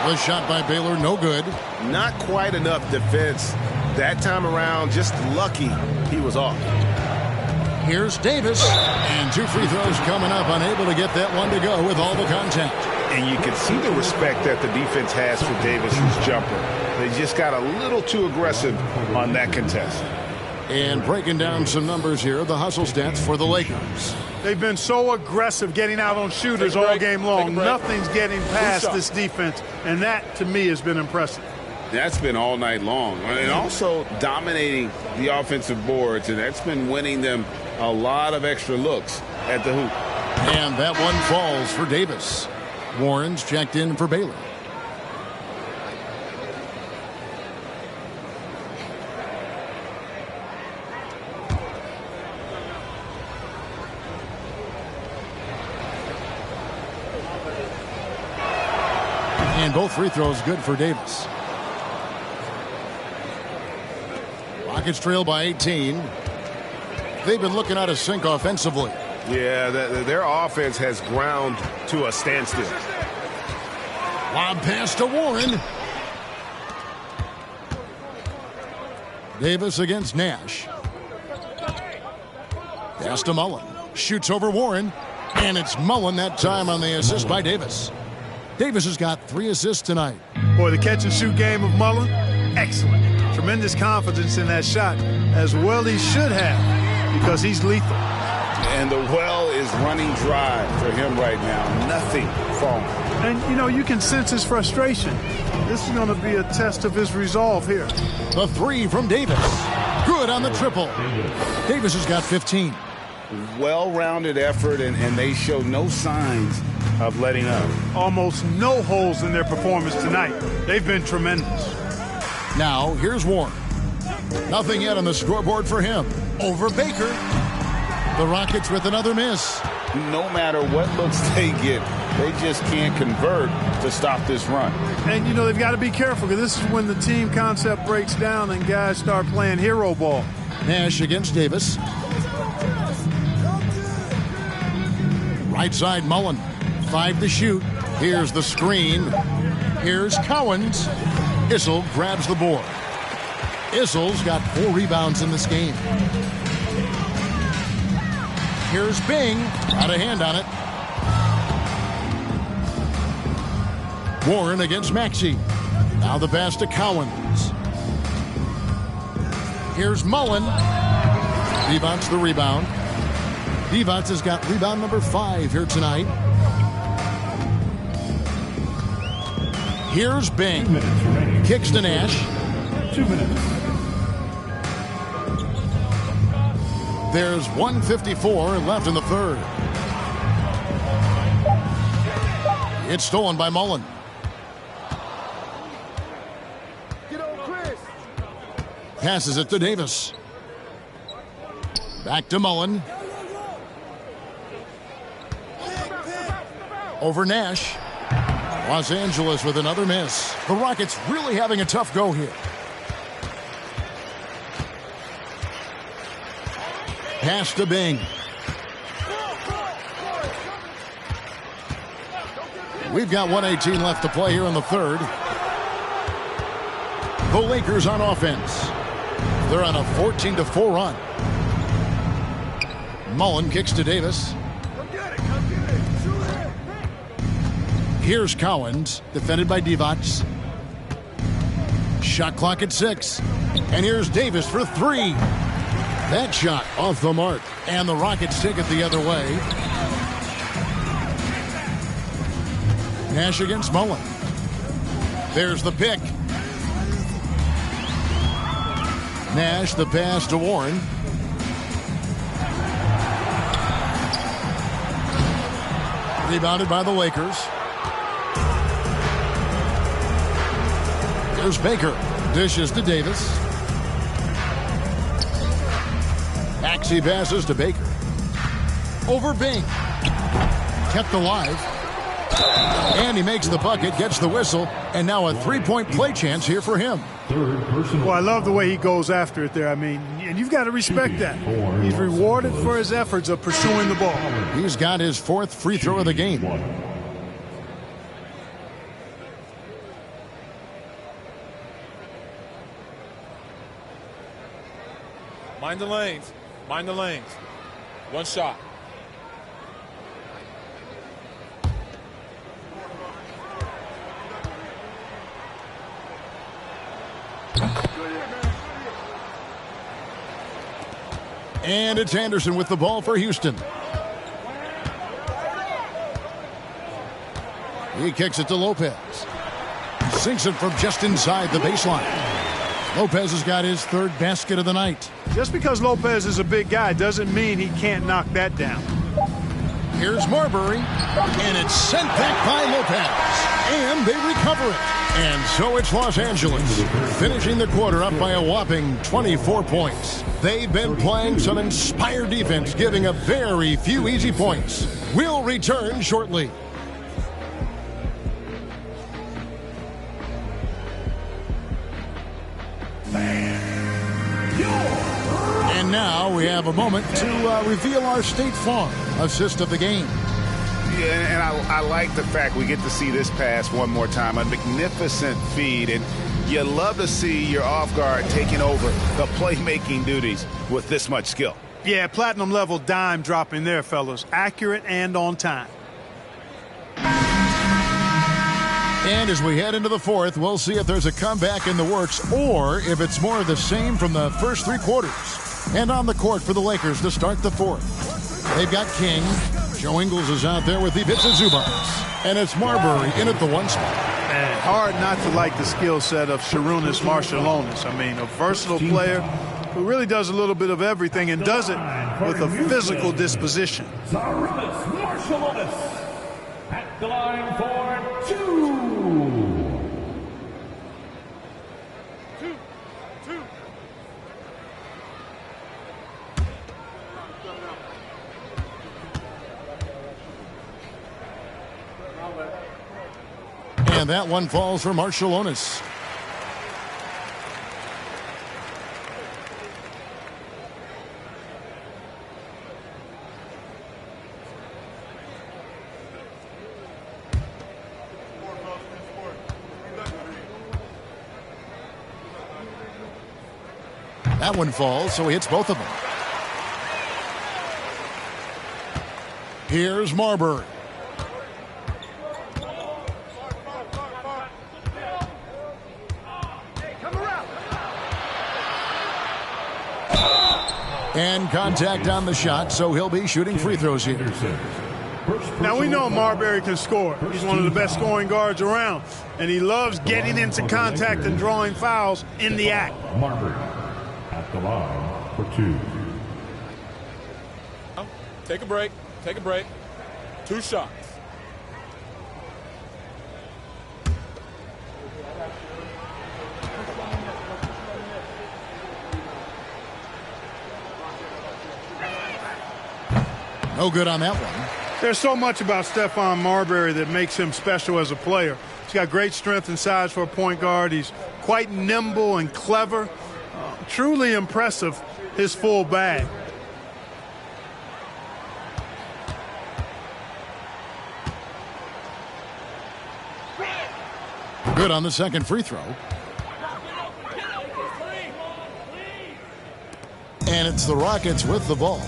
The shot by Baylor, no good. Not quite enough defense That time around, just lucky he was off. Here's Davis, and 2 free throws coming up, unable to get that one to go with all the contact. And you can see the respect that the defense has for Davis's jumper. They just got a little too aggressive on that contest. And breaking down some numbers here, the hustle stats for the Lakers. They've been so aggressive getting out on shooters all game long. Nothing's getting past this defense, and that, to me, has been impressive. That's been all night long. And also dominating the offensive boards, and that's been winning them a lot of extra looks at the hoop. And that one falls for Davis. Warren's checked in for Baylor. And both free throws good for Davis. Rockets trail by 18. They've been looking out of sync offensively. Yeah, their offense has ground to a standstill. Lob pass to Warren. Davis against Nash. Pass to Mullen. Shoots over Warren. And it's Mullen that time on the assist by Davis. Davis has got 3 assists tonight. Boy, the catch-and-shoot game of Mullen, excellent. Tremendous confidence in that shot, as well he should have, because he's lethal. And the well is running dry for him right now. Nothing falling. And, you know, you can sense his frustration. This is going to be a test of his resolve here. The 3 from Davis. Good on the triple. Davis has got 15. Well-rounded effort, and they show no signs of letting up. Almost no holes in their performance tonight. They've been tremendous. Now, here's Warren. Nothing yet on the scoreboard for him. Over Baker. The Rockets with another miss. No matter what looks they get, they just can't convert to stop this run. And, you know, they've got to be careful, because this is when the team concept breaks down and guys start playing hero ball. Nash against Davis. Right side, Mullen. 5 to shoot. Here's the screen. Here's Cowens. Issel grabs the board. Issel's got 4 rebounds in this game. Here's Bing. Got a hand on it. Warren against Maxey. Now the pass to Cowens. Here's Mullen. Devon's the rebound. Devon has got rebound number 5 here tonight. Here's Bing. Kicks to Nash. 2 minutes. There's 1:54 left in the third. It's stolen by Mullen. Passes it to Davis. Back to Mullen. Over Nash. Los Angeles with another miss. The Rockets really having a tough go here. Pass to Bing. We've got 1:18 left to play here in the third. The Lakers on offense. They're on a 14-4 run. Mullen kicks to Davis. Here's Cowens, defended by Divac. Shot clock at 6. And here's Davis for 3. That shot off the mark. And the Rockets take it the other way. Nash against Mullen. There's the pick. Nash, the pass to Warren. Rebounded by the Lakers. There's Baker. Dishes to Davis. Maxey passes to Baker. Over Bing. Kept alive. And he makes the bucket, gets the whistle, and now a 3-point play chance here for him. Well, I love the way he goes after it there. I mean, and you've got to respect that. He's rewarded for his efforts of pursuing the ball. He's got his 4th free throw of the game. Mind the lanes. Mind the lanes. One shot. And it's Anderson with the ball for Houston. He kicks it to Lopez. Sinks it from just inside the baseline. Lopez has got his third basket of the night. Just because Lopez is a big guy doesn't mean he can't knock that down. Here's Marbury, and it's sent back by Lopez, and they recover it. And so it's Los Angeles, finishing the quarter up by a whopping 24 points. They've been playing some inspired defense, giving up very few easy points. We'll return shortly. And now we have a moment to reveal our State Farm assist of the game. Yeah, and I like the fact we get to see this pass one more time. A magnificent feed, and you love to see your off guard taking over the playmaking duties with this much skill. Yeah, platinum level dime dropping there, fellas. Accurate and on time. And as we head into the fourth, we'll see if there's a comeback in the works or if it's more of the same from the first three quarters. And on the court for the Lakers to start the fourth. They've got King. Joe Ingles is out there with Ivica Zubac. And it's Marbury in at the one spot. Man, hard not to like the skill set of Sarunas Marciulionis. I mean, a versatile player who really does a little bit of everything and does it with a physical disposition. Sarunas Marciulionis at the line for two. And that one falls for Marciulionis. That one falls, so he hits both of them. Here's Marbury. And contact on the shot, so he'll be shooting free throws here. Now, we know Marbury can score. He's one of the best scoring guards around, and he loves getting into contact and drawing fouls in the act. Marbury at the line for two. Take a break. Take a break. Two shots. No good on that one. There's so much about Stephon Marbury that makes him special as a player. He's got great strength and size for a point guard. He's quite nimble and clever. Truly impressive, his full bag. Good on the second free throw. And it's the Rockets with the ball.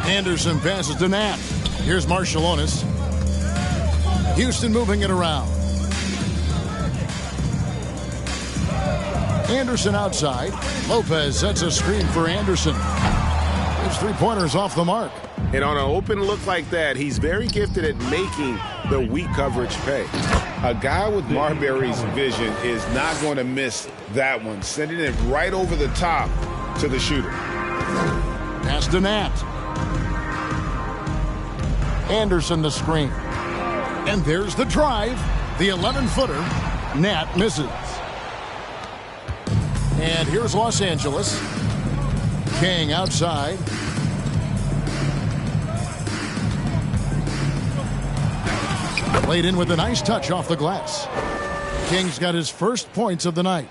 Anderson passes to Nat. Here's Marciulionis. Houston moving it around. Anderson outside. Lopez sets a screen for Anderson. His three-pointers off the mark. And on an open look like that, he's very gifted at making the weak coverage pay. A guy with Marbury's vision is not going to miss that one, sending it right over the top to the shooter. Pass to Nat. Anderson the screen. And there's the drive. The 11-footer. Nat misses. And here's Los Angeles. King outside. Played in with a nice touch off the glass. King's got his first points of the night.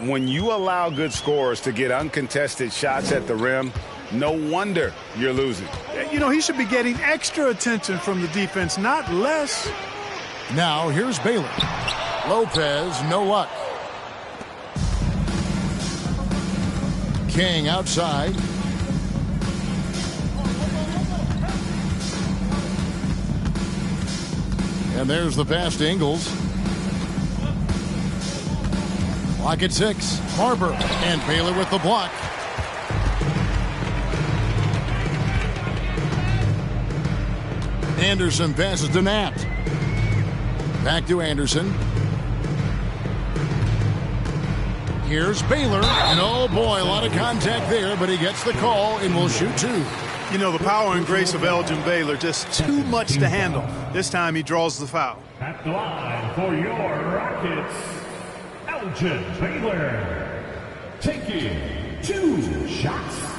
When you allow good scorers to get uncontested shots at the rim, no wonder you're losing. You know, he should be getting extra attention from the defense, not less. Now here's Baylor. Lopez, no luck. King outside. And there's the pass to Ingles. Clock at 6. Barber and Baylor with the block. Anderson passes to Nat. Back to Anderson. Here's Baylor. And oh boy, a lot of contact there, but he gets the call and will shoot 2. You know, the power and grace of Elgin Baylor, just too much to handle. This time he draws the foul. At the line for your Rockets, Elgin Baylor, taking 2 shots.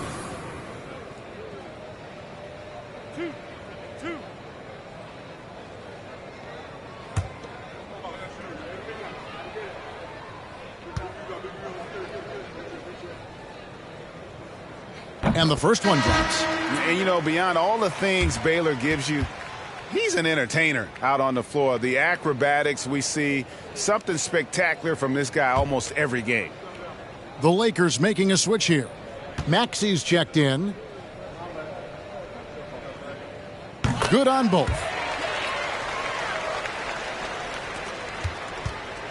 And the first one drops. And, you know, beyond all the things Baylor gives you, he's an entertainer out on the floor. The acrobatics we see, something spectacular from this guy almost every game. The Lakers making a switch here. Maxi's checked in. Good on both.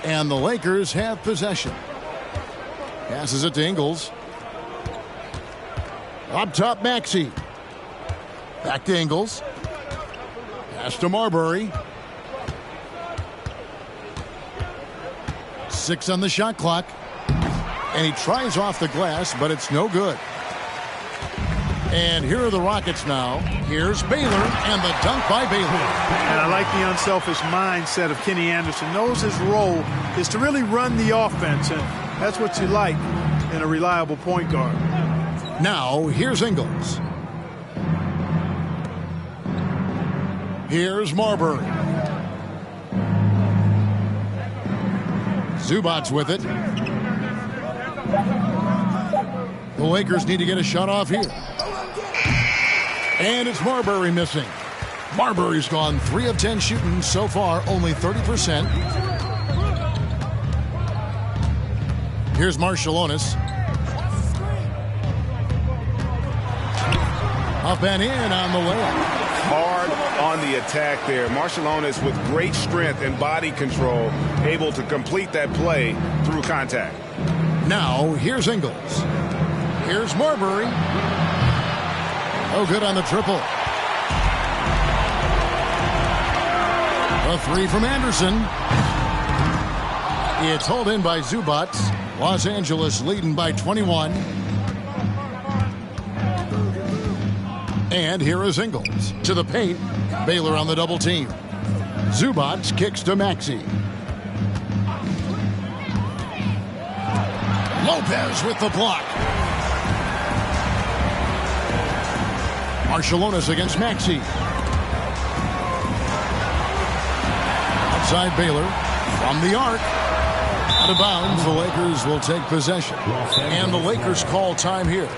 And the Lakers have possession. Passes it to Ingles. Up top, Maxey. Back to Ingles. Pass to Marbury. 6 on the shot clock. And he tries off the glass, but it's no good. And here are the Rockets now. Here's Baylor, and the dunk by Baylor. And I like the unselfish mindset of Kenny Anderson. Knows his role is to really run the offense, and that's what you like in a reliable point guard. Now, here's Ingles. Here's Marbury. Zubac's with it. The Lakers need to get a shot off here. And it's Marbury missing. Marbury's gone 3 of 10 shooting so far, only 30%. Here's Marciulionis. Up and in on the layup. Hard on the attack there. Marciulionis with great strength and body control, able to complete that play through contact. Now, here's Ingles. Here's Marbury. Oh, good on the triple. A 3 from Anderson. It's hauled in by Zubac. Los Angeles leading by 21. And here is Ingles to the paint. Baylor on the double team. Zubac kicks to Maxey. Lopez with the block. Marciulionis against Maxey. Outside Baylor from the arc. Out of bounds, the Lakers will take possession. And the Lakers call time here.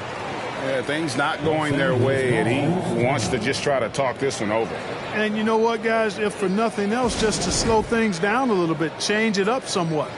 Yeah, things not going their way, and he wants to just try to talk this one over. And you know what, guys? If for nothing else, just to slow things down a little bit, change it up somewhat.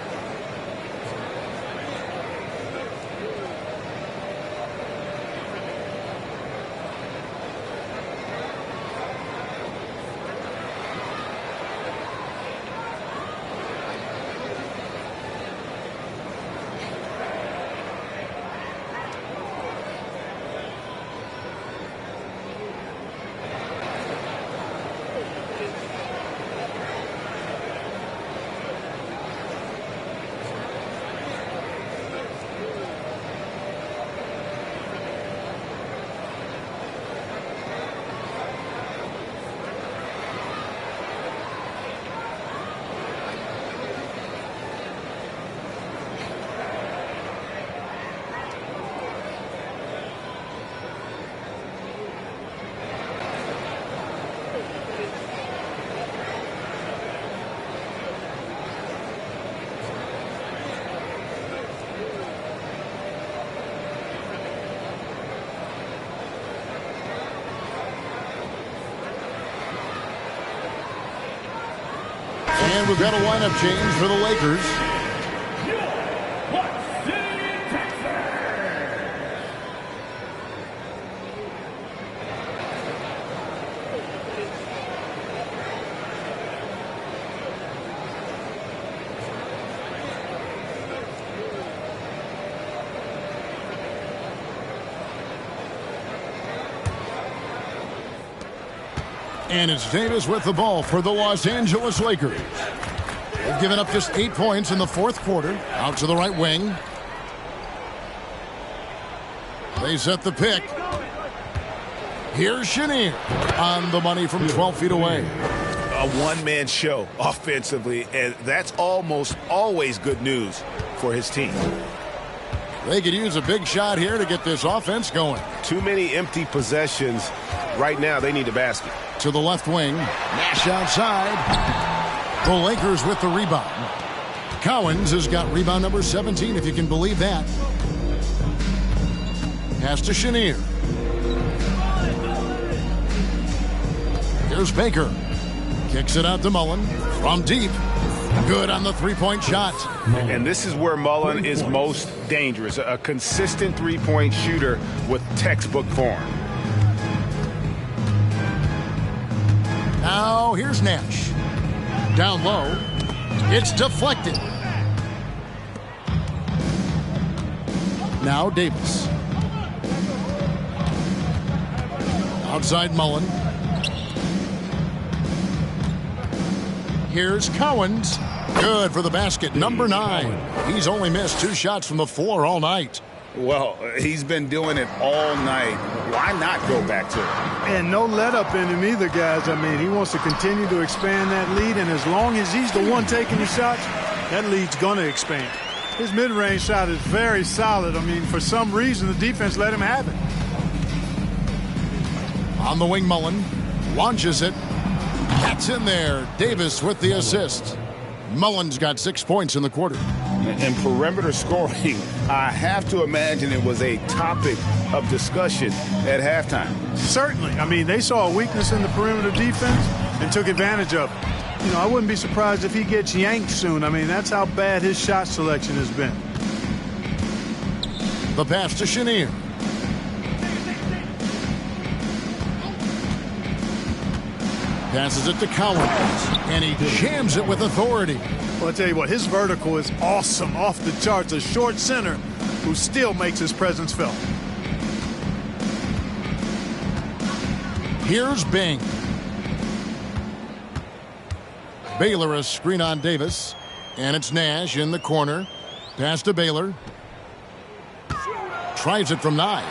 And we've got a lineup change for the Lakers. And it's Davis with the ball for the Los Angeles Lakers. They've given up just 8 points in the fourth quarter. Out to the right wing. They set the pick. Here's Chenier on the money from 12 feet away. A one-man show offensively, and that's almost always good news for his team. They could use a big shot here to get this offense going. Too many empty possessions. Right now, they need a basket. To the left wing. Nash outside. The Lakers with the rebound. Cowens has got rebound number 17, if you can believe that. Pass to Chenier. Here's Baker. Kicks it out to Mullen. From deep. Good on the three-point shot. And this is where Mullen is most dangerous. A consistent three-point shooter with textbook form. Now here's Nash. Down low. It's deflected. Now Davis. Outside Mullen. Here's Cowens. Good for the basket. Number 9. He's only missed 2 shots from the floor all night. Well, he's been doing it all night. Why not go back to it? And no let up in him either, guys. I mean, he wants to continue to expand that lead, and as long as he's the one taking the shots, that lead's going to expand. His mid-range shot is very solid. I mean, for some reason, the defense let him have it. On the wing, Mullen launches it. That's in there. Davis with the assist. Mullen's got 6 points in the quarter. And perimeter scoring, I have to imagine it was a topic of discussion at halftime. Certainly. I mean, they saw a weakness in the perimeter defense and took advantage of it. You know, I wouldn't be surprised if he gets yanked soon. I mean, that's how bad his shot selection has been. The pass to Chenier. Passes it to Cowens, and he jams it with authority. Well, I'll tell you what, his vertical is awesome, off the charts. A short center who still makes his presence felt. Here's Bing. Baylor a screen on Davis, and it's Nash in the corner. Pass to Baylor. Tries it from 9.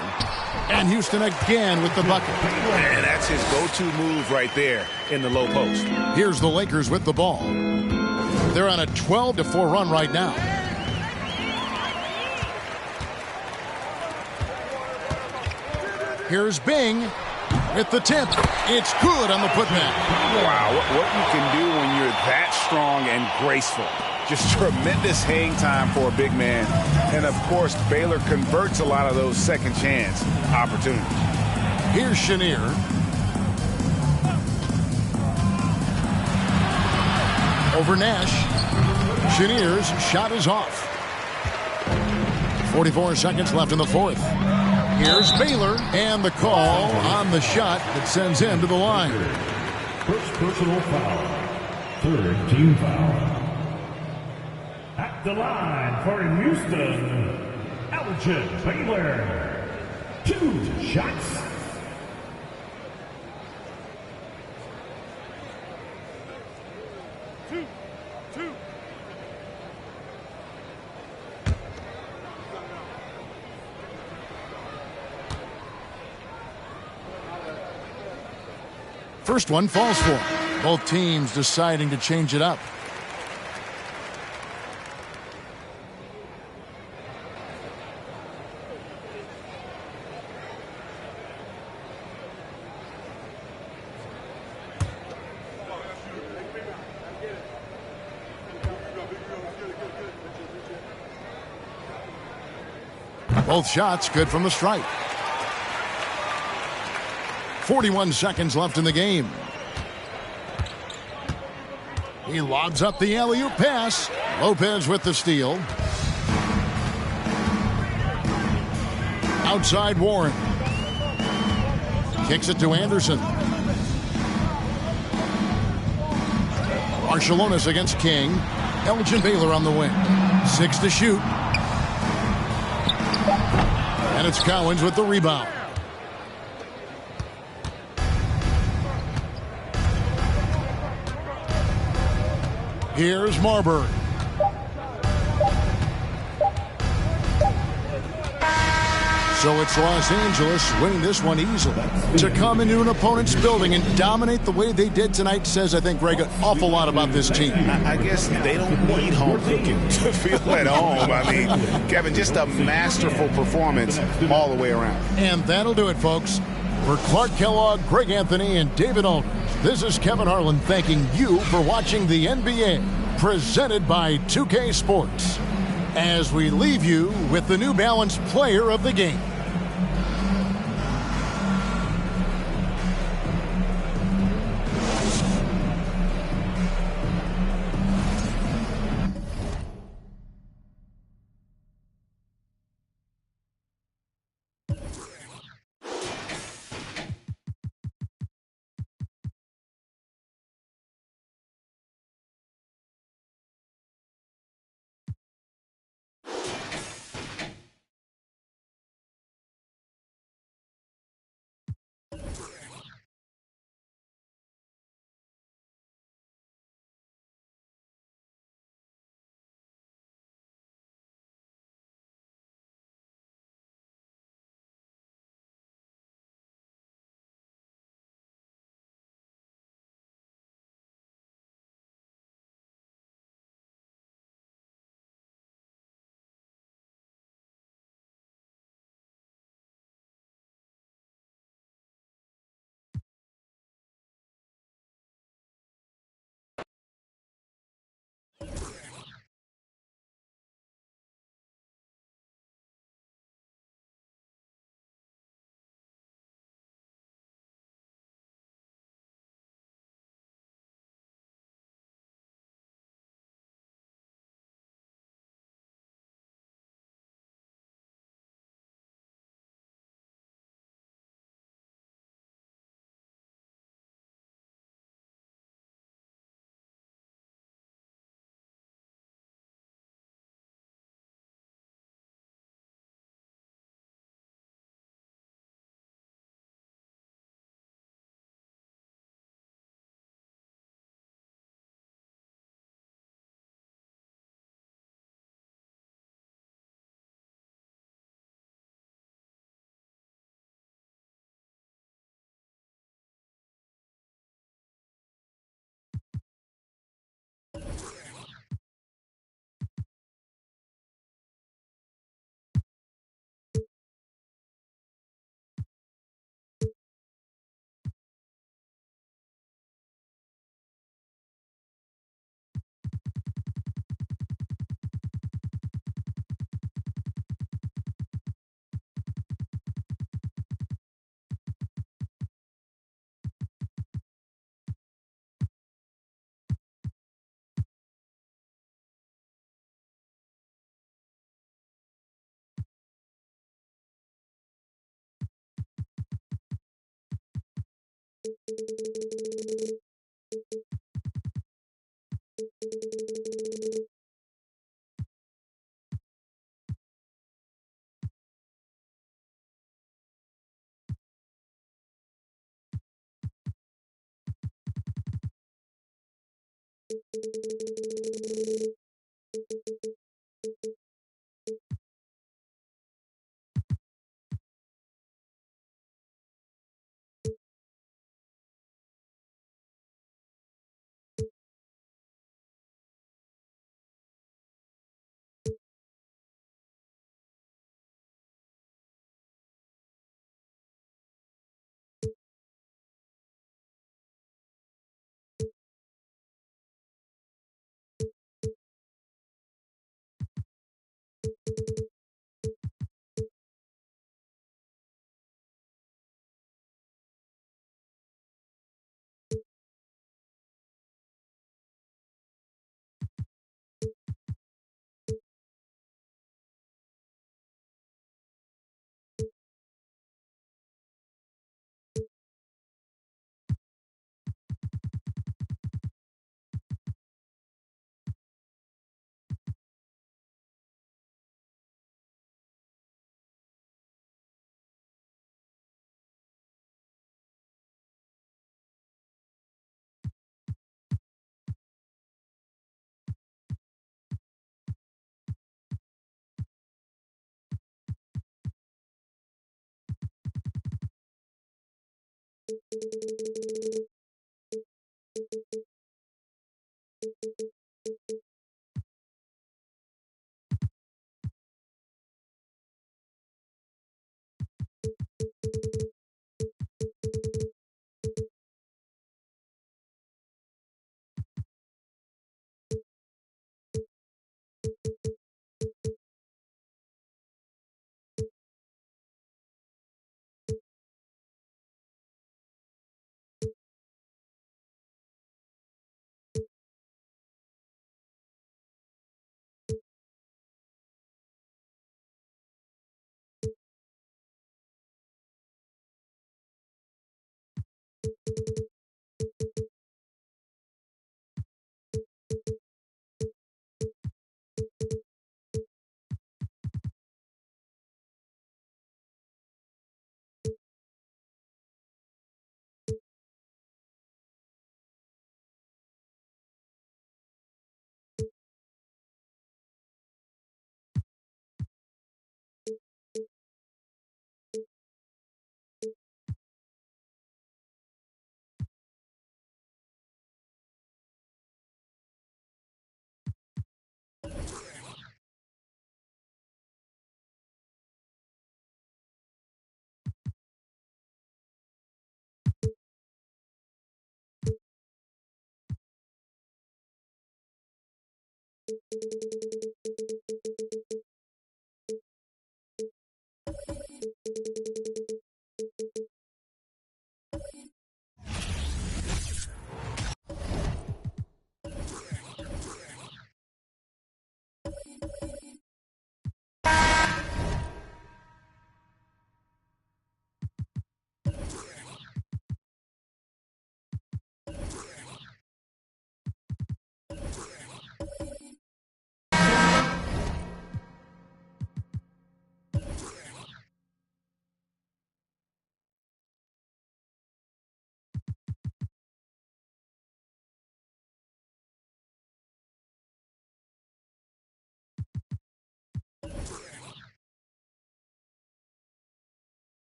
And Houston again with the bucket. And that's his go-to move right there in the low post. Here's the Lakers with the ball. They're on a 12-4 run right now. Here's Bing with the tip. It's good on the putback. Wow, what you can do when you're that strong and graceful. Just tremendous hang time for a big man. And, of course, Baylor converts a lot of those second chance opportunities. Here's Chenier. Over Nash. Chenier's shot is off. 44 seconds left in the fourth. Here's Baylor, and the call on the shot that sends him to the line. First personal foul. Third team foul. At the line for Houston, Elgin Baylor. 2 shots. Two. First one falls for him. Both teams deciding to change it up. Both shots good from the stripe. 41 seconds left in the game. He lobs up the alley-oop pass. Lopez with the steal. Outside Warren. Kicks it to Anderson. Barcelonas against King. Elgin Baylor on the wing. 6 to shoot. And it's Cowens with the rebound. Here's Marbury. So it's Los Angeles winning this one easily. To come into an opponent's building and dominate the way they did tonight says, I think, Greg, an awful lot about this team. I guess they don't need home cooking to feel at home. I mean, Kevin, just a masterful performance all the way around. And that'll do it, folks. For Clark Kellogg, Greg Anthony, and David Aldridge, this is Kevin Harlan thanking you for watching the NBA, presented by 2K Sports, as we leave you with the New Balance player of the game.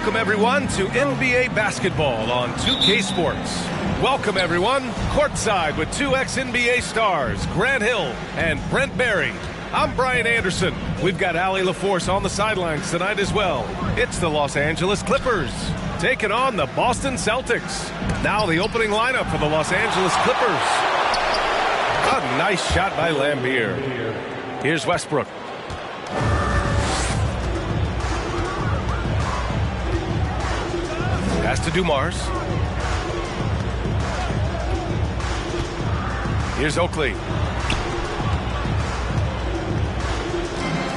Welcome, everyone, to NBA basketball on 2K Sports. Welcome, everyone, courtside with two ex-NBA stars, Grant Hill and Brent Barry. I'm Brian Anderson. We've got Allie LaForce on the sidelines tonight as well. It's the Los Angeles Clippers taking on the Boston Celtics. Now the opening lineup for the Los Angeles Clippers. A nice shot by Lambeer. Here's Westbrook. Pass to Dumars. Here's Oakley.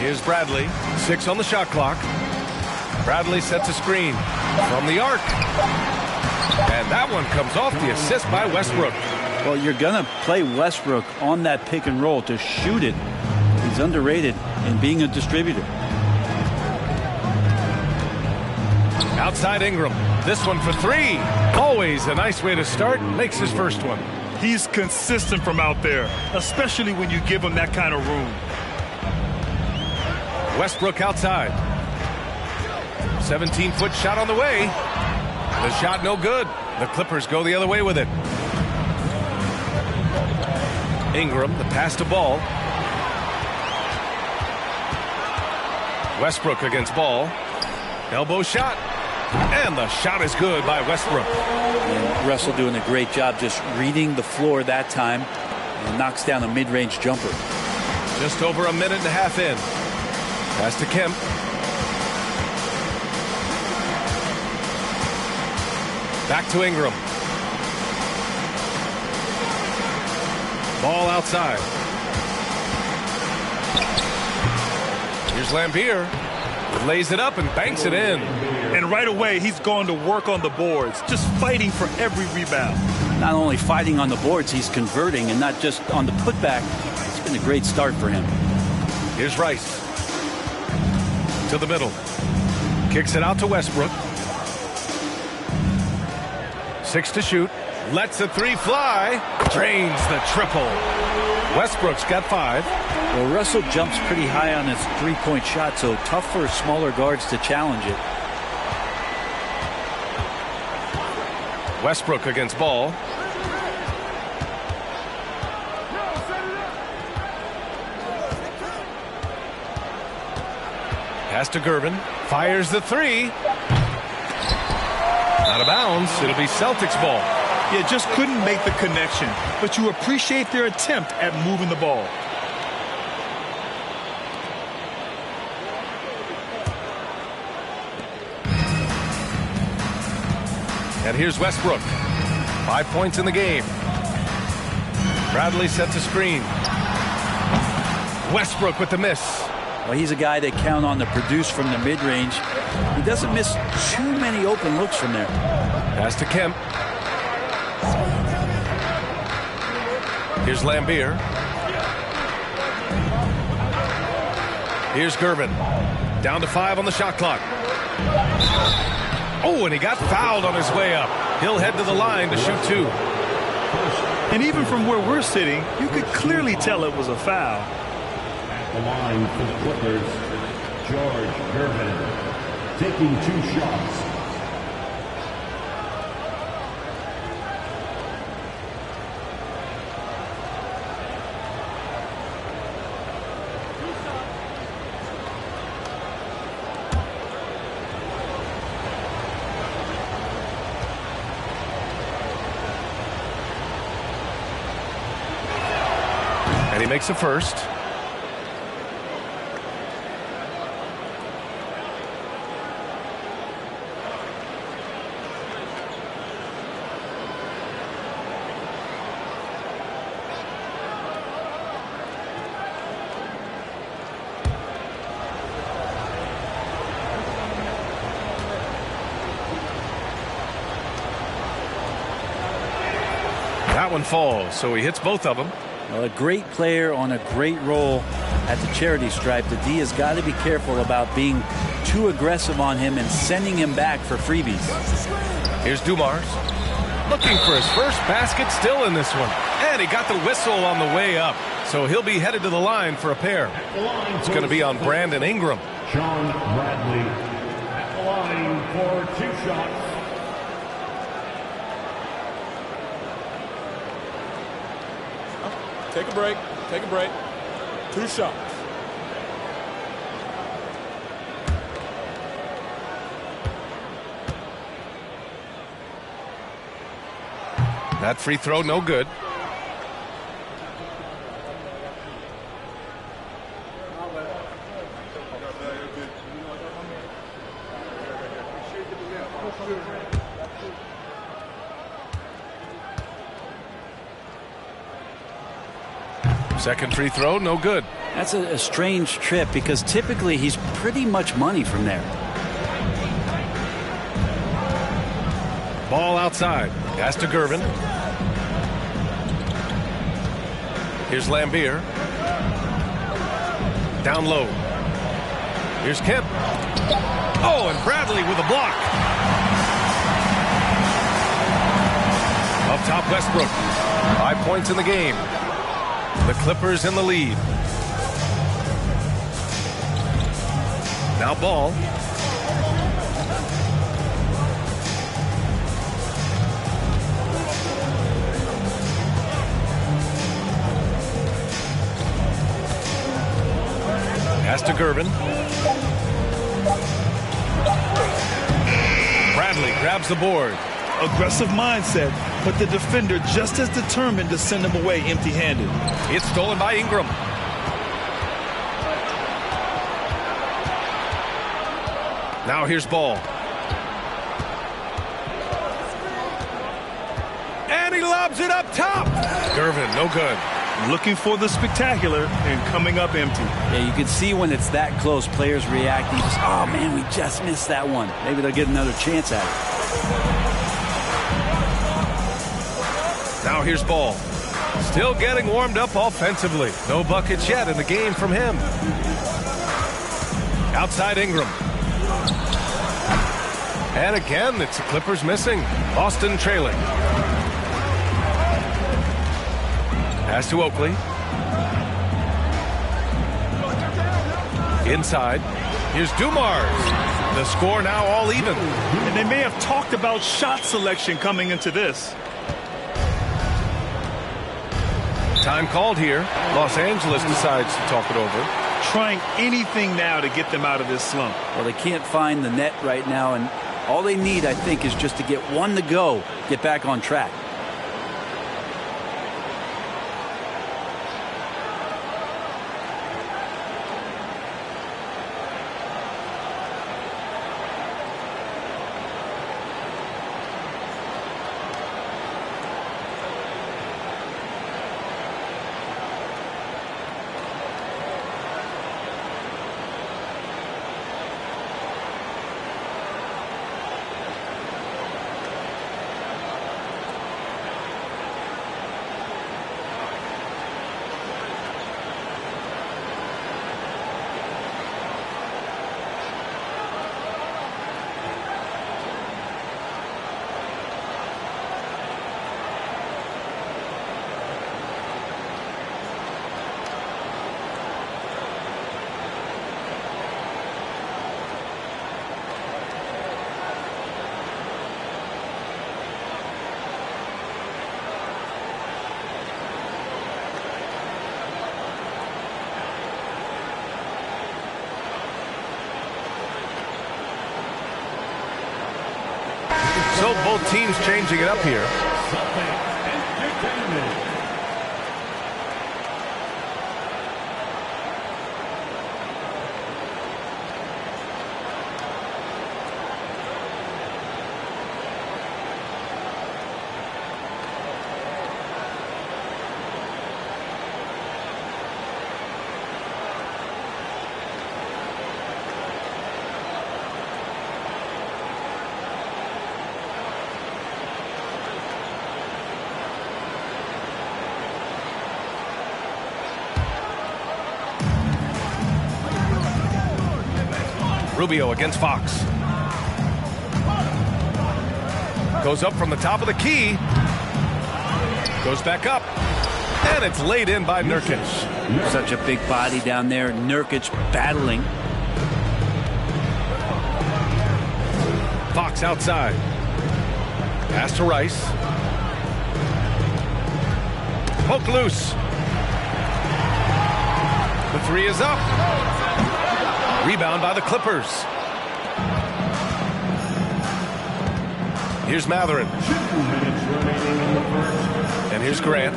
Here's Bradley. 6 on the shot clock. Bradley sets a screen from the arc. And that one comes off the assist by Westbrook. Well, you're going to play Westbrook on that pick and roll to shoot it. He's underrated in being a distributor. Outside Ingram. This one for 3. Always a nice way to start. Makes his first one. He's consistent from out there, especially when you give him that kind of room. Westbrook outside. 17-foot shot on the way. The shot no good. The Clippers go the other way with it. Ingram, the pass to Ball. Westbrook against Ball. Elbow shot. And the shot is good by Westbrook. And Russell doing a great job just reading the floor that time and knocks down a mid-range jumper. Just over a minute and a half in. Pass to Kemp. Back to Ingram. Ball outside. Here's Lambeer. Lays it up and banks it in. And right away, he's going to work on the boards, just fighting for every rebound. Not only fighting on the boards, he's converting, and not just on the putback. It's been a great start for him. Here's Rice. To the middle. Kicks it out to Westbrook. 6 to shoot. Lets the three fly. Drains the triple. Westbrook's got 5. Well, Russell jumps pretty high on his three-point shot, so tough for smaller guards to challenge it. Westbrook against Ball. Pass to Gervin. Fires the 3. Out of bounds. It'll be Celtics ball. Yeah, just couldn't make the connection, but you appreciate their attempt at moving the ball. And here's Westbrook. 5 points in the game. Bradley sets a screen. Westbrook with the miss. Well, he's a guy they count on to produce from the mid-range. He doesn't miss too many open looks from there. Pass to Kemp. Here's Lambier. Here's Gervin. Down to 5 on the shot clock. Oh, and he got fouled on his way up. He'll head to the line to shoot 2. And even from where we're sitting, you could clearly tell it was a foul. At the line for the Clippers, George Gervin, taking 2 shots. And he makes a first. That one falls, so he hits both of them. Well, a great player on a great role at the charity stripe. The D has got to be careful about being too aggressive on him and sending him back for freebies. Here's Dumars. Looking for his first basket, still in this one. And he got the whistle on the way up. So he'll be headed to the line for a pair. It's going to be on Brandon Ingram. Sean Bradley at the line for 2 shots. Take a break. Take a break. 2 shots. That free throw, no good. Second free throw, no good. That's a strange trip because typically he's pretty much money from there. Ball outside. Pass to Gervin. Here's Lambier. Down low. Here's Kemp. Oh, and Bradley with a block. Up top, Westbrook. 5 points in the game. The Clippers in the lead. Now Ball. Pass to Gervin. Bradley grabs the board. Aggressive mindset, but the defender just as determined to send him away empty-handed. It's stolen by Ingram. Now here's Ball. And he lobs it up top. Gervin, no good. Looking for the spectacular and coming up empty. Yeah, you can see when it's that close, players reacting. Just, oh, man, we just missed that one. Maybe they'll get another chance at it. Now here's Ball. Still getting warmed up offensively. No buckets yet in the game from him. Outside Ingram. And again, it's the Clippers missing. Boston trailing. Pass to Oakley. Inside. Here's Dumars. The score now all even. And they may have talked about shot selection coming into this. Time called here. Los Angeles decides to talk it over. Trying anything now to get them out of this slump. Well, they can't find the net right now, and all they need, I think, is just to get one to go, get back on track. So both teams changing it up here. Rubio against Fox. Goes up from the top of the key. Goes back up. And it's laid in by Nurkic. Such a big body down there. Nurkic battling. Fox outside. Pass to Rice. Poke loose. The three is up. Rebound by the Clippers. Here's Matherin. And here's Grant.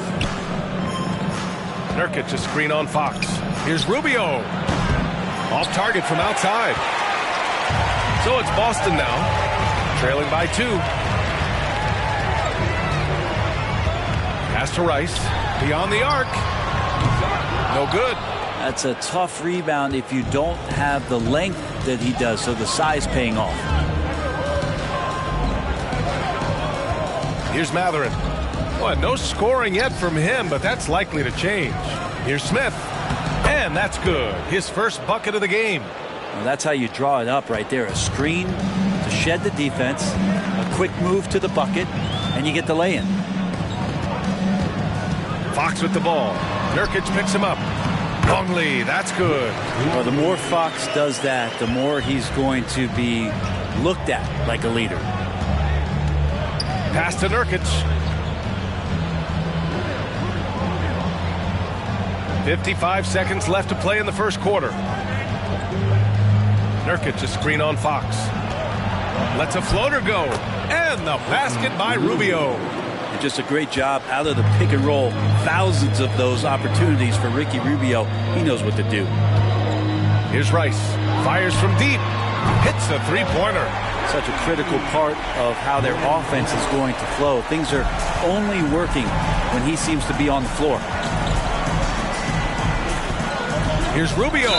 Nurkic a screen on Fox. Here's Rubio. Off target from outside. So it's Boston now. Trailing by 2. Pass to Rice. Beyond the arc. No good. That's a tough rebound if you don't have the length that he does, so the size paying off. Here's Matherin. Well, no scoring yet from him, but that's likely to change. Here's Smith. And that's good. His first bucket of the game. Well, that's how you draw it up right there. A screen to shed the defense, a quick move to the bucket, and you get the lay-in. Fox with the ball. Nurkic picks him up. Longley, that's good. Well, the more Fox does that, the more he's going to be looked at like a leader. Pass to Nurkic. 55 seconds left to play in the first quarter. Nurkic a screen on Fox. Lets a floater go. And the basket by Rubio. Just a great job out of the pick and roll. Thousands of those opportunities for Ricky Rubio. He knows what to do. Here's Rice. Fires from deep. Hits a three-pointer. Such a critical part of how their offense is going to flow. Things are only working when he seems to be on the floor. Here's Rubio.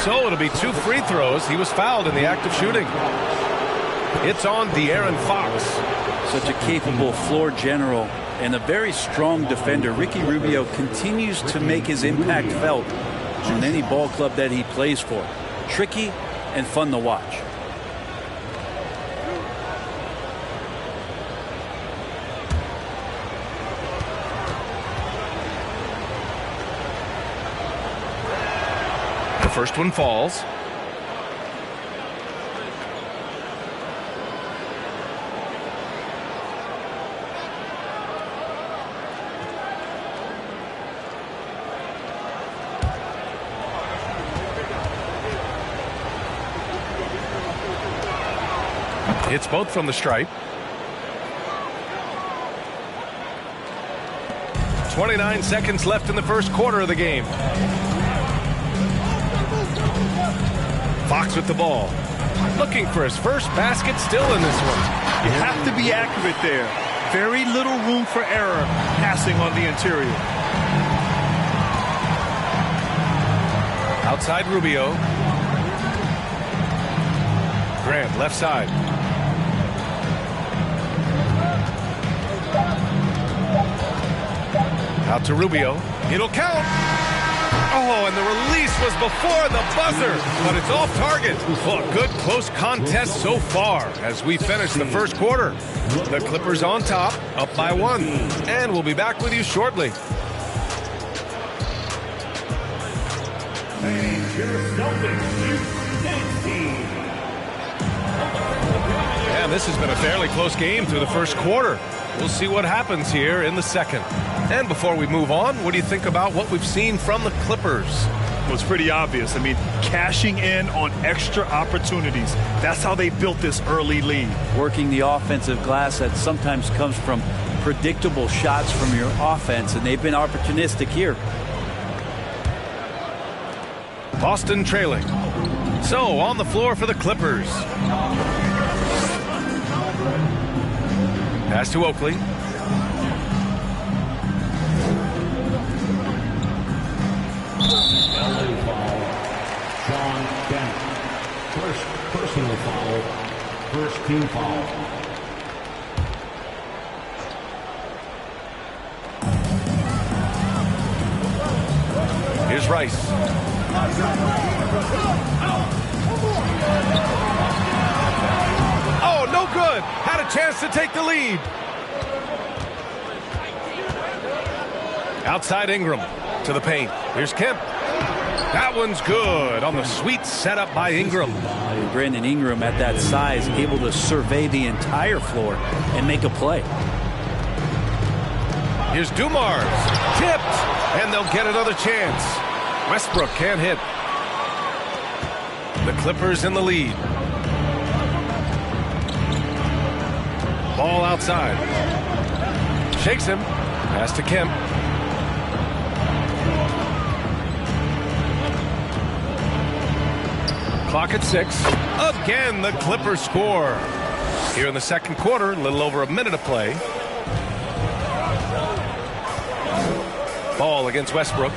So it'll be 2 free throws. He was fouled in the act of shooting. It's on De'Aaron Fox. Such a capable floor general and a very strong defender. Ricky Rubio continues to make his impact felt on any ball club that he plays for. Tricky and fun to watch. The first one falls. It's both from the stripe. 29 seconds left in the first quarter of the game. Fox with the ball. Looking for his first basket still in this one. You have to be accurate there. Very little room for error passing on the interior. Outside Rubio. Grant left side. Out to Rubio. It'll count. Oh, and the release was before the buzzer, but it's off target. Well, a good close contest so far as we finish the first quarter. The Clippers on top, up by 1. And we'll be back with you shortly. And this has been a fairly close game through the first quarter. We'll see what happens here in the second. And before we move on, what do you think about what we've seen from the Clippers? Well, it's pretty obvious. I mean, cashing in on extra opportunities. That's how they built this early lead. Working the offensive glass that sometimes comes from predictable shots from your offense, and they've been opportunistic here. Boston trailing. So, on the floor for the Clippers. Pass to Oakley. Sean Bennett. First personal foul. First team foul. Here's Rice. Oh, no good. Had a chance to take the lead. Outside Ingram to the paint. Here's Kemp. That one's good on the sweet setup by Ingram. Brandon Ingram at that size, able to survey the entire floor and make a play. Here's Dumars. Tipped. And they'll get another chance. Westbrook can't hit. The Clippers in the lead. Ball outside. Shakes him. Pass to Kemp. Clock at 6. Again, the Clippers score. Here in the second quarter, a little over a minute of play. Ball against Westbrook.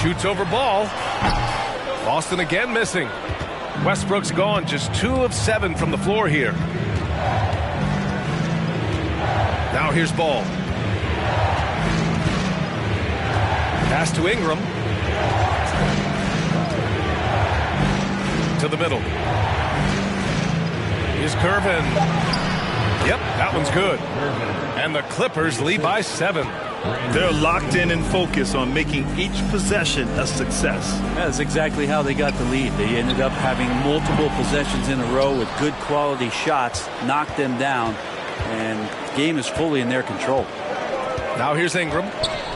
Shoots over ball. Boston again missing. Westbrook's gone, just 2 of 7 from the floor here. Now here's Ball. Pass to Ingram. To the middle. Here's Curvin. Yep, that one's good. And the Clippers lead by 7. They're locked in and focused on making each possession a success. That's exactly how they got the lead. They ended up having multiple possessions in a row with good quality shots, knocked them down, and the game is fully in their control. Now here's Ingram.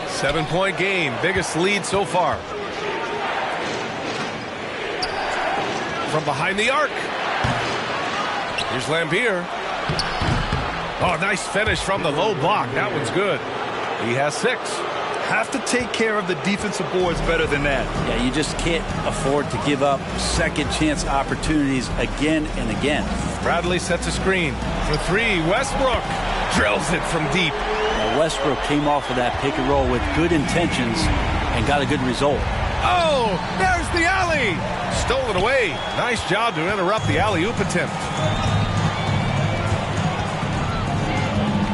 7-point game, biggest lead so far. From behind the arc. Here's Lambier. Oh, nice finish from the low block. That one's good. He has 6. Have to take care of the defensive boards better than that. Yeah, you just can't afford to give up second chance opportunities again and again. Bradley sets a screen for 3. Westbrook drills it from deep. Now Westbrook came off of that pick and roll with good intentions and got a good result. Oh, there's the alley. Stolen away. Nice job to interrupt the alley-oop attempt.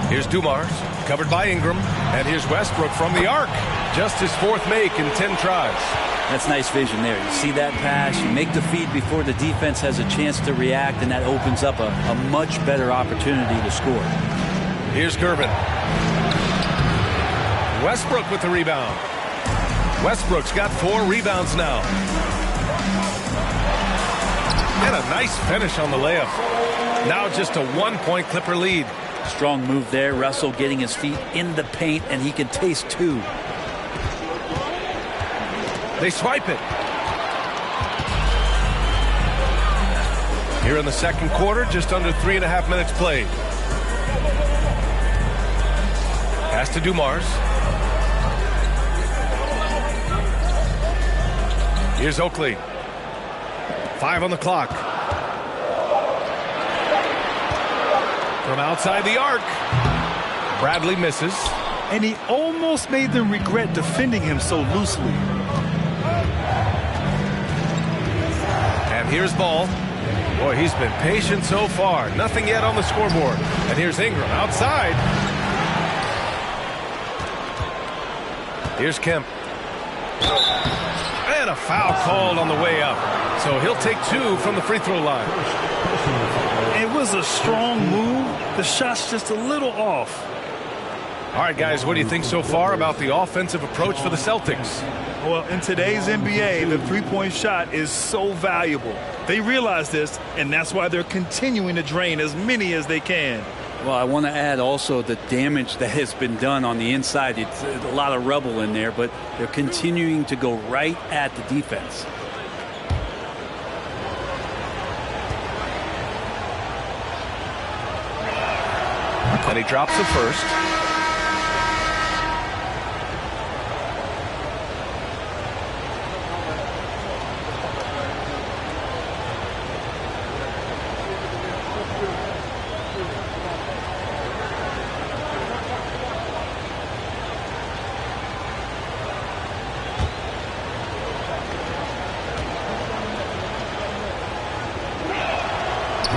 Here's Dumars, covered by Ingram. And here's Westbrook from the arc. Just his 4th make in 10 tries. That's nice vision there. You see that pass, you make the feed before the defense has a chance to react, and that opens up a much better opportunity to score. Here's Gervin. Westbrook with the rebound. Westbrook's got 4 rebounds now. And a nice finish on the layup. Now just a 1-point Clipper lead. Strong move there. Russell getting his feet in the paint, and he can taste two. They swipe it. Here in the second quarter, just under 3.5 minutes played. Pass to Dumars. Here's Oakley. 5 on the clock. From outside the arc. Bradley misses. And he almost made them regret defending him so loosely. And here's Ball. Boy, he's been patient so far. Nothing yet on the scoreboard. And here's Ingram outside. Here's Kemp. And a foul called on the way up. So he'll take 2 from the free throw line. It was a strong move. The shot's just a little off. All right, guys, what do you think so far about the offensive approach for the Celtics? Well, in today's NBA, the three-point shot is so valuable. They realize this, and that's why they're continuing to drain as many as they can. Well, I want to add also the damage that has been done on the inside. It's a lot of rubble in there, but they're continuing to go right at the defense. And he drops the first.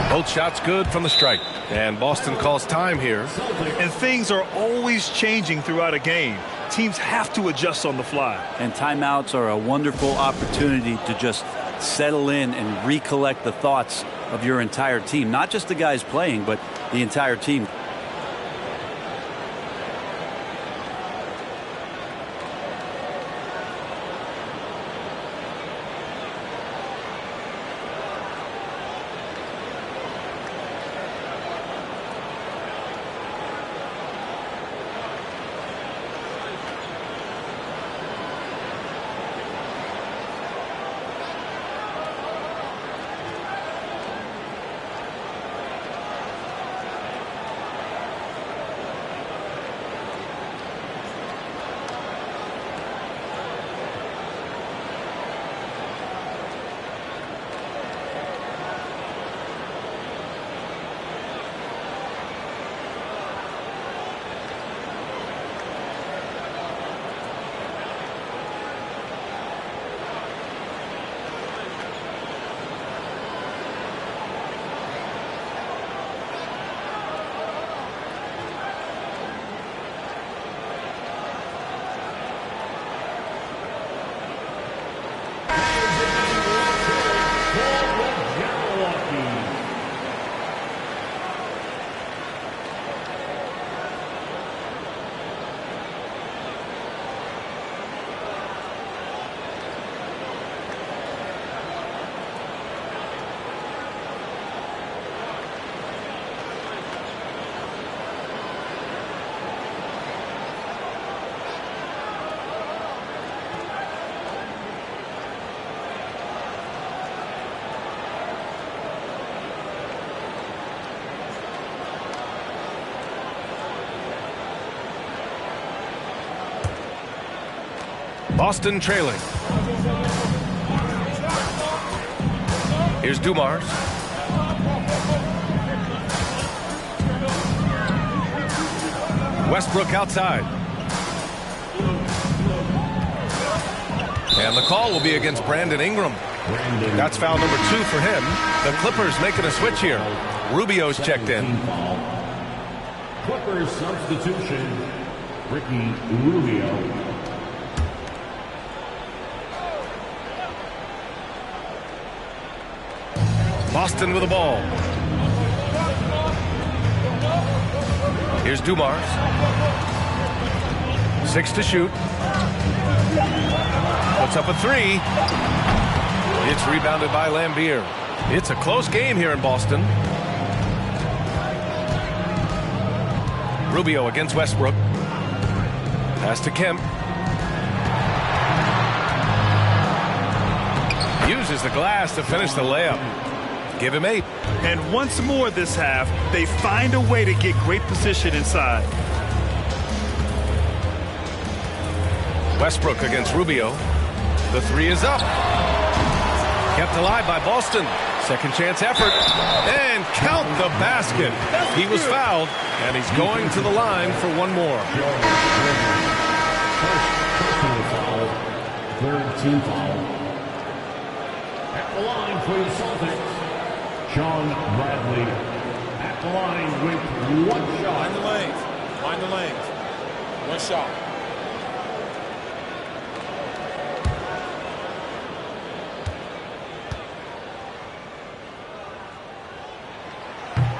Both shots good from the strike. And Boston calls time here. And things are always changing throughout a game. Teams have to adjust on the fly. And timeouts are a wonderful opportunity to just settle in and recollect the thoughts of your entire team. Not just the guys playing, but the entire team. Boston trailing. Here's Dumars. Westbrook outside. And the call will be against Brandon Ingram. That's foul number 2 for him. The Clippers making a switch here. Rubio's checked in. Clippers substitution, Ricky Rubio. Boston with the ball. Here's Dumars. 6 to shoot. Puts up a 3. It's rebounded by Lambier. It's a close game here in Boston. Rubio against Westbrook. Pass to Kemp. Uses the glass to finish the layup. Give him 8. And once more this half, they find a way to get great position inside. Westbrook against Rubio. The 3 is up. Kept alive by Boston. Second chance effort. And count the basket. He was fouled, and he's going to the line for one more. Personal foul. Third team foul. At the line for the Celtics, Sean Bradley. At the line with 1 shot. Find the lanes. Find the lanes. 1 shot.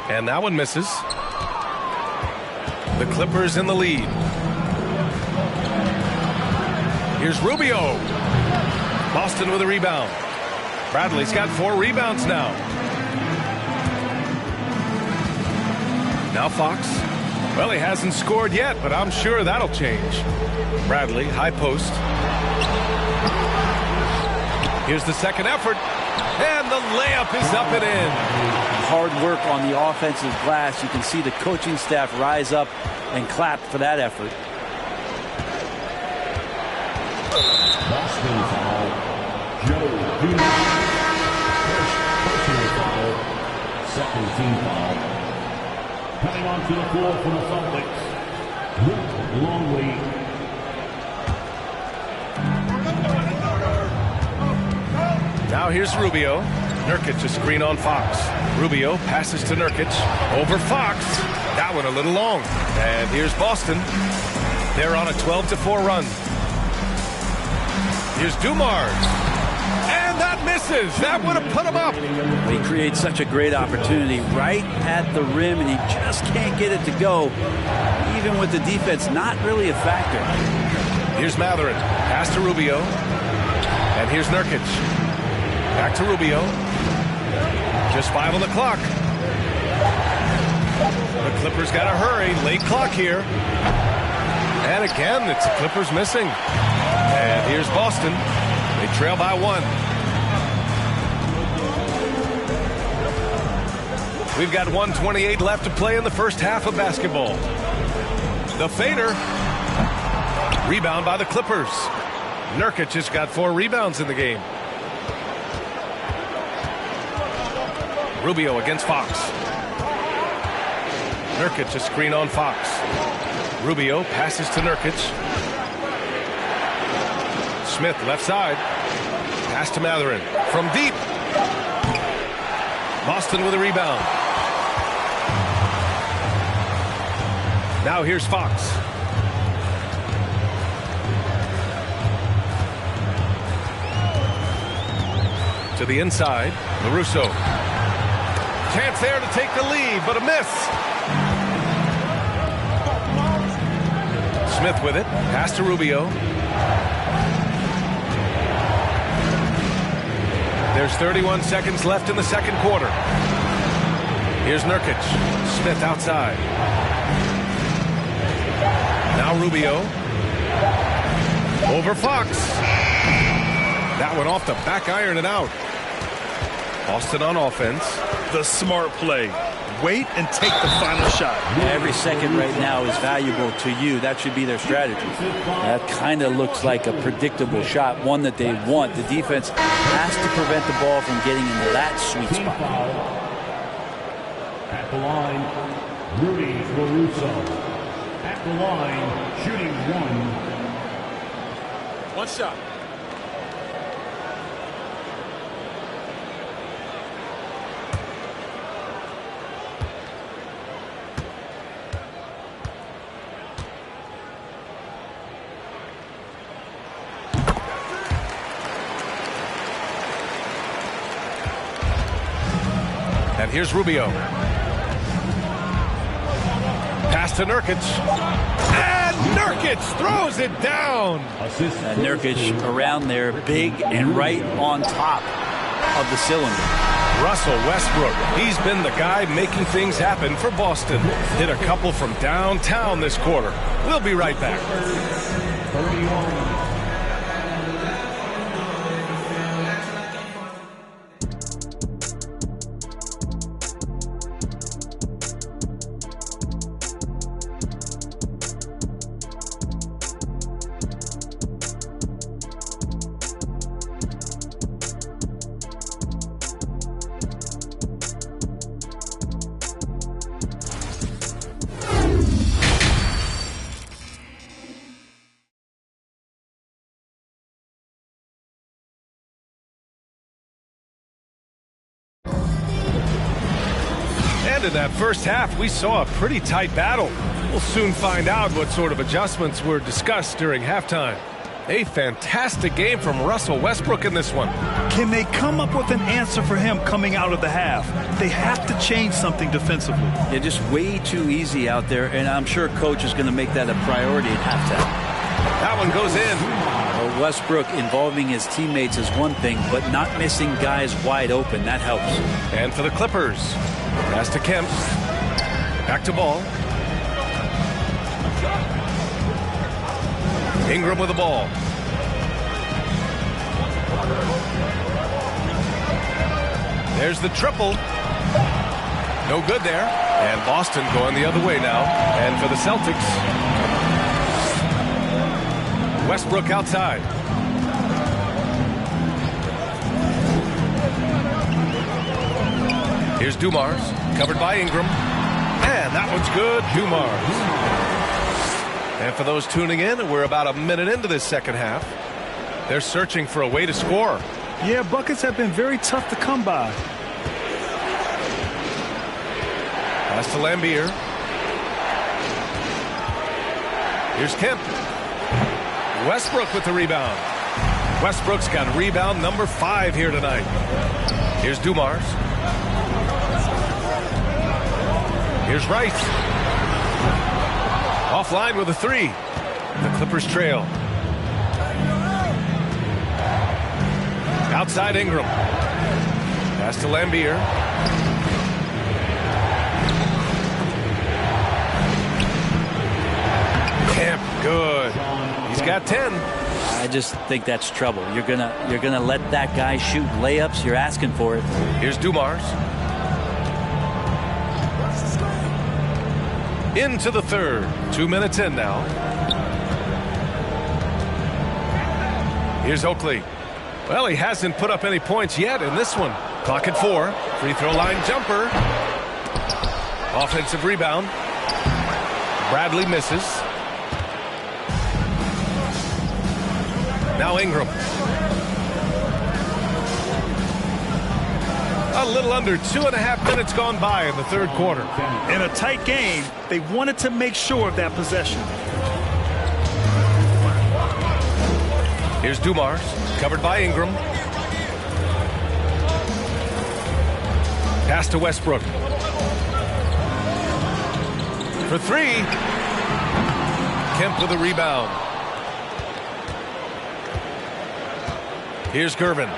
And that one misses. The Clippers in the lead. Here's Rubio. Boston with a rebound. Bradley's got 4 rebounds now. Now Fox. Well, he hasn't scored yet, but I'm sure that'll change. Bradley, high post. Here's the second effort. And the layup is up and in. Hard work on the offensive glass. You can see the coaching staff rise up and clap for that effort. Boston foul. Joe Dumars. First personal foul. Second team foul. Coming onto the floor for the Celtics, Luke Longley. Now here's Rubio. Nurkic, a screen on Fox. Rubio passes to Nurkic. Over Fox. That one a little long. And here's Boston. They're on a 12-4 run. Here's Dumars. And that misses. That would have put him up. He creates such a great opportunity right at the rim, and he just can't get it to go. Even with the defense not really a factor. Here's Matherin. Pass to Rubio. And here's Nurkic. Back to Rubio. Just 5 on the clock. The Clippers got to hurry. Late clock here. And again, it's the Clippers missing. And here's Boston. They trail by 1. We've got 1:28 left to play in the first half of basketball. The fader. Rebound by the Clippers. Nurkic has got 4 rebounds in the game. Rubio against Fox. Nurkic, a screen on Fox. Rubio passes to Nurkic. Smith, left side. Pass to Matherin. From deep. Boston with a rebound. Now here's Fox. To the inside. LaRusso. Chance there to take the lead, but a miss. Smith with it. Pass to Rubio. There's 31 seconds left in the second quarter. Here's Nurkic. Smith outside. Now Rubio. Over Fox. That one off the back iron and out. Boston on offense. The smart play. Wait and take the final shot. Every second right now is valuable to you. That should be their strategy. That kind of looks like a predictable shot, one that they want. The defense has to prevent the ball from getting into that sweet spot. At the line, Rudy LaRusso. At the line, shooting 1. 1 shot. And here's Rubio. Pass to Nurkic. And Nurkic throws it down. And Nurkic around there, big and right on top of the cylinder. Russell Westbrook. He's been the guy making things happen for Boston. Hit a couple from downtown this quarter. We'll be right back. In that first half, we saw a pretty tight battle. We'll soon find out what sort of adjustments were discussed during halftime. A fantastic game from Russell Westbrook in this one. Can they come up with an answer for him coming out of the half? They have to change something defensively. They're just way too easy out there, and I'm sure coach is going to make that a priority at halftime. That one goes in. Westbrook involving his teammates is one thing, but not missing guys wide open, that helps. And for the Clippers, pass to Kemp. Back to Ball. Ingram with the ball. There's the triple. No good there. And Boston going the other way now. And for the Celtics, Westbrook outside. Here's Dumars, covered by Ingram. And that one's good, Dumars. And for those tuning in, we're about a minute into this second half. They're searching for a way to score. Yeah, buckets have been very tough to come by. Pass to Lambeer. Here's Kemp. Westbrook with the rebound. Westbrook's got rebound number 5 here tonight. Here's Dumars. Here's Rice. Offline with a 3. The Clippers trail. Outside Ingram. Pass to Lambeer. Kemp, good. He's got 10. I just think that's trouble. You're gonna let that guy shoot layups. You're asking for it. Here's Dumars. Into the third. 2 minutes in now. Here's Oakley. Well, he hasn't put up any points yet in this one. Clock at 4. Free throw line jumper. Offensive rebound. Bradley misses. Now Ingram. A little under 2.5 minutes gone by in the third quarter. In a tight game, they wanted to make sure of that possession. Here's Dumars, covered by Ingram. Pass to Westbrook. For 3. Kemp with a rebound. Here's Gervin.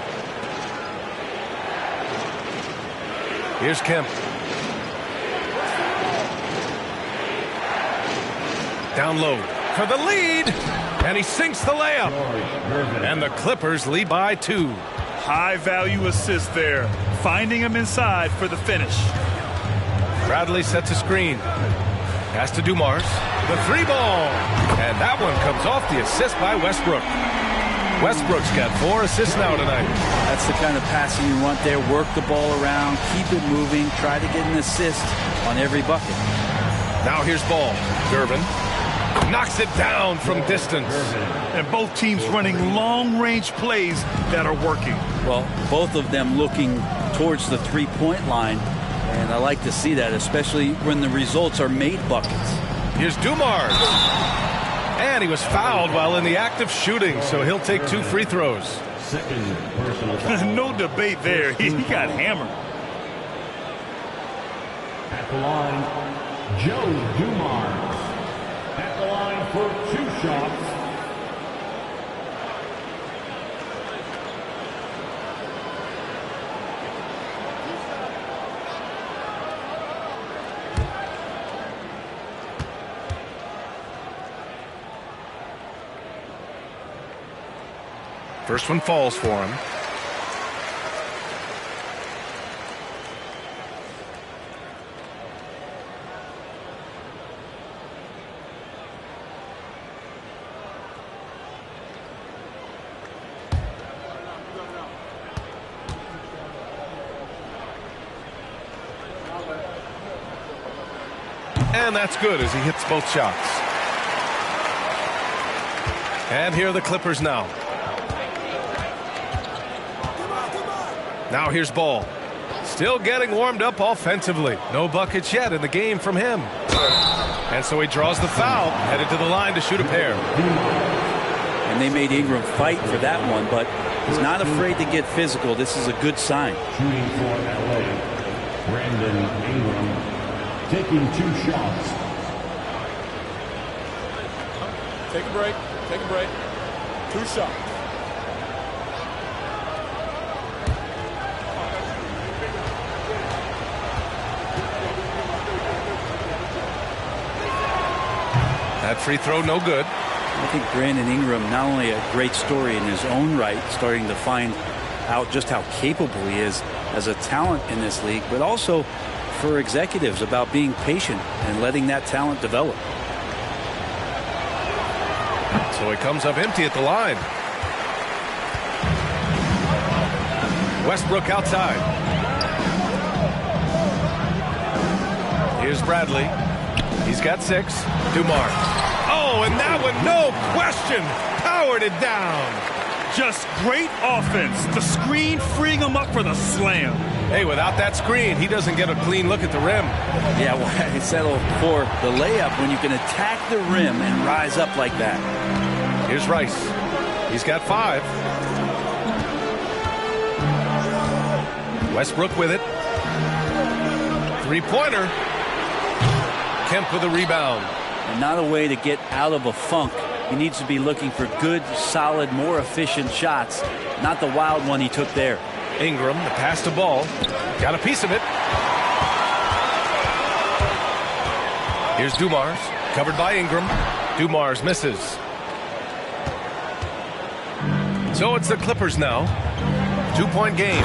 Here's Kemp. Down low for the lead. And he sinks the layup. And the Clippers lead by 2. High value assist there. Finding him inside for the finish. Bradley sets a screen. Pass to Dumars. The 3-ball. And that one comes off the assist by Westbrook. Westbrook's got 4 assists now tonight. That's the kind of passing you want there. Work the ball around, keep it moving, try to get an assist on every bucket. Now here's Ball. Gervin knocks it down from distance. And both teams running long-range plays that are working. Well, both of them looking towards the three-point line. And I like to see that, especially when the results are made buckets. Here's Dumars. And he was fouled while in the act of shooting, so he'll take 2 free throws. No debate there. He got hammered. At the line, Joe Dumars. At the line for 2 shots. First one falls for him. And that's good as he hits both shots. And here are the Clippers now. Now here's Ball. Still getting warmed up offensively. No buckets yet in the game from him. And so he draws the foul, headed to the line to shoot a pair. And they made Ingram fight for that one, but he's not afraid to get physical. This is a good sign. Shooting for LA, Brandon Ingram. Taking 2 shots. Take a break. Take a break. 2 shots. That free throw no good. I think Brandon Ingram, not only a great story in his own right, starting to find out just how capable he is as a talent in this league, but also for executives about being patient and letting that talent develop. So he comes up empty at the line. Westbrook outside. Here's Bradley. He's got 6. Dumars. Oh, and that one, no question, powered it down. Just great offense. The screen freeing him up for the slam. Hey, without that screen, he doesn't get a clean look at the rim. Yeah, well, I settle for the layup when you can attack the rim and rise up like that. Here's Rice. He's got 5. Westbrook with it. 3-pointer. Kemp with a rebound. And not a way to get out of a funk. He needs to be looking for good, solid, more efficient shots, not the wild one he took there. Ingram, the pass to Ball. Got a piece of it. Here's Dumars, covered by Ingram. Dumars misses. So it's the Clippers now. 2-point game.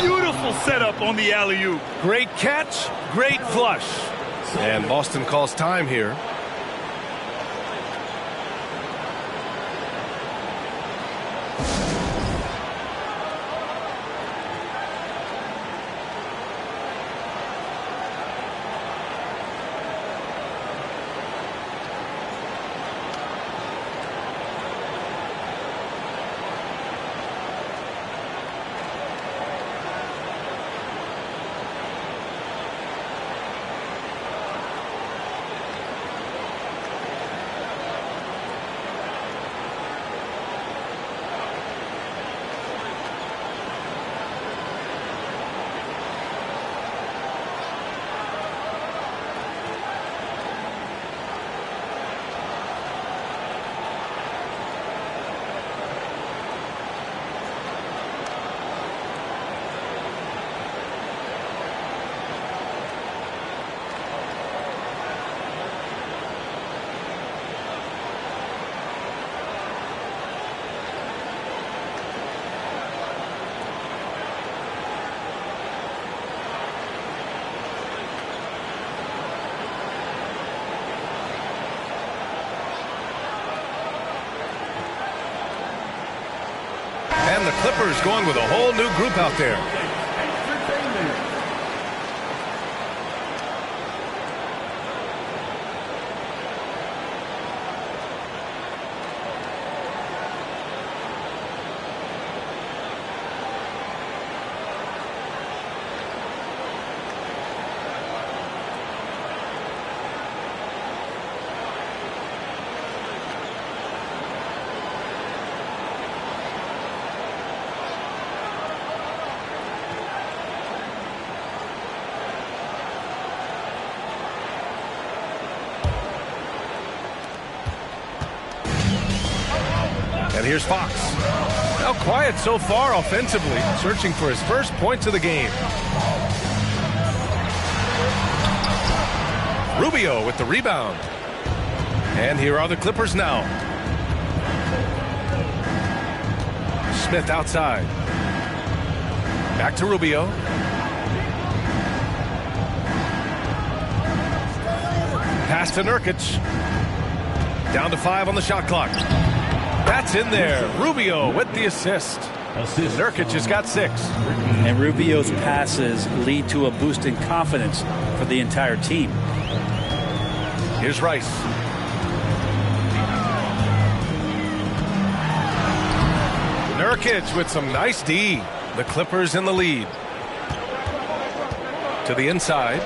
Beautiful setup on the alley-oop. Great catch, great flush. And Boston calls time here. And the Clippers going with a whole new group out there. And here's Fox. Now quiet so far offensively, searching for his first points of the game. Rubio with the rebound. And here are the Clippers now. Smith outside. Back to Rubio. Pass to Nurkic. Down to 5 on the shot clock. That's in there. Rubio with the assist. Nurkic has got 6. And Rubio's passes lead to a boost in confidence for the entire team. Here's Rice. Nurkic with some nice D. The Clippers in the lead. To the inside.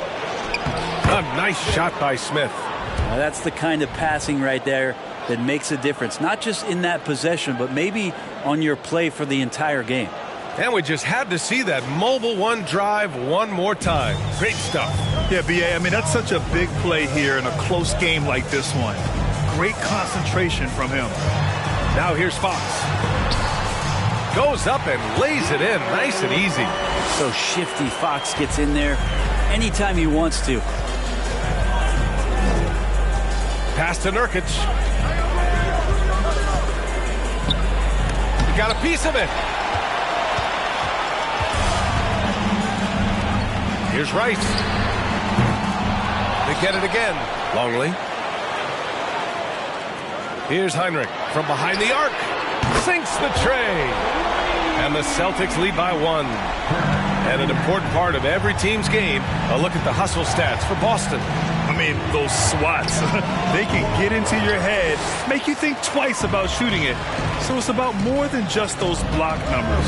A nice shot by Smith. Now that's the kind of passing right there that makes a difference, not just in that possession, but maybe on your play for the entire game. And we just had to see that mobile one drive one more time. Great stuff. Yeah, B.A., I mean, that's such a big play here in a close game like this one. Great concentration from him. Now here's Fox. Goes up and lays it in nice and easy. So shifty. Fox gets in there anytime he wants to. Pass to Nurkic. He got a piece of it. Here's Rice. They get it again. Longley. Here's Heinrich from behind the arc. Sinks the tray. And the Celtics lead by 1. And an important part of every team's game, a look at the hustle stats for Boston. I mean, those swats, they can get into your head, make you think twice about shooting it. So it's about more than just those block numbers.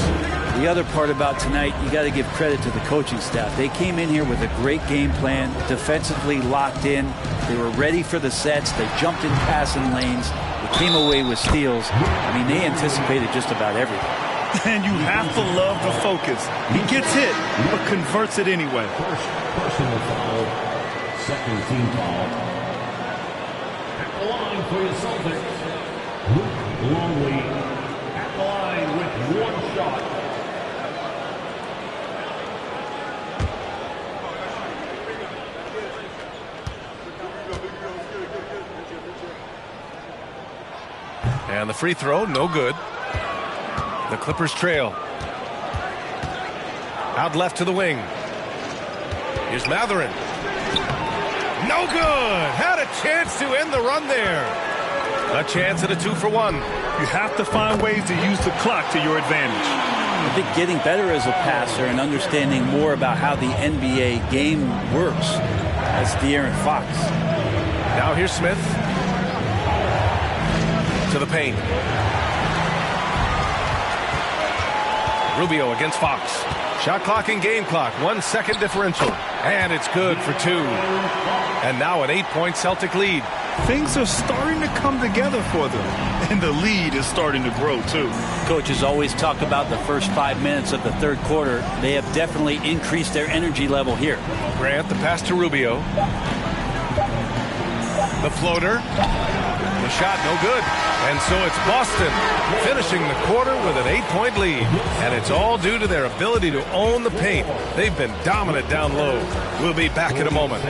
The other part about tonight, you got to give credit to the coaching staff. They came in here with a great game plan, defensively locked in. They were ready for the sets. They jumped in passing lanes. They came away with steals. I mean, they anticipated just about everything. And you have to love the focus. He gets hit, but converts it anyway. First personal foul, second team foul. At the line for your Celtics, Luke Longley at the line with 1 shot. And the free throw, no good. The Clippers trail. Out left to the wing. Here's Mathurin. No good. Had a chance to end the run there. A chance at a 2-for-1. You have to find ways to use the clock to your advantage. I think getting better as a passer and understanding more about how the NBA game works. That's De'Aaron Fox. Now here's Smith. To the paint. Rubio against Fox. Shot clock and game clock. 1 second differential. And it's good for 2. And now an 8-point Celtic lead. Things are starting to come together for them. And the lead is starting to grow, too. Coaches always talk about the first 5 minutes of the third quarter. They have definitely increased their energy level here. Grant, the pass to Rubio. The floater. The shot, no good. And so it's Boston finishing the quarter with an 8-point lead. And it's all due to their ability to own the paint. They've been dominant down low. We'll be back in a moment.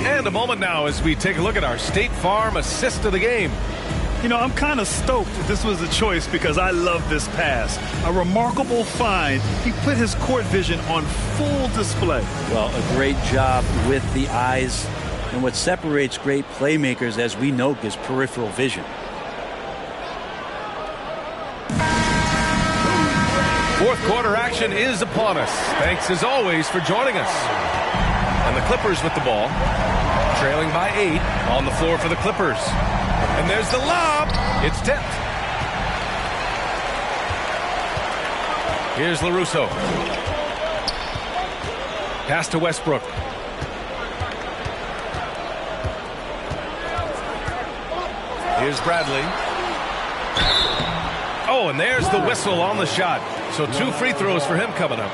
And a moment now as we take a look at our State Farm assist of the game. You know, I'm kind of stoked this was a choice because I love this pass. A remarkable find. He put his court vision on full display. Well, a great job with the eyes. And what separates great playmakers, as we know, is peripheral vision. Fourth quarter action is upon us. Thanks as always for joining us. And the Clippers with the ball. Trailing by 8 on the floor for the Clippers. And there's the lob. It's tipped. Here's LaRusso. Pass to Westbrook. Here's Bradley. Oh, and there's the whistle on the shot. So 2 free throws for him coming up.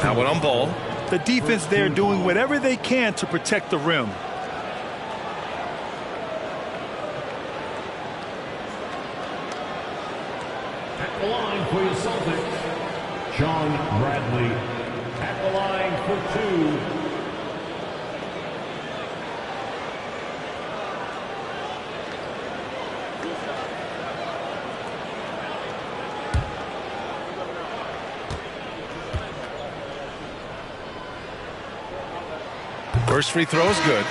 Now one on ball. The defense there doing whatever they can to protect the rim. At the line for your Celtics, Sean Bradley. At the line for 2. First free throw is good.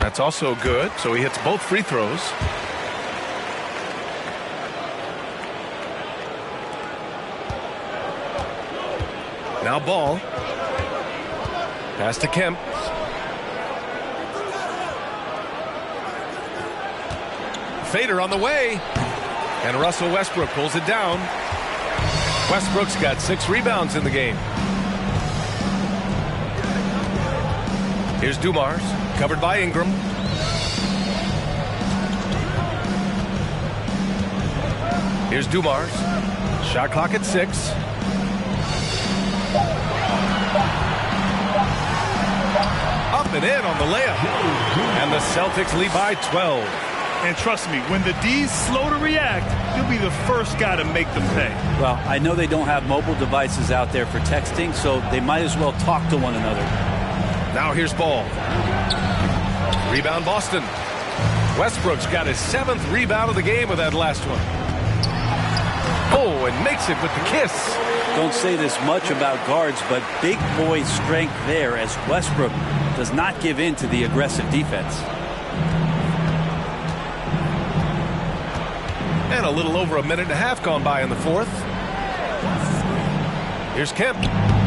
That's also good, so he hits both free throws. Now ball. Pass to Kemp. Fader on the way. And Russell Westbrook pulls it down. Westbrook's got 6 rebounds in the game. Here's Dumars, covered by Ingram. Here's Dumars. Shot clock at 6. Up and in on the layup. And the Celtics lead by 12. And trust me, when the D's slow to react, you'll be the first guy to make them pay. Well, I know they don't have mobile devices out there for texting, so they might as well talk to one another. Now here's Ball. Rebound Boston. Westbrook's got his 7th rebound of the game with that last one. Oh, and makes it with the kiss. Don't say this much about guards, but big boy strength there as Westbrook does not give in to the aggressive defense. And a little over a minute and a half gone by in the 4th. Here's Kemp.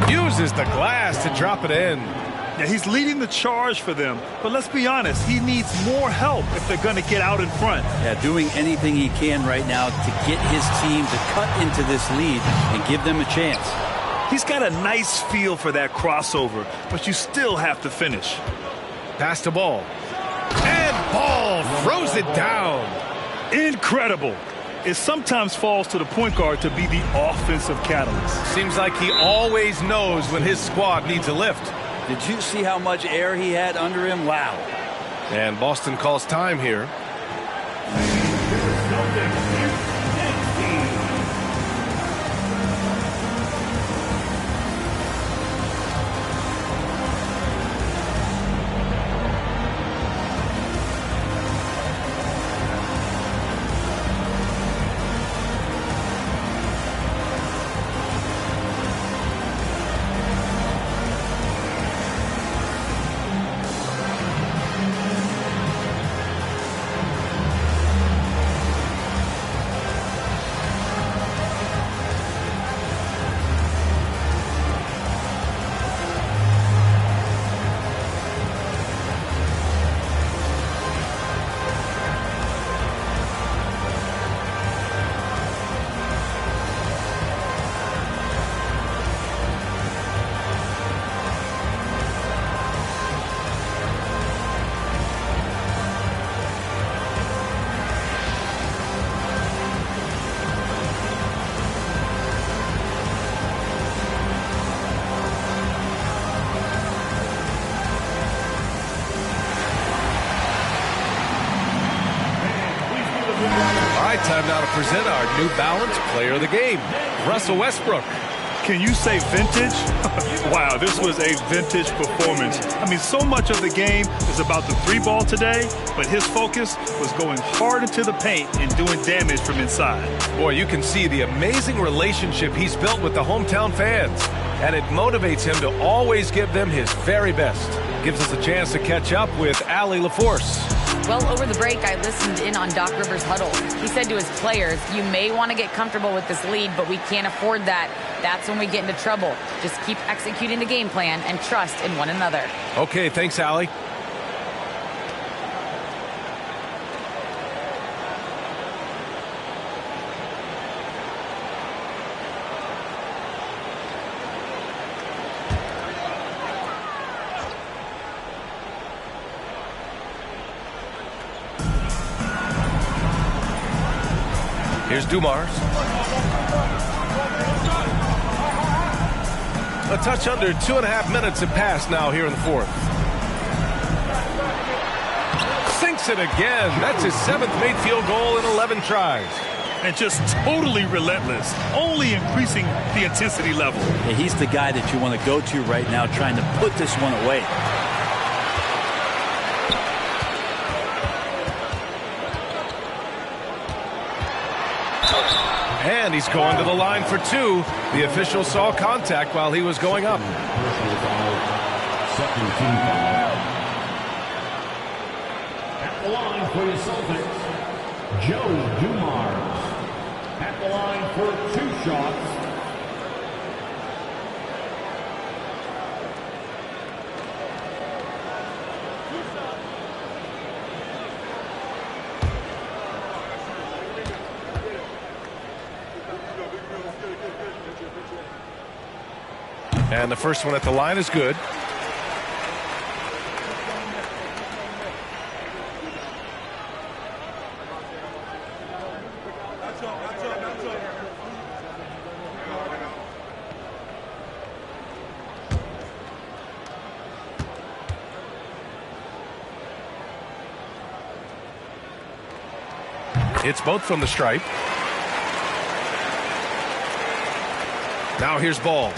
Uses the glass to drop it in. Yeah, he's leading the charge for them. But let's be honest, he needs more help if they're going to get out in front. Yeah, doing anything he can right now to get his team to cut into this lead and give them a chance. He's got a nice feel for that crossover, but you still have to finish. Pass to Ball. And Ball throws it down. Incredible. It sometimes falls to the point guard to be the offensive catalyst. Seems like he always knows when his squad needs a lift. Did you see how much air he had under him? Wow. And Boston calls time here. Time now to present our New Balance Player of the Game, Russell Westbrook. Can you say vintage? Wow, this was a vintage performance. I mean, so much of the game is about the 3-ball today, but his focus was going hard into the paint and doing damage from inside. Boy, you can see the amazing relationship he's built with the hometown fans, and it motivates him to always give them his very best. Gives us a chance to catch up with Allie LaForce. Well, over the break, I listened in on Doc Rivers' huddle. He said to his players, you may want to get comfortable with this lead, but we can't afford that. That's when we get into trouble. Just keep executing the game plan and trust in one another. Okay, thanks, Allie. Here's Dumars. A touch under 2.5 minutes have passed now here in the fourth. Sinks it again. That's his 7th made field goal in 11 tries. And just totally relentless, only increasing the intensity level. Yeah, he's the guy that you want to go to right now, trying to put this one away. And he's going to the line for 2. The official saw contact while he was going up. Second team foul. At the line for the Celtics, Joe Dumars. At the line for 2 shots. And the first one at the line is good. It's both from the stripe. Now here's Ball.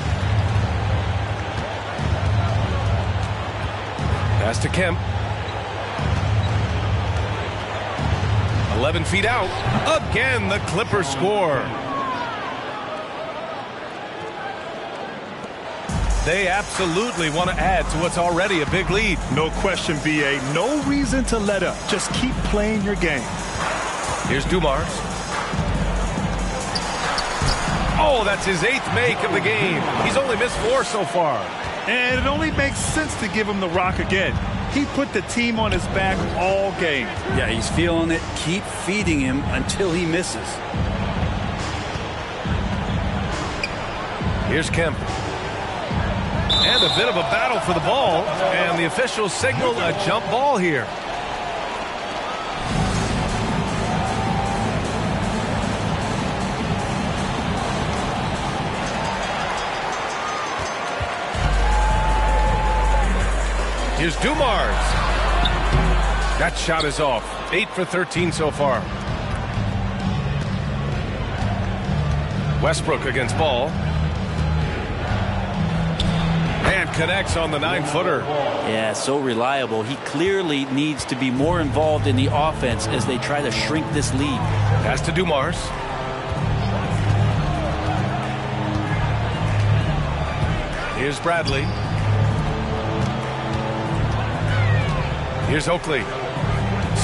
Pass to Kemp. 11 feet out. Again, the Clippers score. They absolutely want to add to what's already a big lead. No question, B.A. No reason to let up. Just keep playing your game. Here's Dumars. Oh, that's his 8th make of the game. He's only missed 4 so far. And it only makes sense to give him the rock again. He put the team on his back all game. Yeah, he's feeling it. Keep feeding him until he misses. Here's Kemp. And a bit of a battle for the ball. And the officials signal a jump ball here. Here's Dumars. That shot is off. 8 for 13 so far. Westbrook against Ball. And connects on the 9-footer. Yeah, so reliable. He clearly needs to be more involved in the offense as they try to shrink this lead. Pass to Dumars. Here's Bradley. Here's Oakley.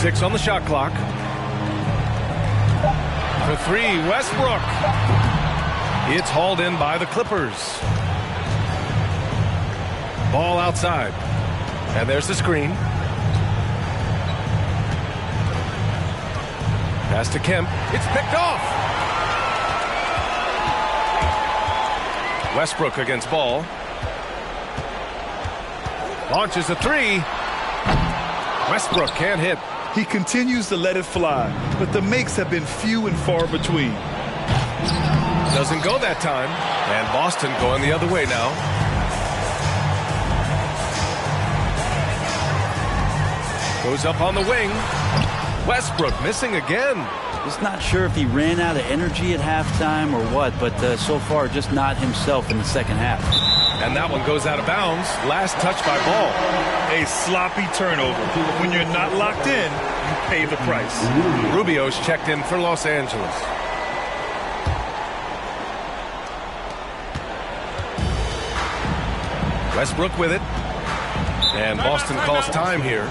6 on the shot clock. For 3, Westbrook. It's hauled in by the Clippers. Ball outside. And there's the screen. Pass to Kemp. It's picked off. Westbrook against Ball. Launches a 3. Westbrook can't hit. He continues to let it fly, but the makes have been few and far between. Doesn't go that time. And Boston going the other way now. Goes up on the wing. Westbrook missing again. Just not sure if he ran out of energy at halftime or what, but so far just not himself in the second half. And that one goes out of bounds. Last touch by Ball. A sloppy turnover. When you're not locked in, you pay the price. Rubio's checked in for Los Angeles. Westbrook with it. And Boston calls time here.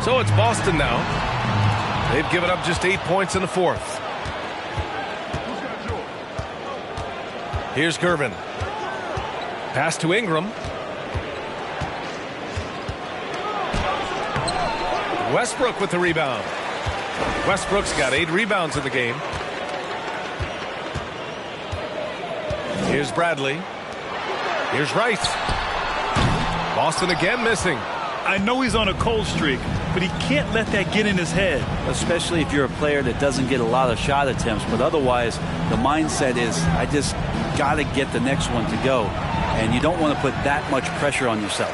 So it's Boston now. They've given up just 8 points in the fourth. Here's Gervin. Pass to Ingram. Westbrook with the rebound. Westbrook's got 8 rebounds in the game. Here's Bradley. Here's Rice. Boston again missing. I know he's on a cold streak, but he can't let that get in his head. Especially if you're a player that doesn't get a lot of shot attempts, but otherwise the mindset is I just got to get the next one to go, and you don't want to put that much pressure on yourself.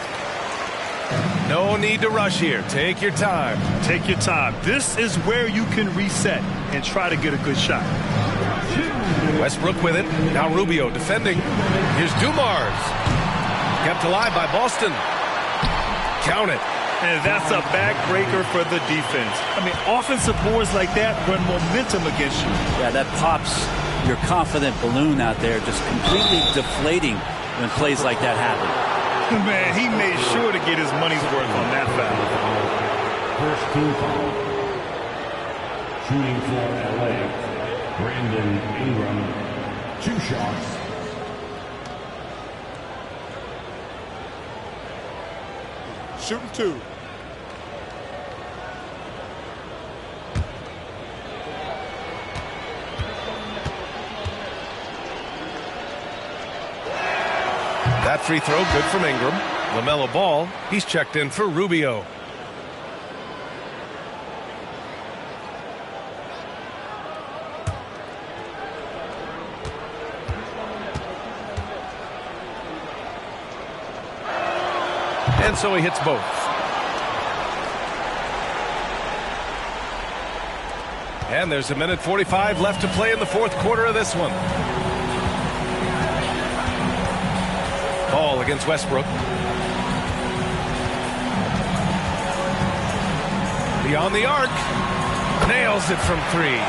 No need to rush here. Take your time. Take your time. This is where you can reset and try to get a good shot. Westbrook with it. Now Rubio defending. Here's Dumars. Kept alive by Boston. Count it. And that's a backbreaker for the defense. I mean, offensive boards like that run momentum against you. Yeah, that pops your confident balloon out there, just completely deflating when plays like that happen. Man, he made sure to get his money's worth on that foul. First team foul. Shooting for LA, Brandon Ingram. 2 shots. Shooting 2. That free throw good from Ingram. LaMelo Ball, he's checked in for Rubio. And so he hits both. And there's 1:45 left to play in the fourth quarter of this one. Ball against Westbrook. Beyond the arc. Nails it from 3.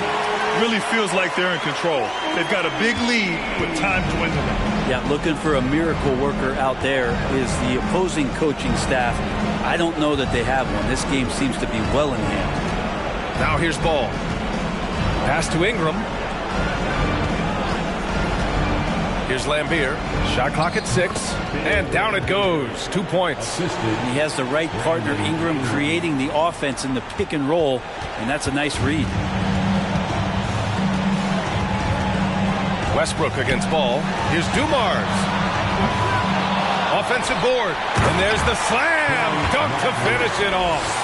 Really feels like they're in control. They've got a big lead with time dwindling. Yeah, looking for a miracle worker out there is the opposing coaching staff. I don't know that they have one. This game seems to be well in hand. Now here's Ball. Pass to Ingram. Here's Lambeer. Shot clock at 6. And down it goes. 2 points. And he has the right partner, Ingram, creating the offense in the pick and roll. And that's a nice read. Westbrook against Ball. Here's Dumars. Offensive board. And there's the slam. Dunk to finish it off.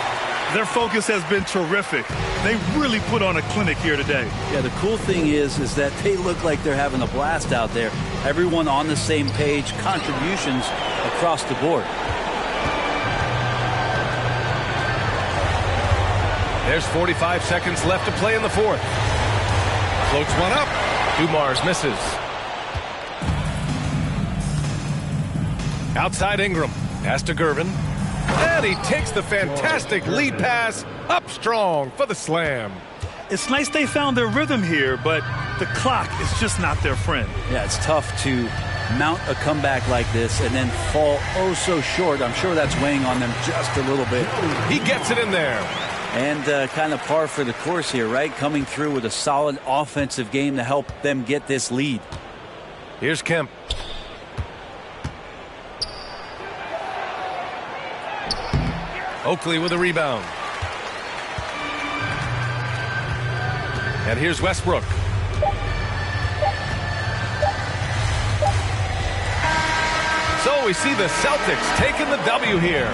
Their focus has been terrific. They really put on a clinic here today. Yeah, the cool thing is that they look like they're having a blast out there. Everyone on the same page, contributions across the board. There's 45 seconds left to play in the fourth. Floats one up. Dumars misses. Outside Ingram. Pass to Gervin. And he takes the fantastic lead pass up strong for the slam. It's nice they found their rhythm here, but the clock is just not their friend. Yeah, it's tough to mount a comeback like this and then fall oh so short. I'm sure that's weighing on them just a little bit. He gets it in there. And kind of par for the course here, right? Coming through with a solid offensive game to help them get this lead. Here's Kemp. Oakley with a rebound. And here's Westbrook. So we see the Celtics taking the W here.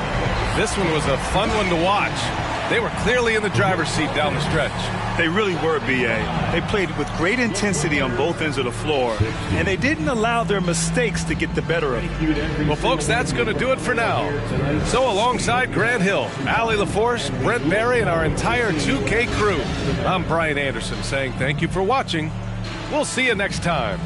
This one was a fun one to watch. They were clearly in the driver's seat down the stretch. They really were, B.A. They played with great intensity on both ends of the floor, and they didn't allow their mistakes to get the better of them. Well, folks, that's going to do it for now. So alongside Grant Hill, Allie LaForce, Brent Barry, and our entire 2K crew, I'm Brian Anderson saying thank you for watching. We'll see you next time.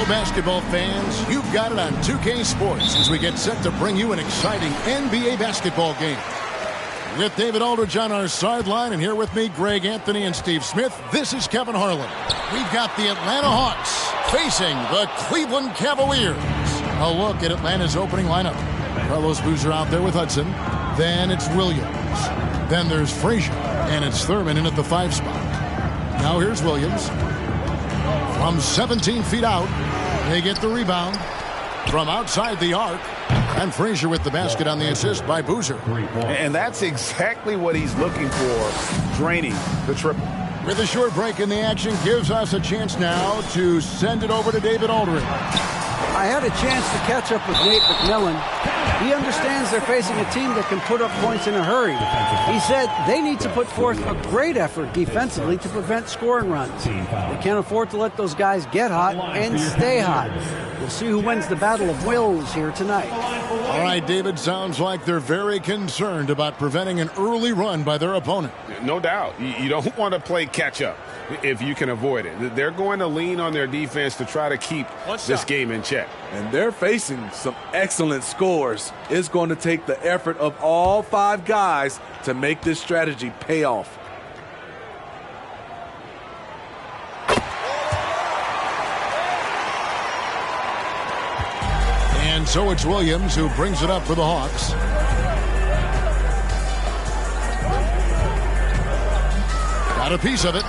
Hello, basketball fans. You've got it on 2K Sports as we get set to bring you an exciting NBA basketball game. With David Aldridge on our sideline, and here with me, Greg Anthony and Steve Smith, this is Kevin Harlan. We've got the Atlanta Hawks facing the Cleveland Cavaliers. A look at Atlanta's opening lineup. Carlos Boozer out there with Hudson. Then it's Williams. Then there's Frazier. And it's Thurman in at the 5 spot. Now here's Williams. From 17 feet out, they get the rebound from outside the arc. And Frazier with the basket on the assist by Boozer. And that's exactly what he's looking for, draining the triple. With a short break in the action, gives us a chance now to send it over to David Aldridge. I had a chance to catch up with Nate McMillan. He understands they're facing a team that can put up points in a hurry. He said they need to put forth a great effort defensively to prevent scoring runs. They can't afford to let those guys get hot and stay hot. We'll see who wins the battle of wills here tonight. All right, David, sounds like they're very concerned about preventing an early run by their opponent. No doubt. You don't want to play catch-up if you can avoid it. They're going to lean on their defense to try to keep this game in check. And they're facing some excellent scores. It's going to take the effort of all 5 guys to make this strategy pay off. And so it's Williams who brings it up for the Hawks. Got a piece of it.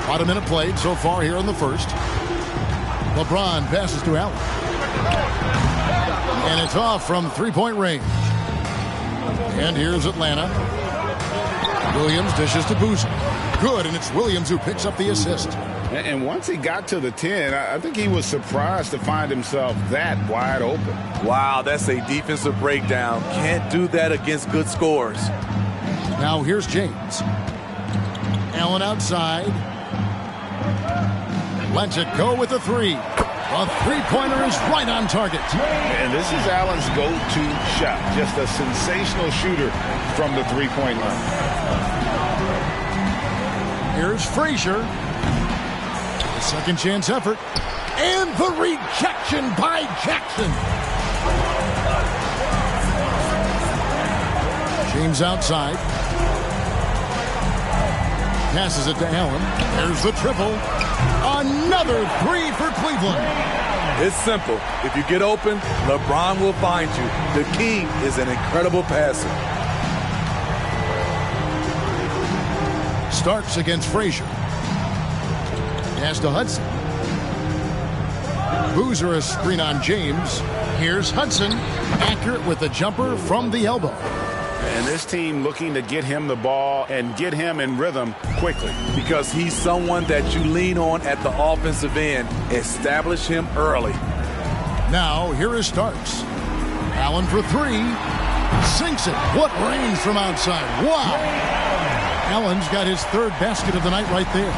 About a minute played so far here in the first. LeBron passes to Allen. And it's off from three-point range. And here's Atlanta. Williams dishes to Boozer. Good, and it's Williams who picks up the assist. And once he got to the 10, I think he was surprised to find himself that wide open. Wow, that's a defensive breakdown. Can't do that against good scores. Now here's James. Allen outside. Lets it go with a 3. A three-pointer is right on target. And this is Allen's go-to shot. Just a sensational shooter from the three-point line. Here's Frazier. Second chance effort. And the rejection by Jackson. James outside. Passes it to Allen. There's the triple. Another 3 for Cleveland. It's simple. If you get open, LeBron will find you. The key is an incredible passer. Starks against Frazier. Pass to Hudson. Boozer a screen on James. Here's Hudson. Accurate with the jumper from the elbow. And this team looking to get him the ball and get him in rhythm quickly. Because he's someone that you lean on at the offensive end. Establish him early. Now, here is Starks. Allen for 3. Sinks it. What range from outside. Wow. Allen's got his 3rd basket of the night right there.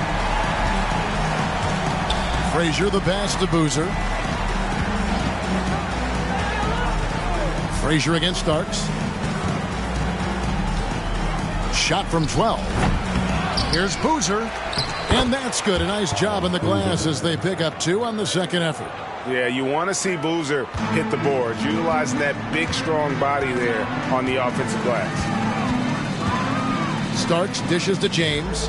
Frazier the pass to Boozer. Frazier against Starks. Shot from 12. Here's Boozer. And that's good. A nice job in the glass as they pick up 2 on the second effort. Yeah, you want to see Boozer hit the boards, utilizing that big, strong body there on the offensive glass. Starks dishes to James.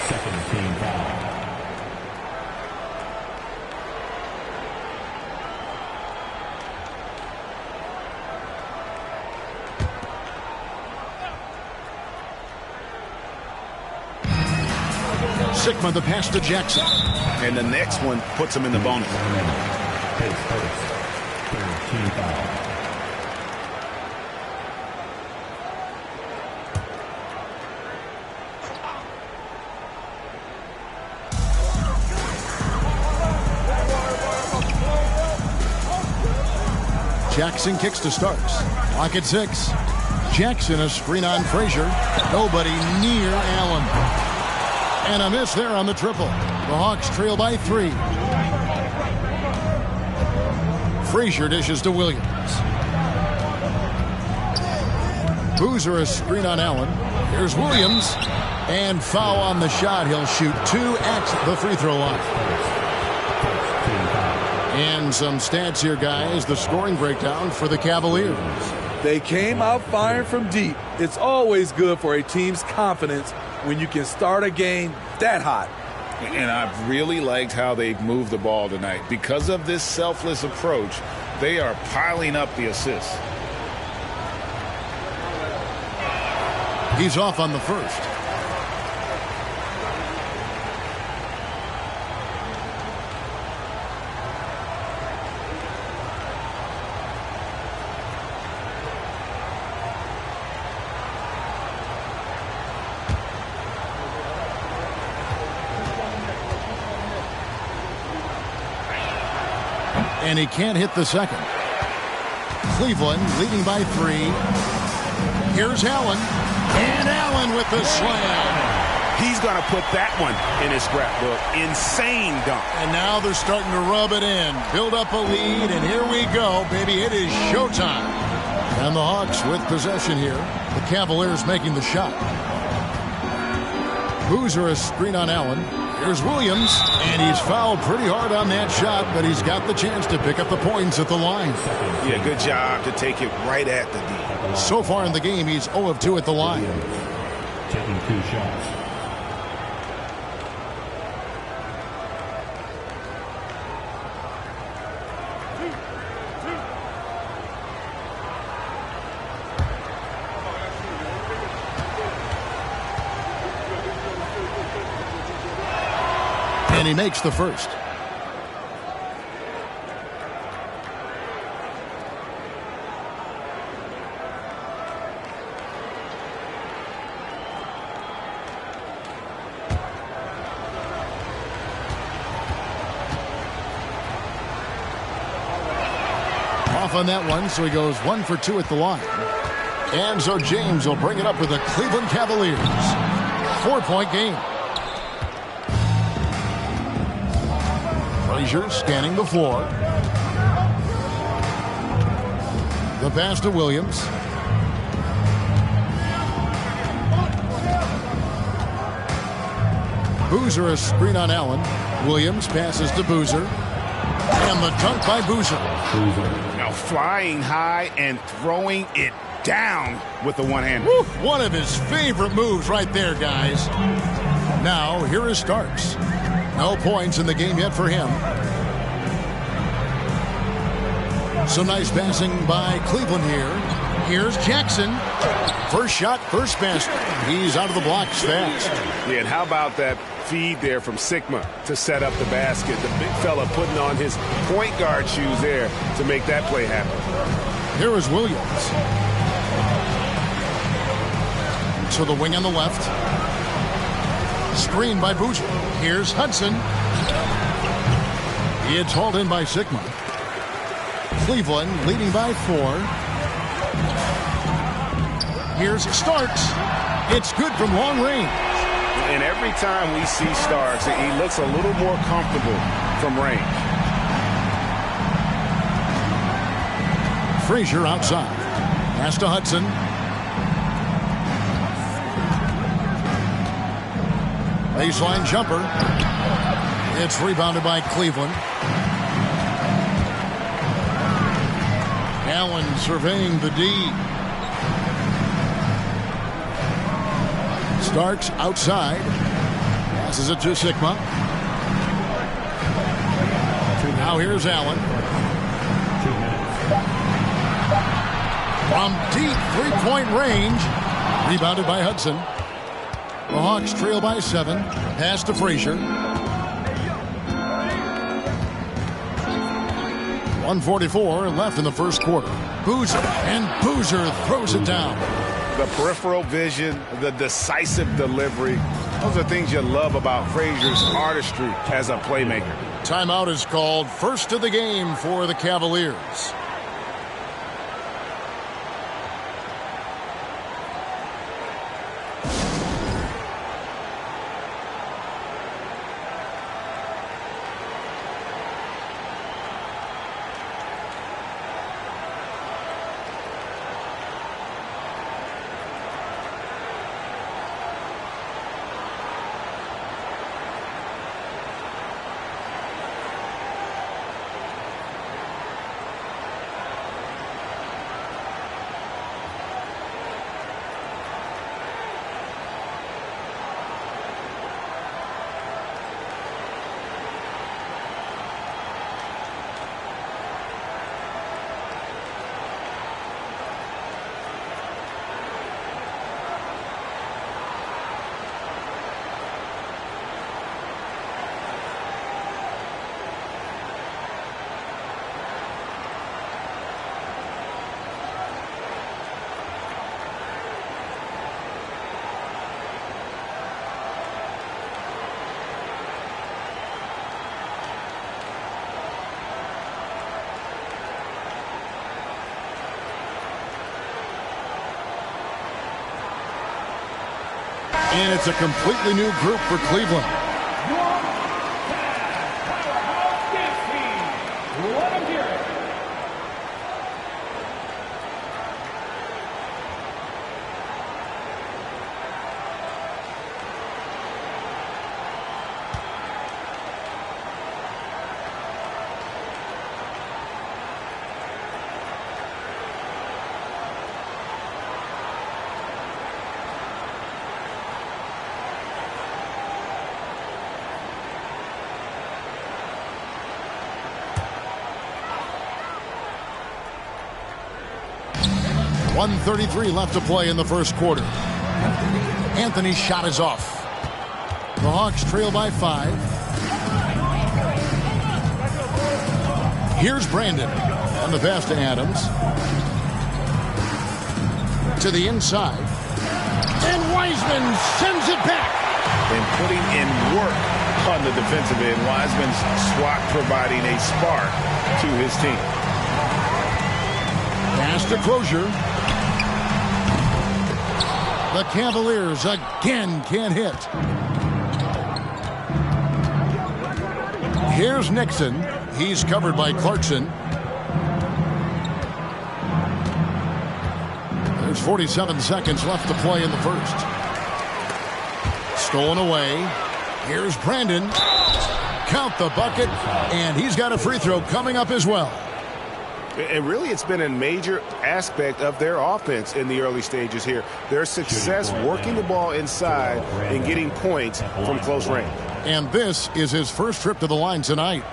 Second team foul. Sigma the pass to Jackson. And the next one puts him in the bonus. Team foul. Jackson kicks to Starks. Clock at 6. Jackson a screen on Frazier. Nobody near Allen. And a miss there on the triple. The Hawks trail by 3. Frazier dishes to Williams. Boozer, a screen on Allen. Here's Williams. And foul on the shot. He'll shoot 2 at the free throw line. And some stats here, guys. The scoring breakdown for the Cavaliers. They came out firing from deep. It's always good for a team's confidence when you can start a game that hot. And I've really liked how they've moved the ball tonight. Because of this selfless approach, they are piling up the assists. He's off on the first. And he can't hit the second. Cleveland leading by 3. Here's Allen. And Allen with the slam. He's going to put that one in his scrapbook. Insane dunk. And now they're starting to rub it in. Build up a lead, and here we go, baby. It is showtime. And the Hawks with possession here. The Cavaliers making the shot. Boozer, a screen on Allen. Here's Williams, and he's fouled pretty hard on that shot, but he's got the chance to pick up the points at the line. Yeah, good job to take it right at the D. So far in the game, he's 0 of 2 at the line. Taking 2 shots. And he makes the first. Off on that one, so he goes 1 for 2 at the line. And so James will bring it up with the Cleveland Cavaliers. 4-point game. Frazier scanning the floor. The pass to Williams. Boozer, a screen on Allen. Williams passes to Boozer. And the dunk by Boozer. Now flying high and throwing it down with the one-hander. One of his favorite moves right there, guys. Now, here is Starks. No points in the game yet for him. Some nice passing by Cleveland here. Here's Jackson. First shot, first basket. He's out of the blocks fast. Yeah, and how about that feed there from Sigma to set up the basket? The big fella putting on his point guard shoes there to make that play happen. Here is Williams. To the wing on the left. Screen by Boozer. Here's Hudson. It's hauled in by Sigma. Cleveland leading by 4. Here's Starks. It's good from long range. And every time we see Starks, he looks a little more comfortable from range. Frazier outside. Pass to Hudson. Baseline jumper. It's rebounded by Cleveland. Allen surveying the D. Starks outside. Passes it to Sigma. Now here's Allen. From deep three-point range. Rebounded by Hudson. The Hawks trail by 7. Pass to Frazier. 1:44 left in the first quarter. Boozer, and Boozer throws it down. The peripheral vision, the decisive delivery. Those are things you love about Frazier's artistry as a playmaker. Timeout is called. First of the game for the Cavaliers. And it's a completely new group for Cleveland. .133 left to play in the first quarter. Anthony's shot is off. The Hawks trail by 5. Here's Brandon on the pass to Adams. To the inside. And Wiseman sends it back. And putting in work on the defensive end. Wiseman's swat providing a spark to his team. Pass to Crozier. The Cavaliers again can't hit. Here's Nixon. He's covered by Clarkson. There's 47 seconds left to play in the first. Stolen away. Here's Brandon. Count the bucket. And he's got a free throw coming up as well. And really, it's been a major aspect of their offense in the early stages here. Their success working the ball inside and getting points from close range. And this is his first trip to the line tonight.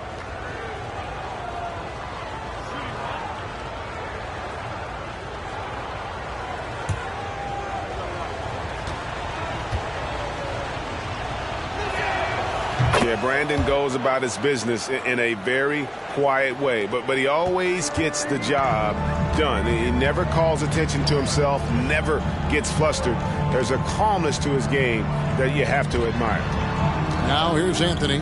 Yeah, Brandon goes about his business in a very quiet way, but he always gets the job done. He never calls attention to himself, never gets flustered. There's a calmness to his game that you have to admire. Now here's Anthony.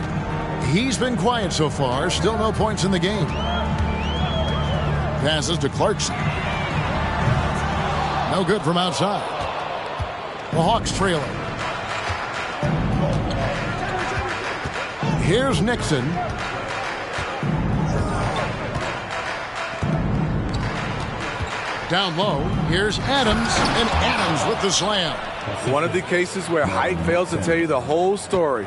He's been quiet so far, still no points in the game. Passes to Clarkson. No good from outside. The Hawks trailing. Here's Nixon. Down low, here's Adams, and Adams with the slam. One of the cases where height fails to tell you the whole story.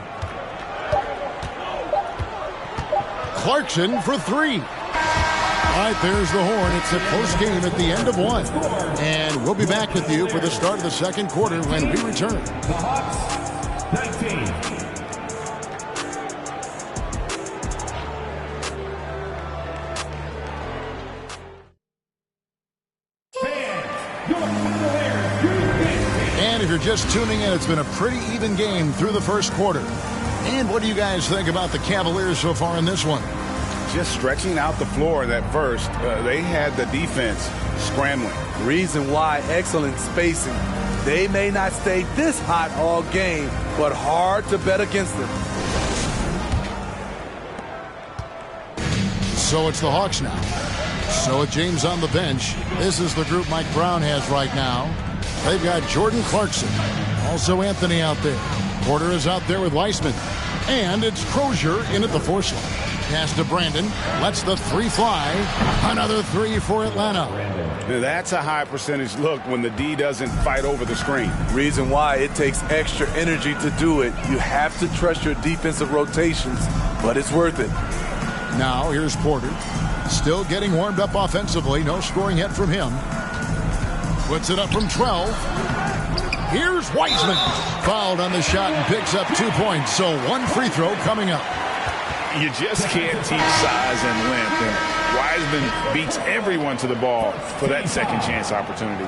Clarkson for 3. All right, there's the horn. It's a close game at the end of 1. And we'll be back with you for the start of the second quarter when we return. The Hawks, 19. And if you're just tuning in, it's been a pretty even game through the first quarter. And what do you guys think about the Cavaliers so far in this one? Just stretching out the floor in that first. They had the defense scrambling. Reason why, excellent spacing. They may not stay this hot all game, but hard to bet against them. So it's the Hawks now. So with James on the bench, this is the group Mike Brown has right now. They've got Jordan Clarkson, also Anthony out there. Porter is out there with Weissman. And it's Crozier in at the 4 slot. Pass to Brandon. Lets the 3 fly. Another 3 for Atlanta. That's a high percentage look when the D doesn't fight over the screen. Reason why, it takes extra energy to do it. You have to trust your defensive rotations, but it's worth it. Now here's Porter. Still getting warmed up offensively. No scoring yet from him. Puts it up from 12. Here's Weissman. Fouled on the shot and picks up 2 points. So 1 free throw coming up. You just can't teach size and length. And Wiseman beats everyone to the ball for that second chance opportunity.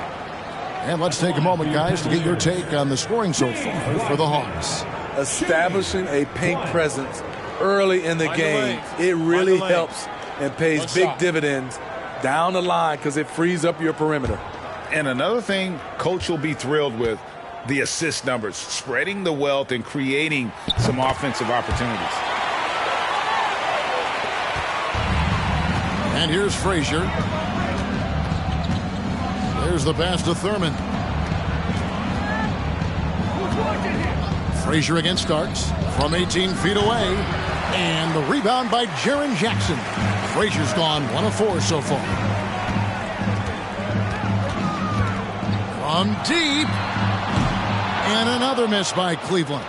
And let's take a moment, guys, to get your take on the scoring so far for the Hawks. Establishing a paint presence early in the game, it really helps and pays big dividends down the line because it frees up your perimeter. And another thing Coach will be thrilled with, the assist numbers, spreading the wealth and creating some offensive opportunities. And here's Frazier. There's the pass to Thurman. Frazier against Starks from 18 feet away. And the rebound by Jaren Jackson. Frazier's gone 1 of 4 so far. From deep. And another miss by Cleveland.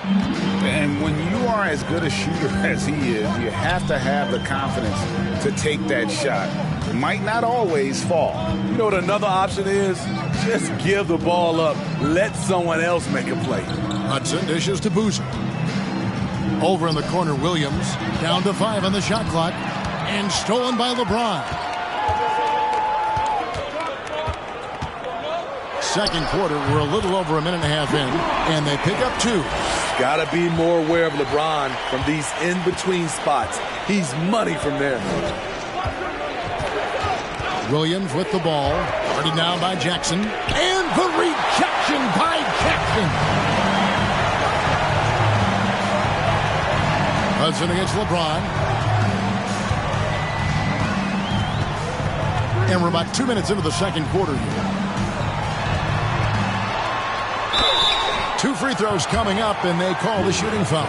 And when you are as good a shooter as he is, you have to have the confidence to take that shot. It might not always fall. You know what another option is? Just give the ball up. Let someone else make a play. Hudson dishes to Boozer. Over in the corner, Williams. Down to 5 on the shot clock. And stolen by LeBron. Second quarter, we're a little over a minute and a half in, and they pick up 2. Got to be more aware of LeBron from these in-between spots. He's money from there. Williams with the ball, guarded now by Jackson, and the rejection by Jackson. Hudson against LeBron. And we're about 2 minutes into the second quarter here. 2 free throws coming up, and they call the shooting foul.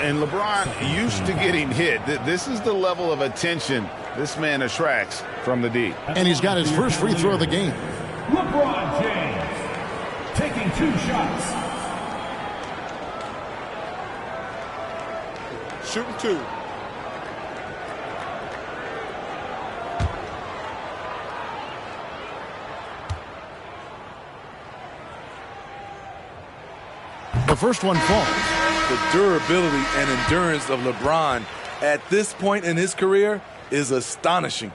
And LeBron used to getting hit. This is the level of attention this man attracts from the D. And he's got his first free throw of the game. LeBron James taking 2 shots. Shooting 2. The first one falls. The durability and endurance of LeBron at this point in his career is astonishing.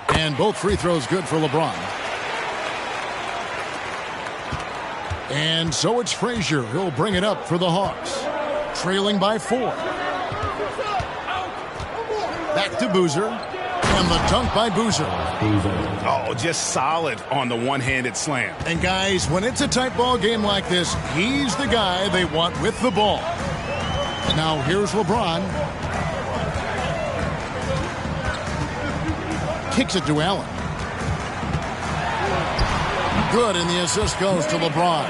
And both free throws good for LeBron. And so it's Frazier. He'll bring it up for the Hawks. Trailing by 4. Back to Boozer. And the dunk by Boozer. Oh, just solid on the one-handed slam. And guys, when it's a tight ball game like this, he's the guy they want with the ball. Now here's LeBron. Kicks it to Allen. Good, and the assist goes to LeBron.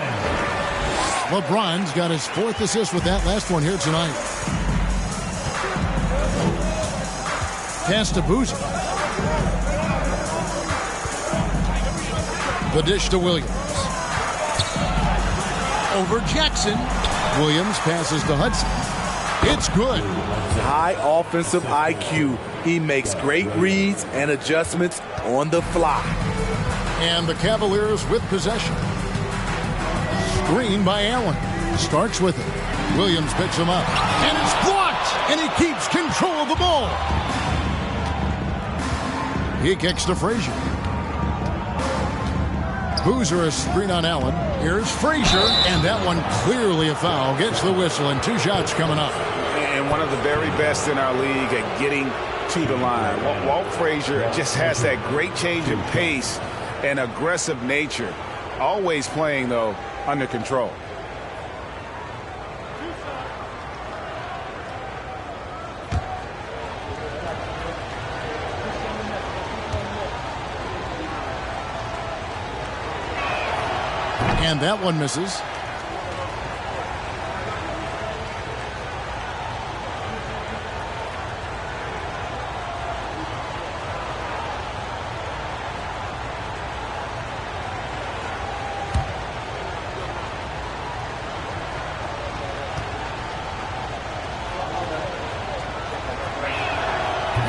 LeBron's got his 4th assist with that last one here tonight. Pass to Boozer. The dish to Williams. Over Jackson. Williams passes to Hudson. It's good. High offensive IQ. He makes great reads and adjustments on the fly. And the Cavaliers with possession. Screen by Allen. Starks with it. Williams picks him up. And it's blocked. And he keeps control of the ball. He kicks to Frazier. Boozer a screen on Allen. Here's Frazier. And that one clearly a foul. Gets the whistle and 2 shots coming up. And one of the very best in our league at getting to the line. Walt Frazier just has that great change in pace and aggressive nature. Always playing, though, under control. And that one misses.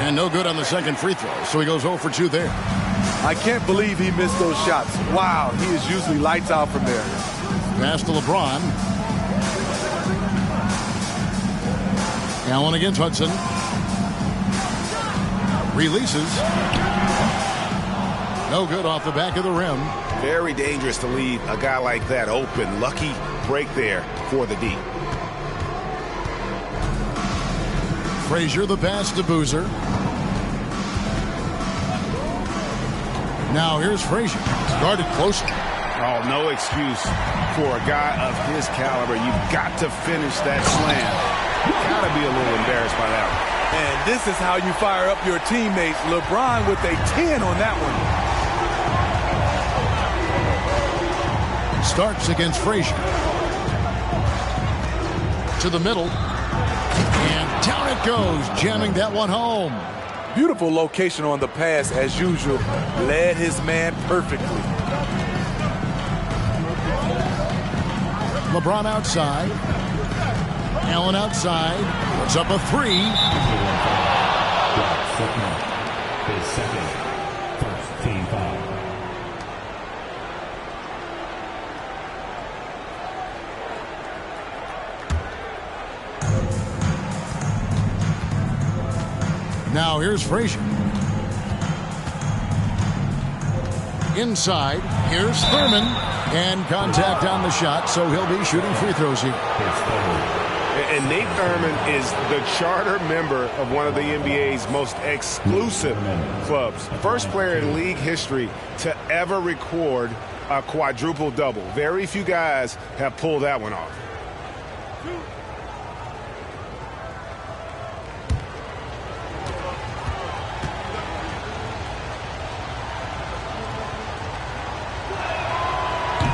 And no good on the second free throw, so he goes 0 for 2 there. I can't believe he missed those shots. Wow, he is usually lights out from there. Pass to LeBron. Allen against Hudson. Releases. No good off the back of the rim. Very dangerous to leave a guy like that open. Lucky break there for the D. Frazier the pass to Boozer. Now here's Frazier. Guarded closely. Oh, no excuse for a guy of his caliber. You've got to finish that slam. You've got to be a little embarrassed by that one. And this is how you fire up your teammates. LeBron with a 10 on that one. Starks against Frazier. To the middle. And down it goes, jamming that one home. Beautiful location on the pass, as usual. Led his man perfectly. LeBron outside. Allen outside. Puts up a three. His second, first team foul. Now here's Frazier. Inside, here's Thurman. And contact on the shot, so he'll be shooting free throws here. And Nate Thurman is the charter member of one of the NBA's most exclusive clubs. First player in league history to ever record a quadruple-double. Very few guys have pulled that one off.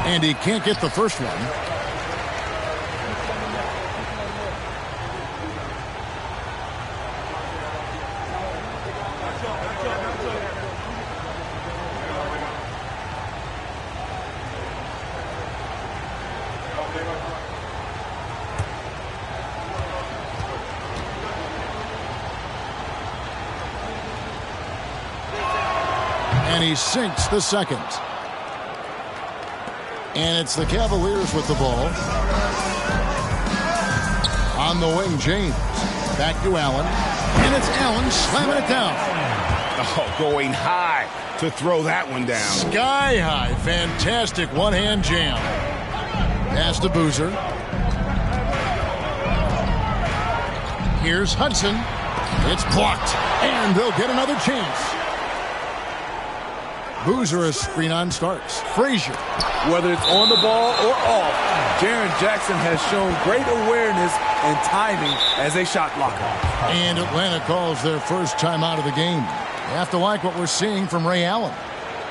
And he can't get the first one. And he sinks the second. And it's the Cavaliers with the ball. On the wing, James. Back to Allen. And it's Allen slamming it down. Oh, going high to throw that one down. Sky high. Fantastic one-hand jam. Pass to Boozer. Here's Hudson. It's blocked. And they'll get another chance. Boozer is screen on Starks. Frazier. Whether it's on the ball or off, Jaren Jackson has shown great awareness and timing as a shot blocker. And Atlanta calls their first time out of the game. You have to like what we're seeing from Ray Allen.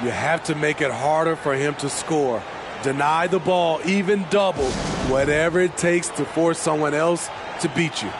You have to make it harder for him to score. Deny the ball, even double, whatever it takes to force someone else to beat you.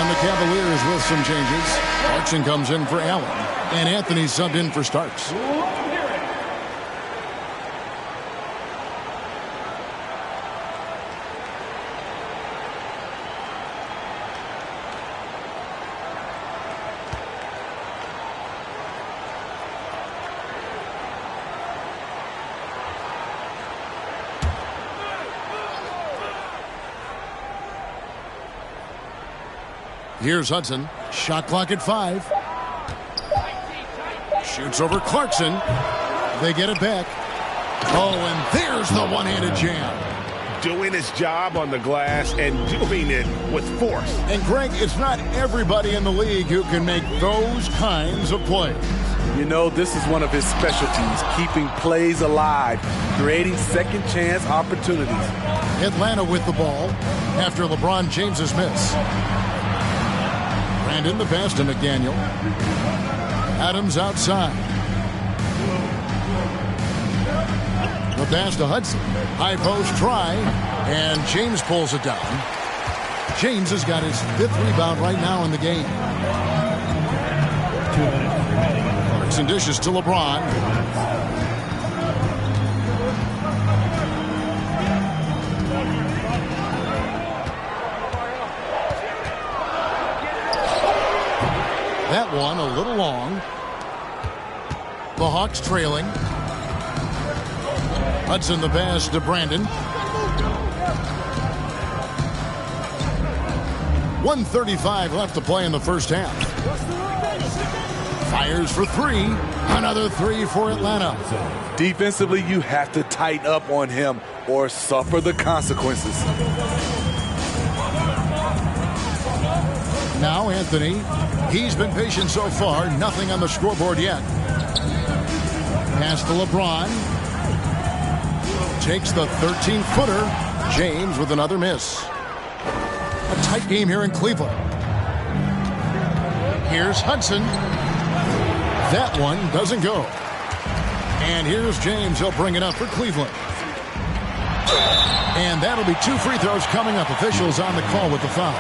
The Cavaliers with some changes. Clarkson comes in for Allen. And Anthony subbed in for Starks. Here's Hudson. Shot clock at 5. Shoots over Clarkson. They get it back. Oh, and there's the one-handed jam. Doing his job on the glass and doing it with force. And, Greg, it's not everybody in the league who can make those kinds of plays. You know, this is one of his specialties, keeping plays alive, creating second chance opportunities. Atlanta with the ball after LeBron James's miss. Brandon the pass to McDaniel. Adams outside. The pass to Hudson. High post try, and James pulls it down. James has got his 5th rebound right now in the game. Clarkson dishes to LeBron. That one a little long. The Hawks trailing. Hudson the pass to Brandon. 1:35 left to play in the first half. Fires for 3. Another 3 for Atlanta. Defensively, you have to tighten up on him or suffer the consequences. Now Anthony. He's been patient so far. Nothing on the scoreboard yet. Pass to LeBron. Takes the 13-footer. James with another miss. A tight game here in Cleveland. Here's Hudson. That one doesn't go. And here's James. He'll bring it up for Cleveland. And that'll be 2 free throws coming up. Officials on the call with the foul.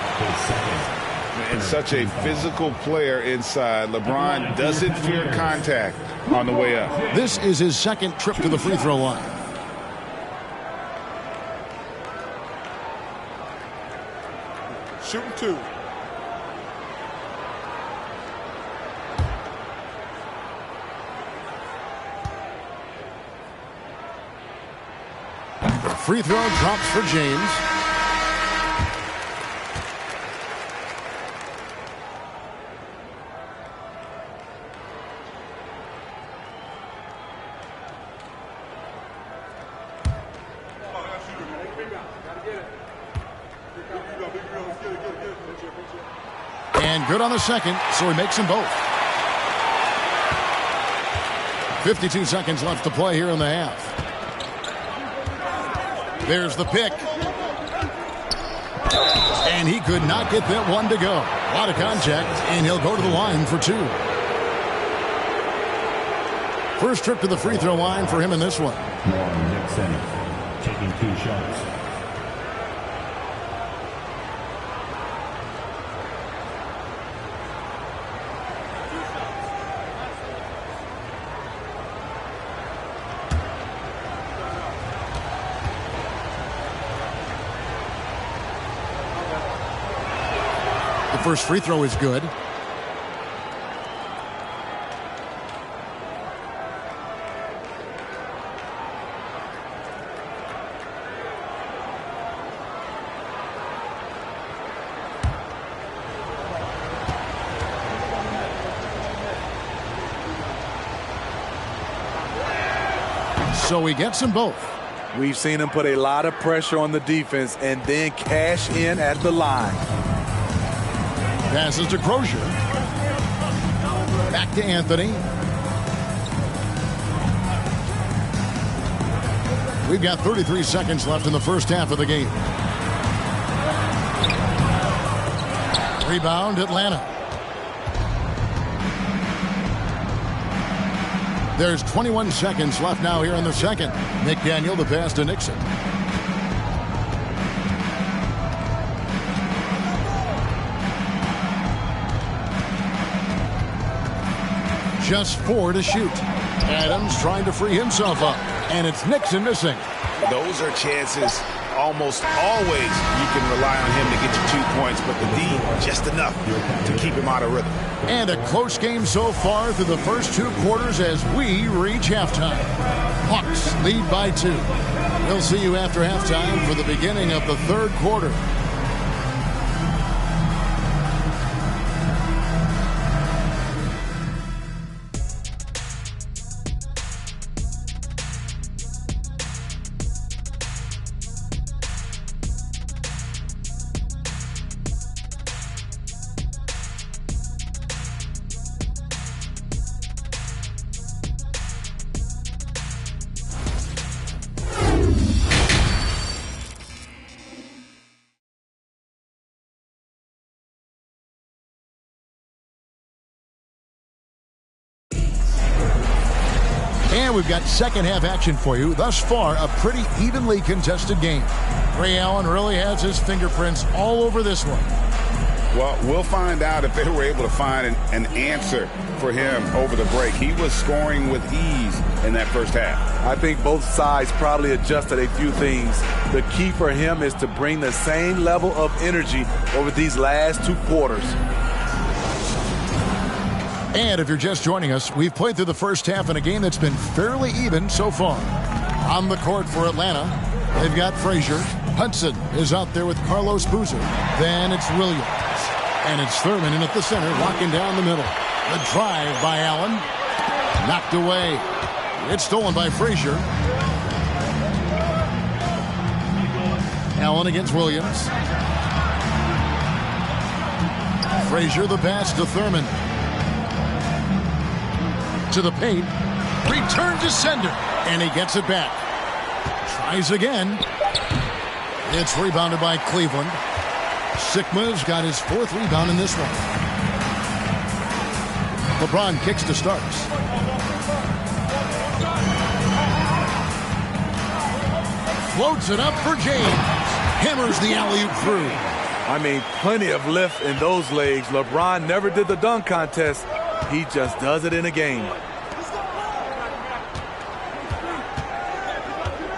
And such a physical player inside. LeBron doesn't fear contact on the way up. This is his 2nd trip to the free throw line. Shooting 2. Free throw drops for James. And good on the second, so he makes them both. 52 seconds left to play here in the half. There's the pick. And he could not get that one to go. A lot of contact, and he'll go to the line for 2. First trip to the free throw line for him in this one. Nixon taking 2 shots. The first free throw is good. So he gets them both. We've seen him put a lot of pressure on the defense and then cash in at the line. Passes to Crozier. Back to Anthony. We've got 33 seconds left in the first half of the game. Rebound, Atlanta. There's 21 seconds left now here in the second. McDaniel, the pass to Nixon. Just 4 to shoot. Adams trying to free himself up. And it's Nixon missing. Those are chances almost always you can rely on him to get you 2 points, but the D, just enough to keep him out of rhythm. And a close game so far through the first 2 quarters as we reach halftime. Hawks lead by 2. We'll see you after halftime for the beginning of the 3rd quarter. And we've got second half action for you. Thus far, a pretty evenly contested game. Ray Allen really has his fingerprints all over this one. Well, we'll find out if they were able to find an answer for him over the break. He was scoring with ease in that first half. I think both sides probably adjusted a few things. The key for him is to bring the same level of energy over these last 2 quarters. And if you're just joining us, we've played through the first half in a game that's been fairly even so far. On the court for Atlanta, they've got Frazier. Hudson is out there with Carlos Boozer. Then it's Williams. And it's Thurman in at the center, locking down the middle. The drive by Allen. Knocked away. It's stolen by Frazier. Allen against Williams. Frazier the pass to Thurman. To the paint. Return to sender. And he gets it back. Tries again. It's rebounded by Cleveland. Sikma's got his 4th rebound in this one. LeBron kicks to Starks. Floats it up for James. Hammers the alley-oop through. I mean, plenty of lift in those legs. LeBron never did the dunk contest. He just does it in a game.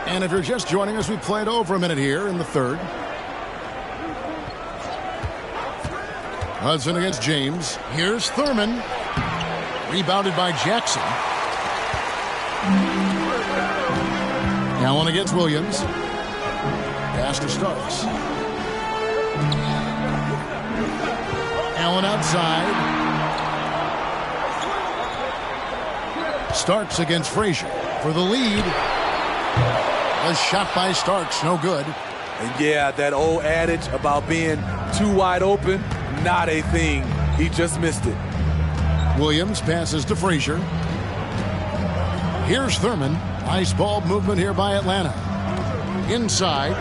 And if you're just joining us, we played over a minute here in the third. Hudson against James. Here's Thurman. Rebounded by Jackson. Allen against Williams. Pass to Starks. Allen outside. Starks against Frazier for the lead. A shot by Starks, no good. And yeah, that old adage about being too wide open, not a thing. He just missed it. Williams passes to Frazier. Here's Thurman. Nice ball movement here by Atlanta. Inside.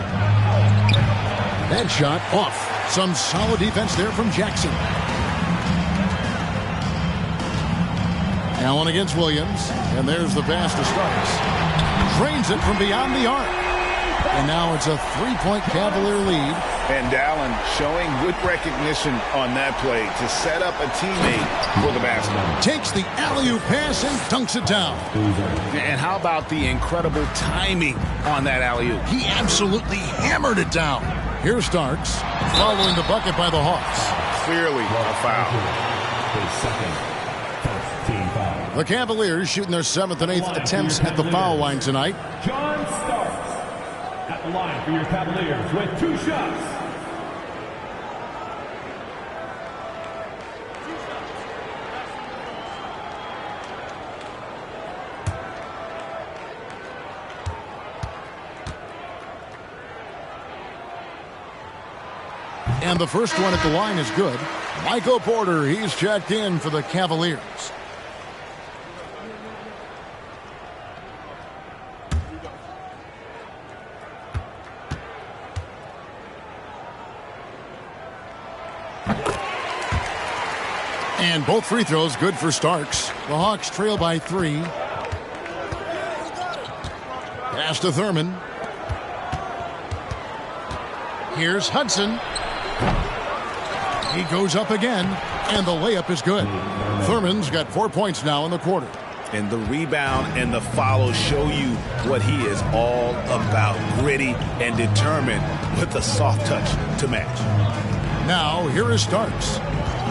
That shot off. Some solid defense there from Jackson. Allen against Williams. And there's the pass to Starks. Drains it from beyond the arc. And now it's a 3-point Cavalier lead. And Allen showing good recognition on that play to set up a teammate for the basket. Takes the alley-oop pass and dunks it down. And how about the incredible timing on that alley-oop? He absolutely hammered it down. Here's Starks following the bucket by the Hawks. Clearly a foul. The Cavaliers shooting their 7th and 8th attempts at the foul line tonight. John Starks at the line for your Cavaliers with 2 shots. And the first one at the line is good. Michael Porter, he's checked in for the Cavaliers. And both free throws good for Starks. The Hawks trail by 3. Pass to Thurman. Here's Hudson. He goes up again, and the layup is good. Thurman's got 4 points now in the quarter. And the rebound and the follow show you what he is all about. Gritty and determined with the soft touch to match. Now, here is Starks.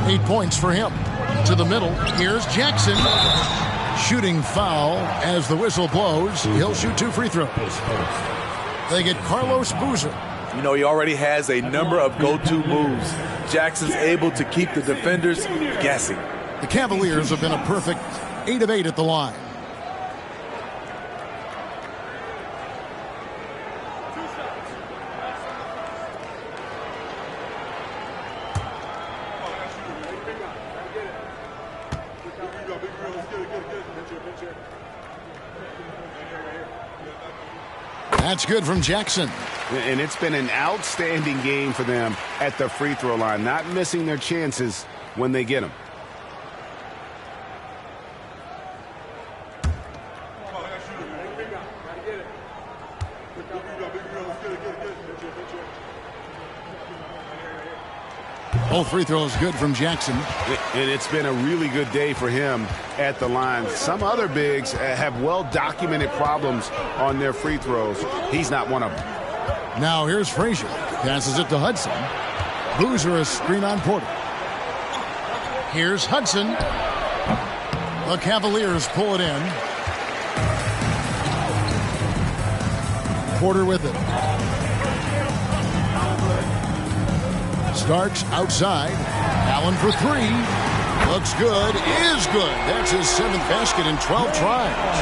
8 points for him. To the middle, here's Jackson. Shooting foul as the whistle blows. He'll shoot 2 free throws. They get Carlos Boozer. You know, he already has a number of go-to moves. Jackson's able to keep the defenders guessing. The Cavaliers have been a perfect 8 of 8 at the line. That's good from Jackson. And it's been an outstanding game for them at the free throw line, not missing their chances when they get them. Both free throws good from Jackson. And it's been a really good day for him at the line. Some other bigs have well-documented problems on their free throws. He's not one of them. Now here's Frazier. Passes it to Hudson. Boozer a screen on Porter. Here's Hudson. The Cavaliers pull it in. Porter with it. Starks outside. Allen for three. Looks good. Is good. That's his 7th basket in 12 tries.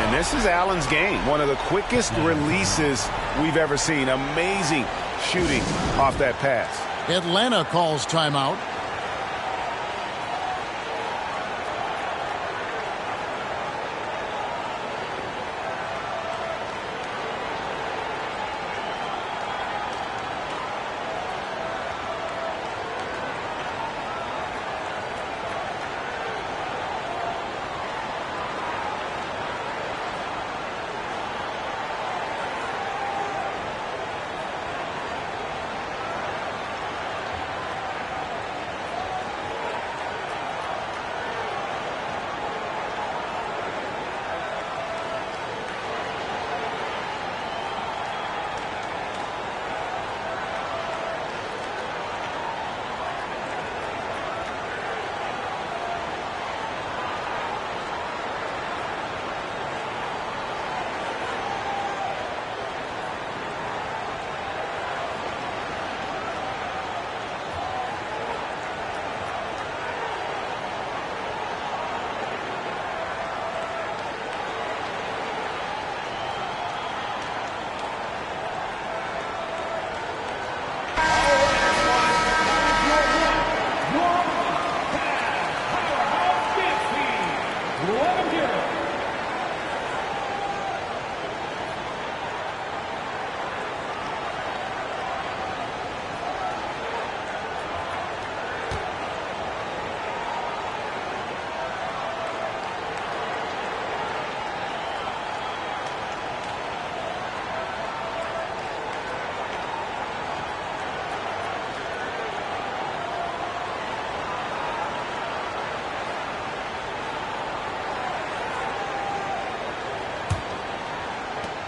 And this is Allen's game. One of the quickest releases we've ever seen. Amazing shooting off that pass. Atlanta calls timeout.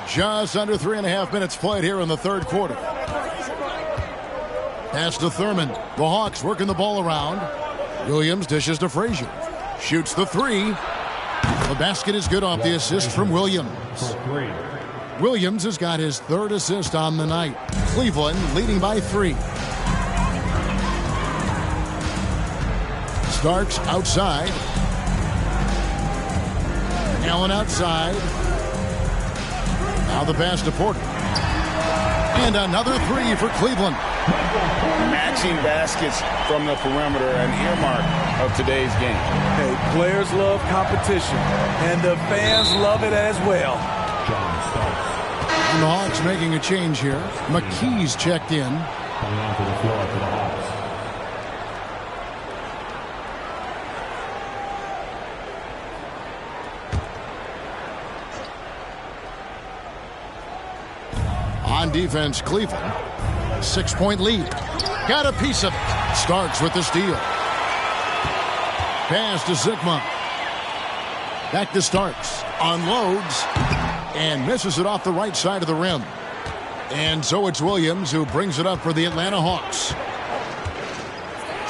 Just under 3.5 minutes played here in the third quarter. Pass to Thurman. The Hawks working the ball around. Williams dishes to Frazier. Shoots the three. The basket is good off the assist from Williams. Williams has got his 3rd assist on the night. Cleveland leading by 3. Starks outside. Allen outside. Now the pass to Porter. And another 3 for Cleveland. Matching baskets from the perimeter, an earmark of today's game. Hey, players love competition, and the fans love it as well. And the Hawks making a change here. McKee's checked in. Coming onto the floor for the Hawks. On defense, Cleveland. 6-point lead. Got a piece of it. Starks with the steal. Pass to Zikma. Back to Starks. Unloads. And misses it off the right side of the rim. And so it's Williams who brings it up for the Atlanta Hawks.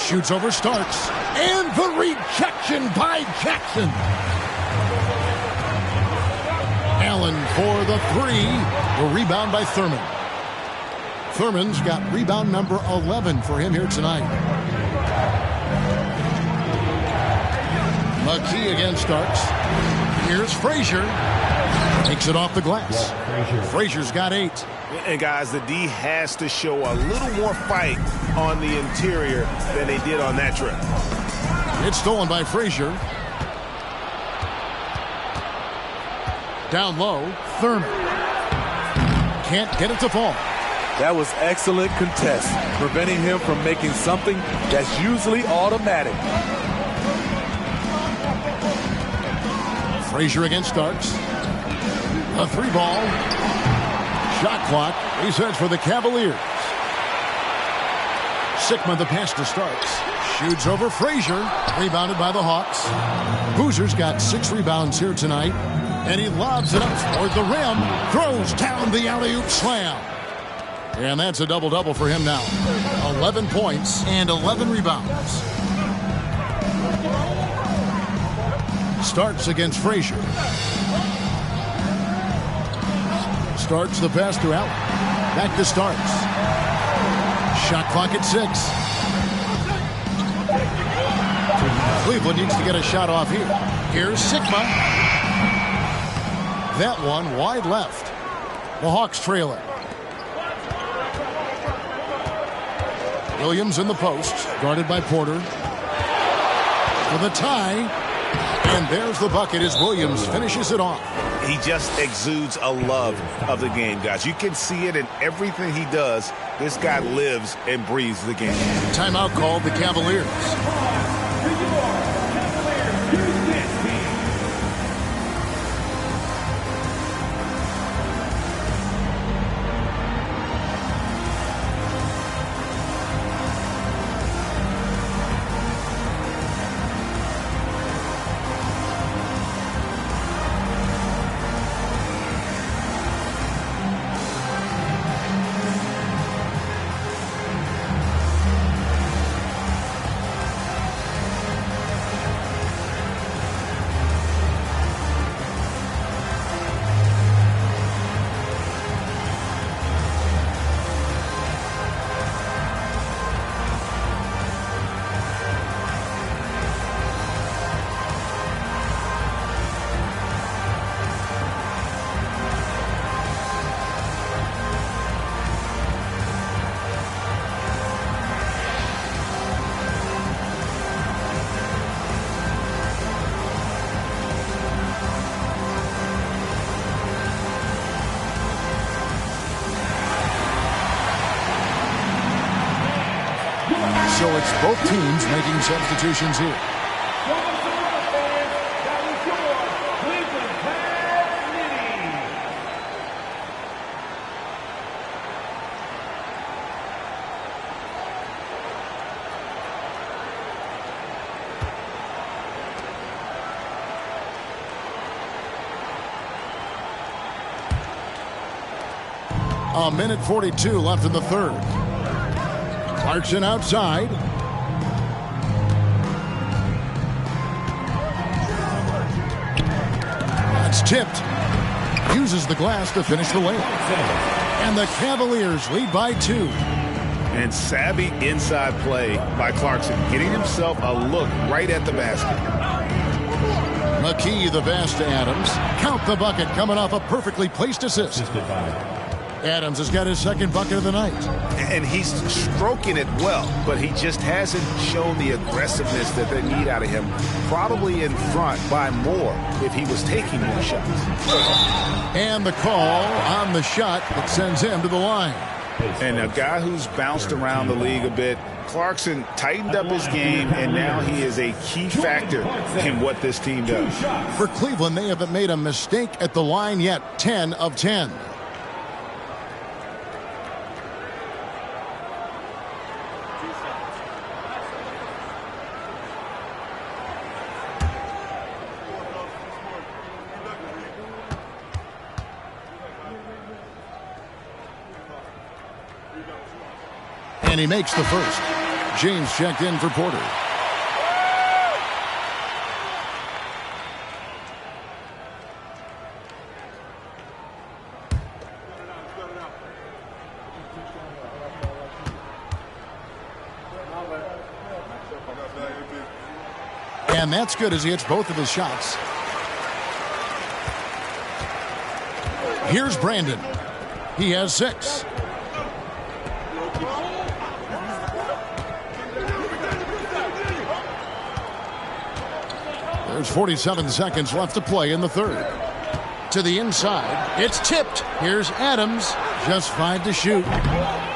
Shoots over Starks. And the rejection by Jackson. Allen for the 3. The rebound by Thurman. Thurman's got rebound number 11 for him here tonight. McKee against Starks. Here's Frazier. Takes it off the glass. Frazier's got 8. And guys, the D has to show a little more fight on the interior than they did on that trip. It's stolen by Frazier. Down low, Thurman. Can't get it to fall. That was excellent contest, preventing him from making something that's usually automatic. Frazier against Starks. A 3-ball. Shot clock resets for the Cavaliers. Sigma the pass to Starks. Shoots over Frazier. Rebounded by the Hawks. Boozer's got 6 rebounds here tonight. And he lobs it up toward the rim. Throws down the alley-oop slam. And that's a double-double for him now. 11 points and 11 rebounds. Starks against Frazier. Starks the pass to Allen. Back to Starks. Shot clock at 6. Cleveland needs to get a shot off here. Here's Sigma. That one wide left. The Hawks trail it. Williams in the post, guarded by Porter. For the tie. And there's the bucket as Williams finishes it off. He just exudes a love of the game, guys. You can see it in everything he does. This guy lives and breathes the game. Timeout called the Cavaliers. So it's both teams making substitutions here. A minute 42 left in the third. Clarkson outside. That's tipped. Uses the glass to finish the layup. And the Cavaliers lead by 2. And savvy inside play by Clarkson, getting himself a look right at the basket. McKee the pass to Adams. Count the bucket coming off a perfectly placed assist. Adams has got his second bucket of the night. And he's stroking it well, but he just hasn't shown the aggressiveness that they need out of him. Probably in front by more if he was taking more shots. And the call on the shot that sends him to the line. And a guy who's bounced around the league a bit, Clarkson tightened up his game, and now he is a key factor in what this team does. For Cleveland, they haven't made a mistake at the line yet. 10 of 10. And he makes the first. James checked in for Porter. And that's good as he hits both of his shots. Here's Brandon. He has 6. There's 47 seconds left to play in the third. To the inside. It's tipped. Here's Adams. Just 5 to shoot.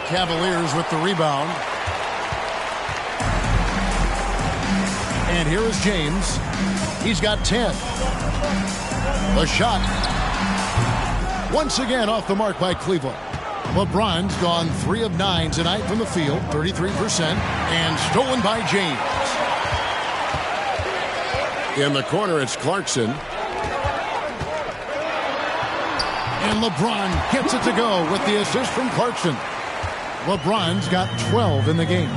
Cavaliers with the rebound. And here is James. He's got 10. The shot. Once again off the mark by Cleveland. LeBron's gone 3 of 9 tonight from the field, 33%, and stolen by James. In the corner, it's Clarkson. And LeBron gets it to go with the assist from Clarkson. LeBron's got 12 in the game.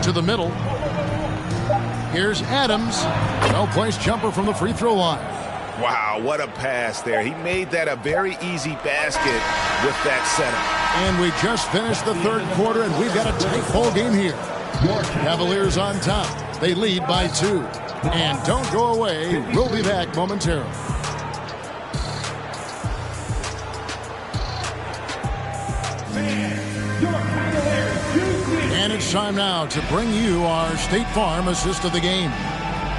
To the middle. Here's Adams. Well-placed jumper from the free throw line. Wow, what a pass there. He made that a very easy basket with that setup. And we just finished the third quarter, and we've got a tight ball game here. Cavaliers on top. They lead by 2. And don't go away. We'll be back momentarily. And it's time now to bring you our State Farm assist of the game.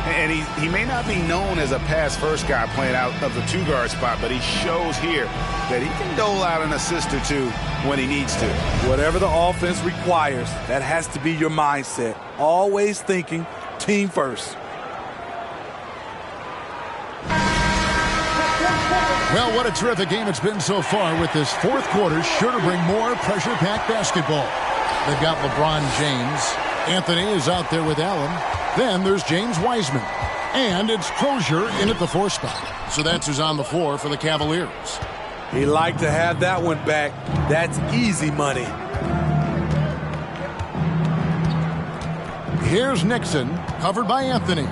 And he may not be known as a pass-first guy playing out of the 2-guard spot, but he shows here that he can dole out an assist or 2 when he needs to. Whatever the offense requires, that has to be your mindset. Always thinking team first. Well, what a terrific game it's been so far, with this fourth quarter sure to bring more pressure-packed basketball. They've got LeBron James. Anthony is out there with Allen. Then there's James Wiseman. And it's Crozier in at the 4 spot. So that's who's on the floor for the Cavaliers. He'd like to have that one back. That's easy money. Here's Nixon, covered by Anthony.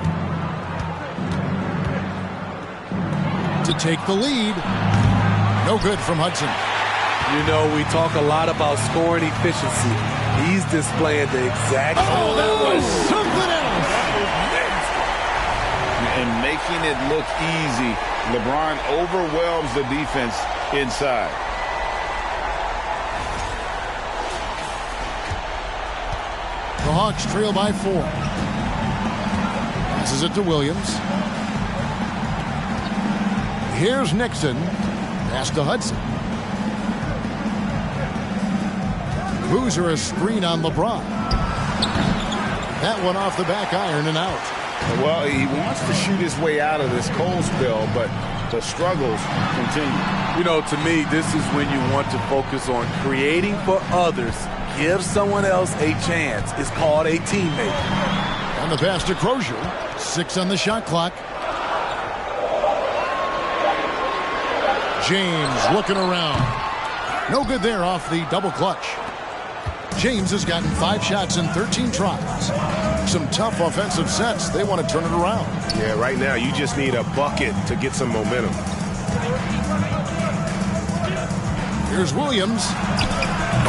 To take the lead. No good from Hudson. You know, we talk a lot about scoring efficiency. He's displaying the exact... Oh, that was something else! And making it look easy, LeBron overwhelms the defense inside. The Hawks trail by 4. Passes it to Williams. Here's Nixon. Pass to Hudson. Boozer a screen on LeBron. That one off the back iron and out. Well, he wants to shoot his way out of this cold spell, but the struggles continue. You know, to me, this is when you want to focus on creating for others. Give someone else a chance. It's called a teammate. And the pass to Crozier. 6 on the shot clock. James looking around. No good there off the double clutch. James has gotten 5 shots in 13 tries. Some tough offensive sets. They want to turn it around. Yeah, right now you just need a bucket to get some momentum. Here's Williams.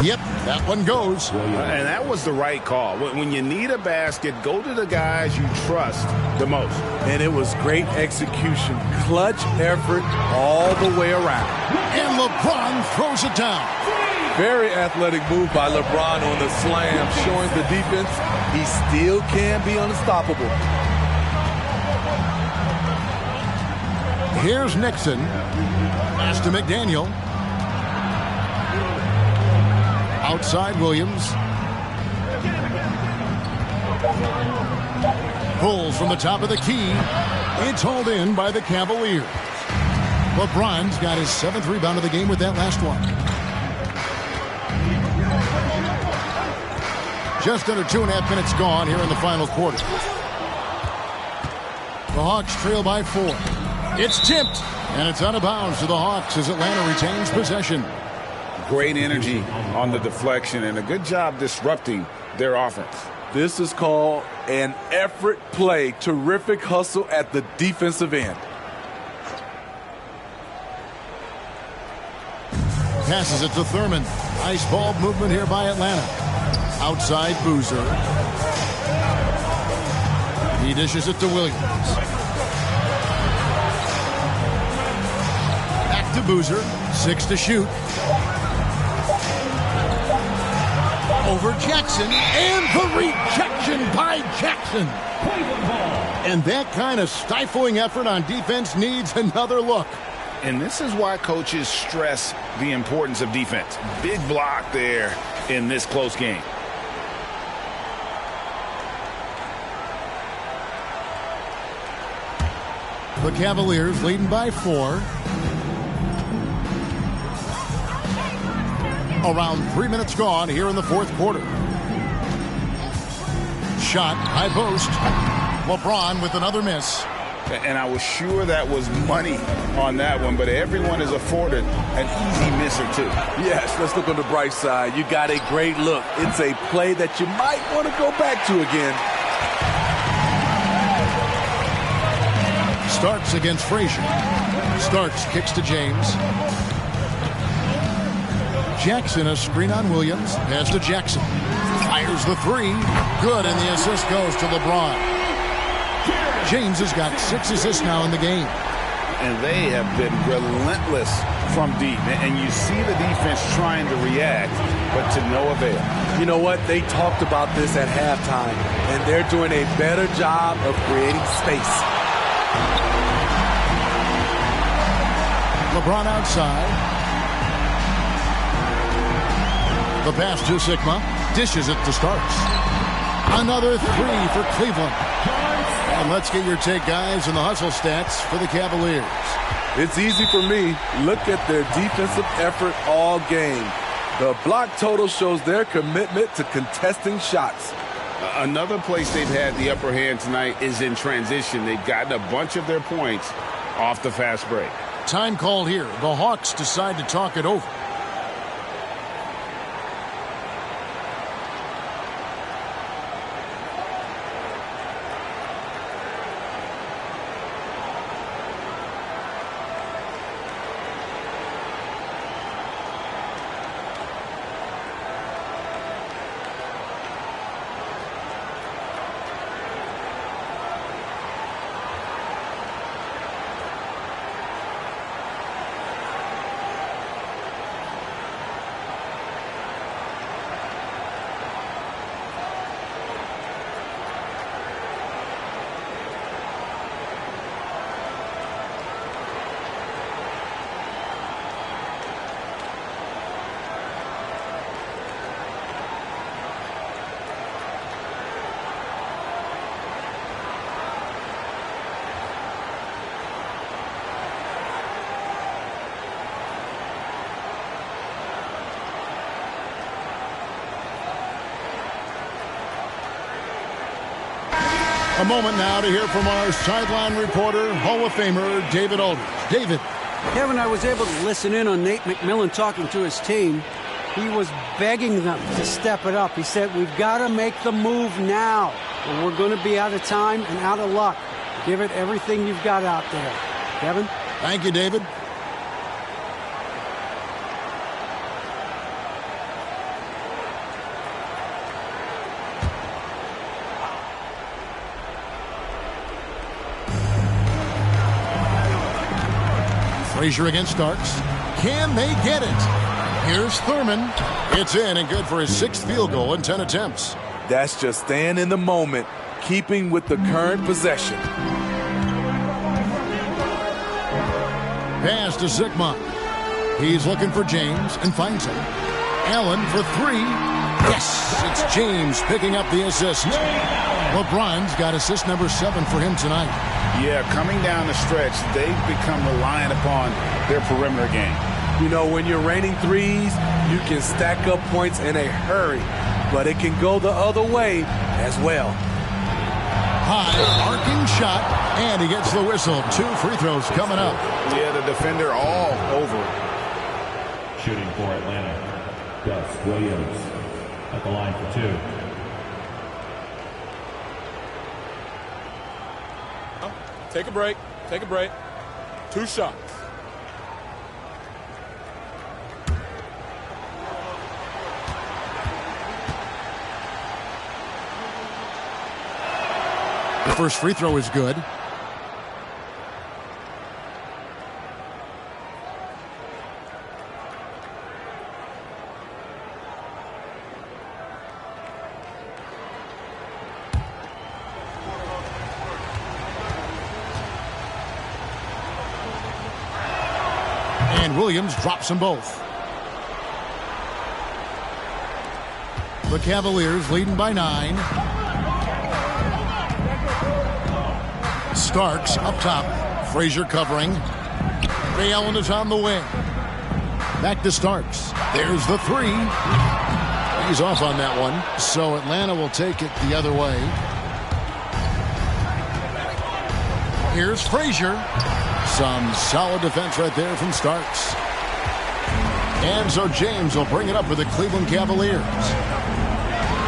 Yep, that one goes. And that was the right call. When you need a basket, go to the guys you trust the most. And it was great execution. Clutch effort all the way around. And LeBron throws it down. Very athletic move by LeBron on the slam, showing the defense he still can be unstoppable. Here's Nixon. Pass to McDaniel. Outside Williams. Pulls from the top of the key. It's hauled in by the Cavaliers. LeBron's got his 7th rebound of the game with that last one. Just under 2.5 minutes gone here in the final quarter. The Hawks trail by 4. It's tipped, and it's out of bounds to the Hawks as Atlanta retains possession. Great energy on the deflection and a good job disrupting their offense. This is called an effort play. Terrific hustle at the defensive end. Passes it to Thurman. Nice ball movement here by Atlanta. Outside Boozer. He dishes it to Williams. Back to Boozer. 6 to shoot. Over Jackson. And the rejection by Jackson. And that kind of stifling effort on defense needs another look. And this is why coaches stress the importance of defense. Big block there in this close game. The Cavaliers leading by 4. Around 3 minutes gone here in the fourth quarter. Shot, high post. LeBron with another miss. And I was sure that was money on that one, but everyone is afforded an easy miss or two. Yes, let's look on the bright side. You got a great look. It's a play that you might want to go back to again. Starks against Frazier. Starks kicks to James. Jackson, a screen on Williams. Pass to Jackson. Fires the 3. Good, and the assist goes to LeBron. James has got 6 assists now in the game. And they have been relentless from deep. And you see the defense trying to react, but to no avail. You know what? They talked about this at halftime, and they're doing a better job of creating space. LeBron outside. The pass to Sigma. Dishes it to Starks. Another 3 for Cleveland. And let's get your take, guys, on the hustle stats for the Cavaliers. It's easy for me. Look at their defensive effort all game. The block total shows their commitment to contesting shots. Another place they've had the upper hand tonight is in transition. They've gotten a bunch of their points off the fast break. Time called here. The Hawks decide to talk it over. A moment now to hear from our sideline reporter, Hall of Famer David Aldridge. David. Kevin, I was able to listen in on Nate McMillan talking to his team. He was begging them to step it up. He said, we've got to make the move now, or we're going to be out of time and out of luck. Give it everything you've got out there. Kevin? Thank you, David. Frazier against Starks. Can they get it? Here's Thurman. It's in and good for his 6th field goal in 10 attempts. That's just staying in the moment, keeping with the current possession. Pass to Sigma. He's looking for James and finds him. Allen for 3. Yes, it's James picking up the assist. LeBron's got assist number 7 for him tonight. Yeah, coming down the stretch, they've become reliant upon their perimeter game. You know, when you're raining threes, you can stack up points in a hurry, but it can go the other way as well. High, arcing shot, and he gets the whistle. 2 free throws coming up. Yeah, the defender all over. Shooting for Atlanta, Gus Williams at the line for 2. Take a break. Take a break. 2 shots. The first free throw is good. And Williams drops them both. The Cavaliers leading by 9. Starks up top. Frazier covering. Ray Allen is on the wing. Back to Starks. There's the three. He's off on that one. So Atlanta will take it the other way. Here's Frazier. Some solid defense right there from Starks. And so James will bring it up for the Cleveland Cavaliers.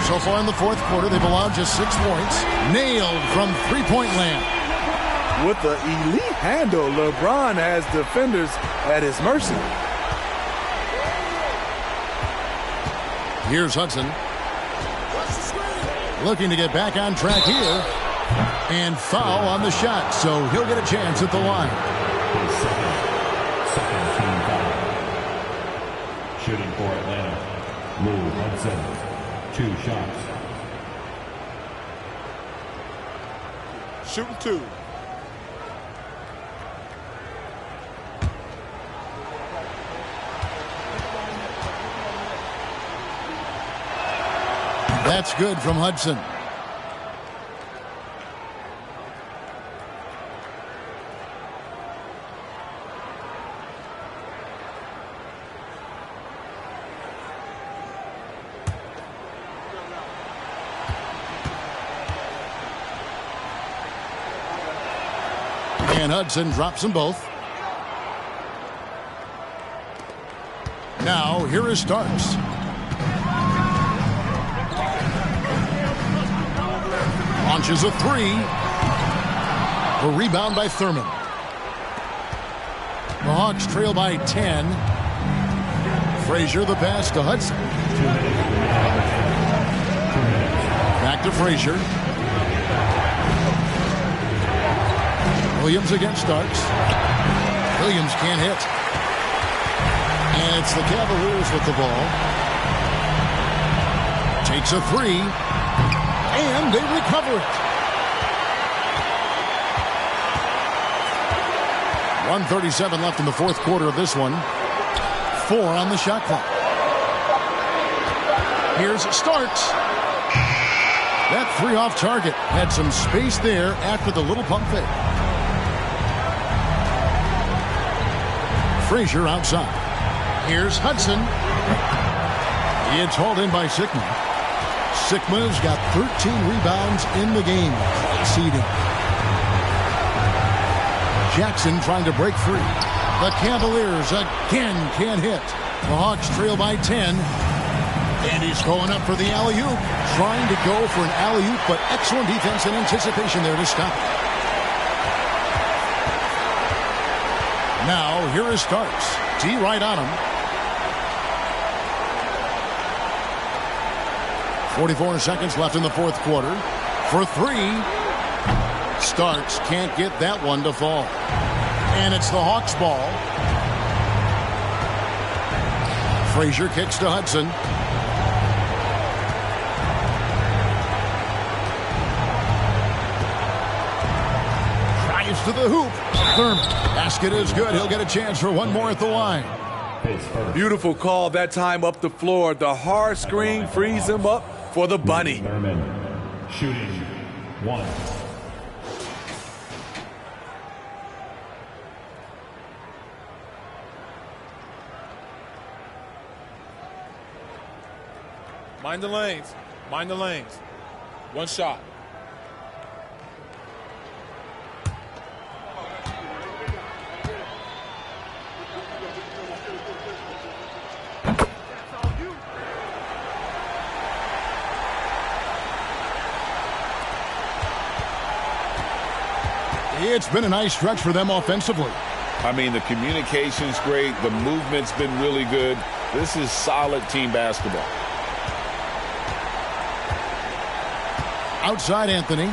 So far in the fourth quarter, they've allowed just 6 points. Nailed from three-point land. With the elite handle, LeBron has defenders at his mercy. Here's Hudson. Looking to get back on track here. And foul on the shot, so he'll get a chance at the line. Second team foul. Shooting for Atlanta, Lou Hudson. 2 shots. Shooting 2. That's good from Hudson. And Hudson drops them both. Now, here is Starks. Launches a three. A rebound by Thurman. The Hawks trail by 10. Frazier the pass to Hudson. Back to Frazier. Williams against Starks. Williams can't hit. And it's the Cavaliers with the ball. Takes a three. And they recover it. 1:37 left in the fourth quarter of this one. 4 on the shot clock. Here's Starks. That three off target. Had some space there after the little pump fake. Frazier outside. Here's Hudson. It's hauled in by Sigma. Sigma's got 13 rebounds in the game. Seeding. Jackson trying to break free. The Cavaliers again can't hit. The Hawks trail by 10. And he's going up for the alley-oop. Trying to go for an alley-oop, but excellent defense and anticipation there to stop. Now, here is Starks. T right on him. 44 seconds left in the fourth quarter. For three. Starks can't get that one to fall. And it's the Hawks' ball. Frazier kicks to Hudson. Drives to the hoop. Thurman. Basket is good. He'll get a chance for one more at the line. Beautiful call that time up the floor. The hard screen frees him up for the bunny. Thurman shooting 1. Mind the lanes. Mind the lanes. 1 shot. It's been a nice stretch for them offensively. I mean, the communication's great. The movement's been really good. This is solid team basketball. Outside Anthony.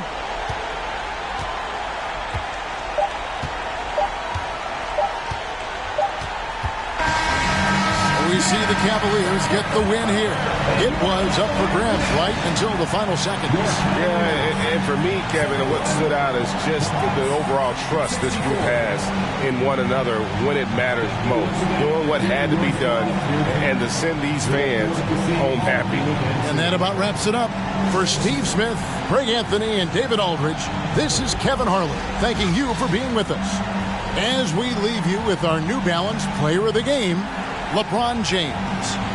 So we see the Cavaliers get the win here. It was up for grabs right until the final seconds. Yeah, and for me, Kevin, what stood out is just the overall trust this group has in one another when it matters most. Doing what had to be done and to send these fans home happy. And that about wraps it up. For Steve Smith, Craig Anthony, and David Aldridge, this is Kevin Harlan thanking you for being with us. As we leave you with our New Balance Player of the Game, LeBron James.